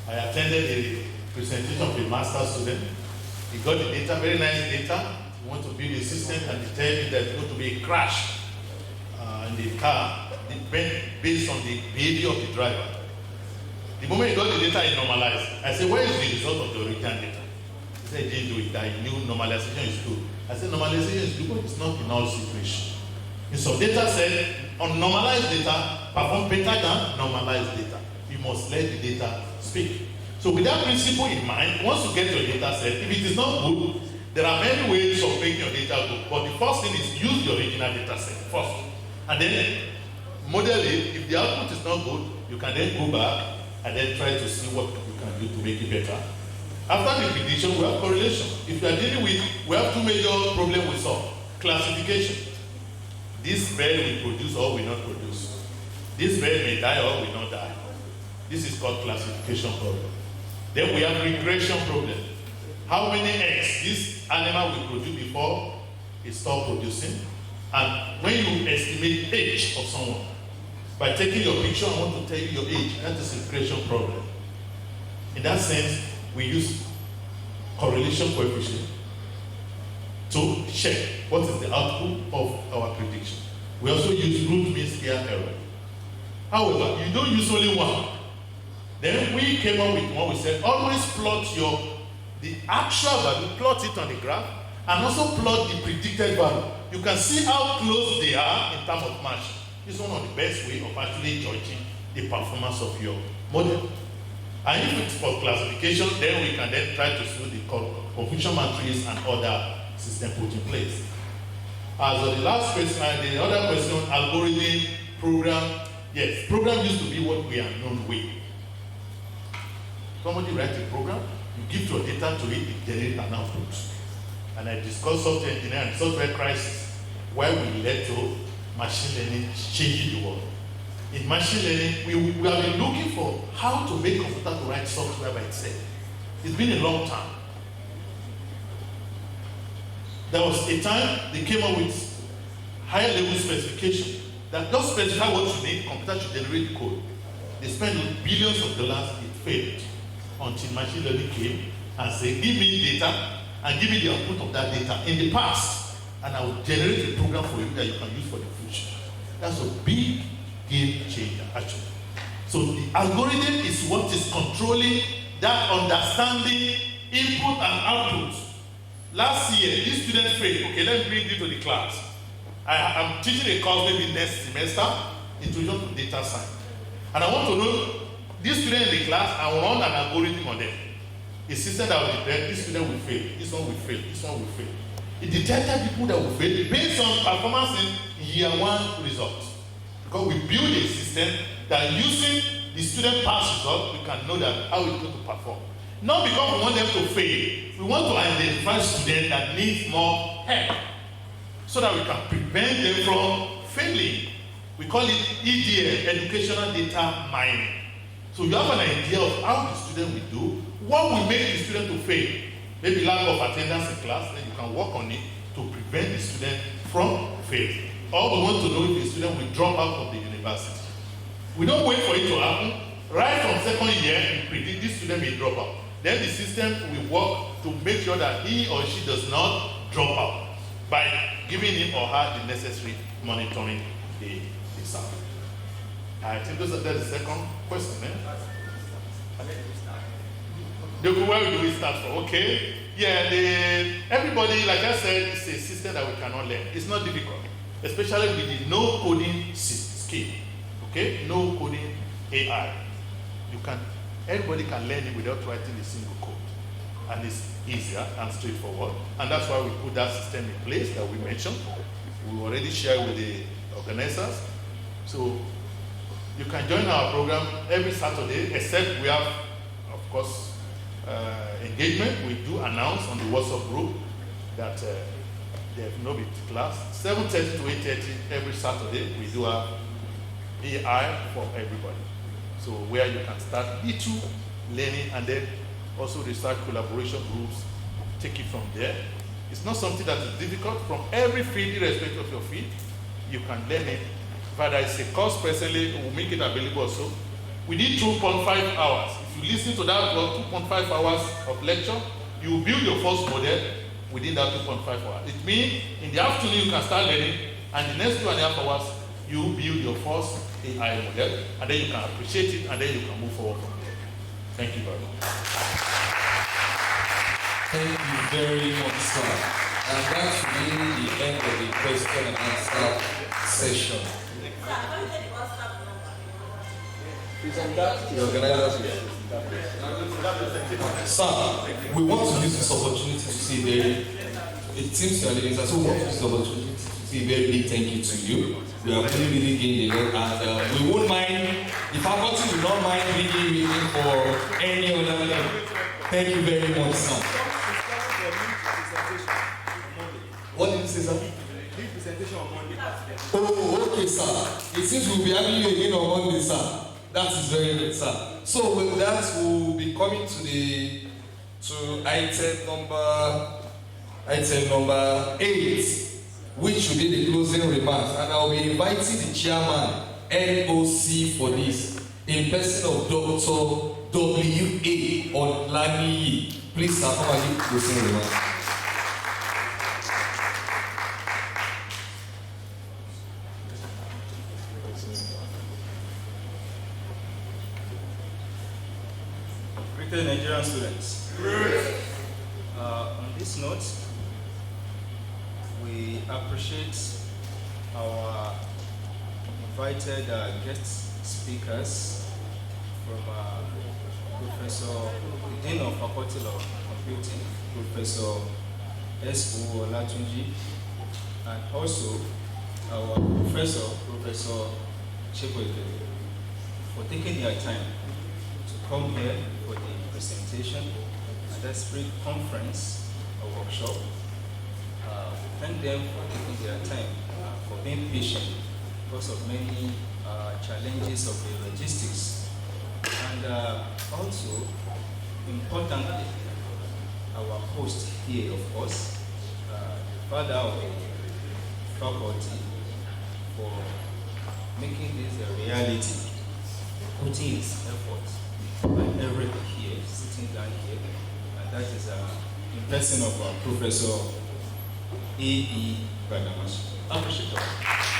I attended a presentation of a master's student. He got the data, very nice data. He wants to build a system and they tell you that there's going to be a crash in the car based on the behavior of the driver. The moment he got the data, he normalized. I said, where is the result of the original data? He said, he didn't do it, that he knew normalization is good. I said, normalization is good, but it's not in all situations. In some data set, on normalized data, perform better than normalized data. You must let the data speak. So with that principle in mind, once you get your data set, if it is not good, there are many ways of making your data good. But the first thing is use the original data set first. And then model it. If the output is not good, you can then go back and then try to see what you can do to make it better. After the prediction, we have correlation. If you are dealing with, we have two major problems we solve. Classification. This bird will produce or will not produce. This bird may die or will not die. This is called classification problem. Then we have regression problem. How many eggs this animal will produce before it stops producing? And when you estimate age of someone, by taking your picture, I want to tell you your age. That is a regression problem. In that sense, we use correlation coefficient to check what is the output of our prediction. We also use root mean square error. However, you don't use only one. Then we came up with one. We said always plot the actual value, plot it on the graph, and also plot the predicted value. You can see how close they are in terms of matching. It's one of the best way of actually judging the performance of your model. And if it's for classification, then we can then try to see the confusion matrix and other system put in place. As for the last question, the other question, algorithm, program. Yes, program used to be what we are known with. Somebody writes a program, you give your data to it, it generates an output. And I discussed software engineering and software crisis, where we led to machine learning changing the world. In machine learning, we have been looking for how to make computer to write software by itself. It's been a long time. There was a time they came up with higher level specification that just specify what you need, computer should generate the code. They spent billions of dollars, it failed until machine learning came and said, give me data and give me the output of that data in the past, and I will generate a program for you that you can use for the future. That's a big game changer, actually. So the algorithm is what is controlling that understanding input and output. Last year, this student failed. Okay, let me bring you to the class. I'm teaching a course maybe next semester, introduction to data science. And I want to know this student in the class, I will run an algorithm on them. A system that will detect this student will fail, this one will fail, this one will fail. It detected people that will fail based on performance in year one results. Because we build a system that using the student pass result, we can know that how it's going to perform. Not because we want them to fail, we want to identify students that need more help so that we can prevent them from failing. We call it EDL, Educational Data Mining. So you have an idea of how the student will do, what will make the student to fail. Maybe lack of attendance in class, then you can work on it to prevent the student from failing. Or we want to know if the student will drop out of the university. We don't wait for it to happen. Right from second year, we predict this student may drop out. Then the system will work to make sure that he or she does not drop out by giving him or her the necessary monitoring the exam. I think that's the second question. Where do we start from? Okay. Yeah, everybody, like I said, it's a system that we cannot learn. It's not difficult, especially with the no coding scheme. Okay, no coding AI. Everybody can learn it without writing a single code. And it's easier and straightforward. And that's why we put that system in place that we mentioned. We already shared with the organizers. So you can join our program every Saturday, except we have, of course, engagement. We do announce on the WhatsApp group that there have no bit class. 7:30 to 8:30 every Saturday, we do have AI for everybody. So where you can start little learning and then also research collaboration groups, take it from there. It's not something that is difficult. From every field, irrespective of your field, you can learn it. Whether it's a course personally, we'll make it available also. We need 2.5 hours. If you listen to that for 2.5 hours of lecture, you will build your first model within that 2.5 hours. It means in the afternoon you can start learning, and the next 2.5 hours you build your first AI model, and then you can appreciate it, and then you can move forward from there. Thank you very much. Thank you very much, sir. And that's really the end of the question and answer session. The organizers. Sir, we want to use this opportunity to say it seems to be so we want to use this opportunity to say a very big thank you to you. We have really gained a lot, and we won't mind, the faculty will not mind reading for any other thing. Thank you very much, sir. What did you say, sir? Presentation on Monday. Oh, okay, sir. It seems we'll be having you again on Monday, sir. That is very good, sir. So with that, we'll be coming to item number 8, which will be the closing remarks, and I'll be inviting the chairman, NOC, for this, in person of Dr. W.A. Olaniyi. Please, sir, come and give closing remarks. Nigerian students. On this note, we appreciate our invited guest speakers from Professor, the Dean of Faculty of Computing, Professor S.O. Olatunji, and also our Professor Cheboike, for taking their time to come here for the presentation at that spirit conference or workshop. Thank them for taking their time, for being patient because of many challenges of the logistics. And also, importantly, our host here, of course, the father of the faculty, for making this a reality, putting his effort by everything here, sitting down here, and that is in person of Professor A.E. Badamasu. Appreciate it.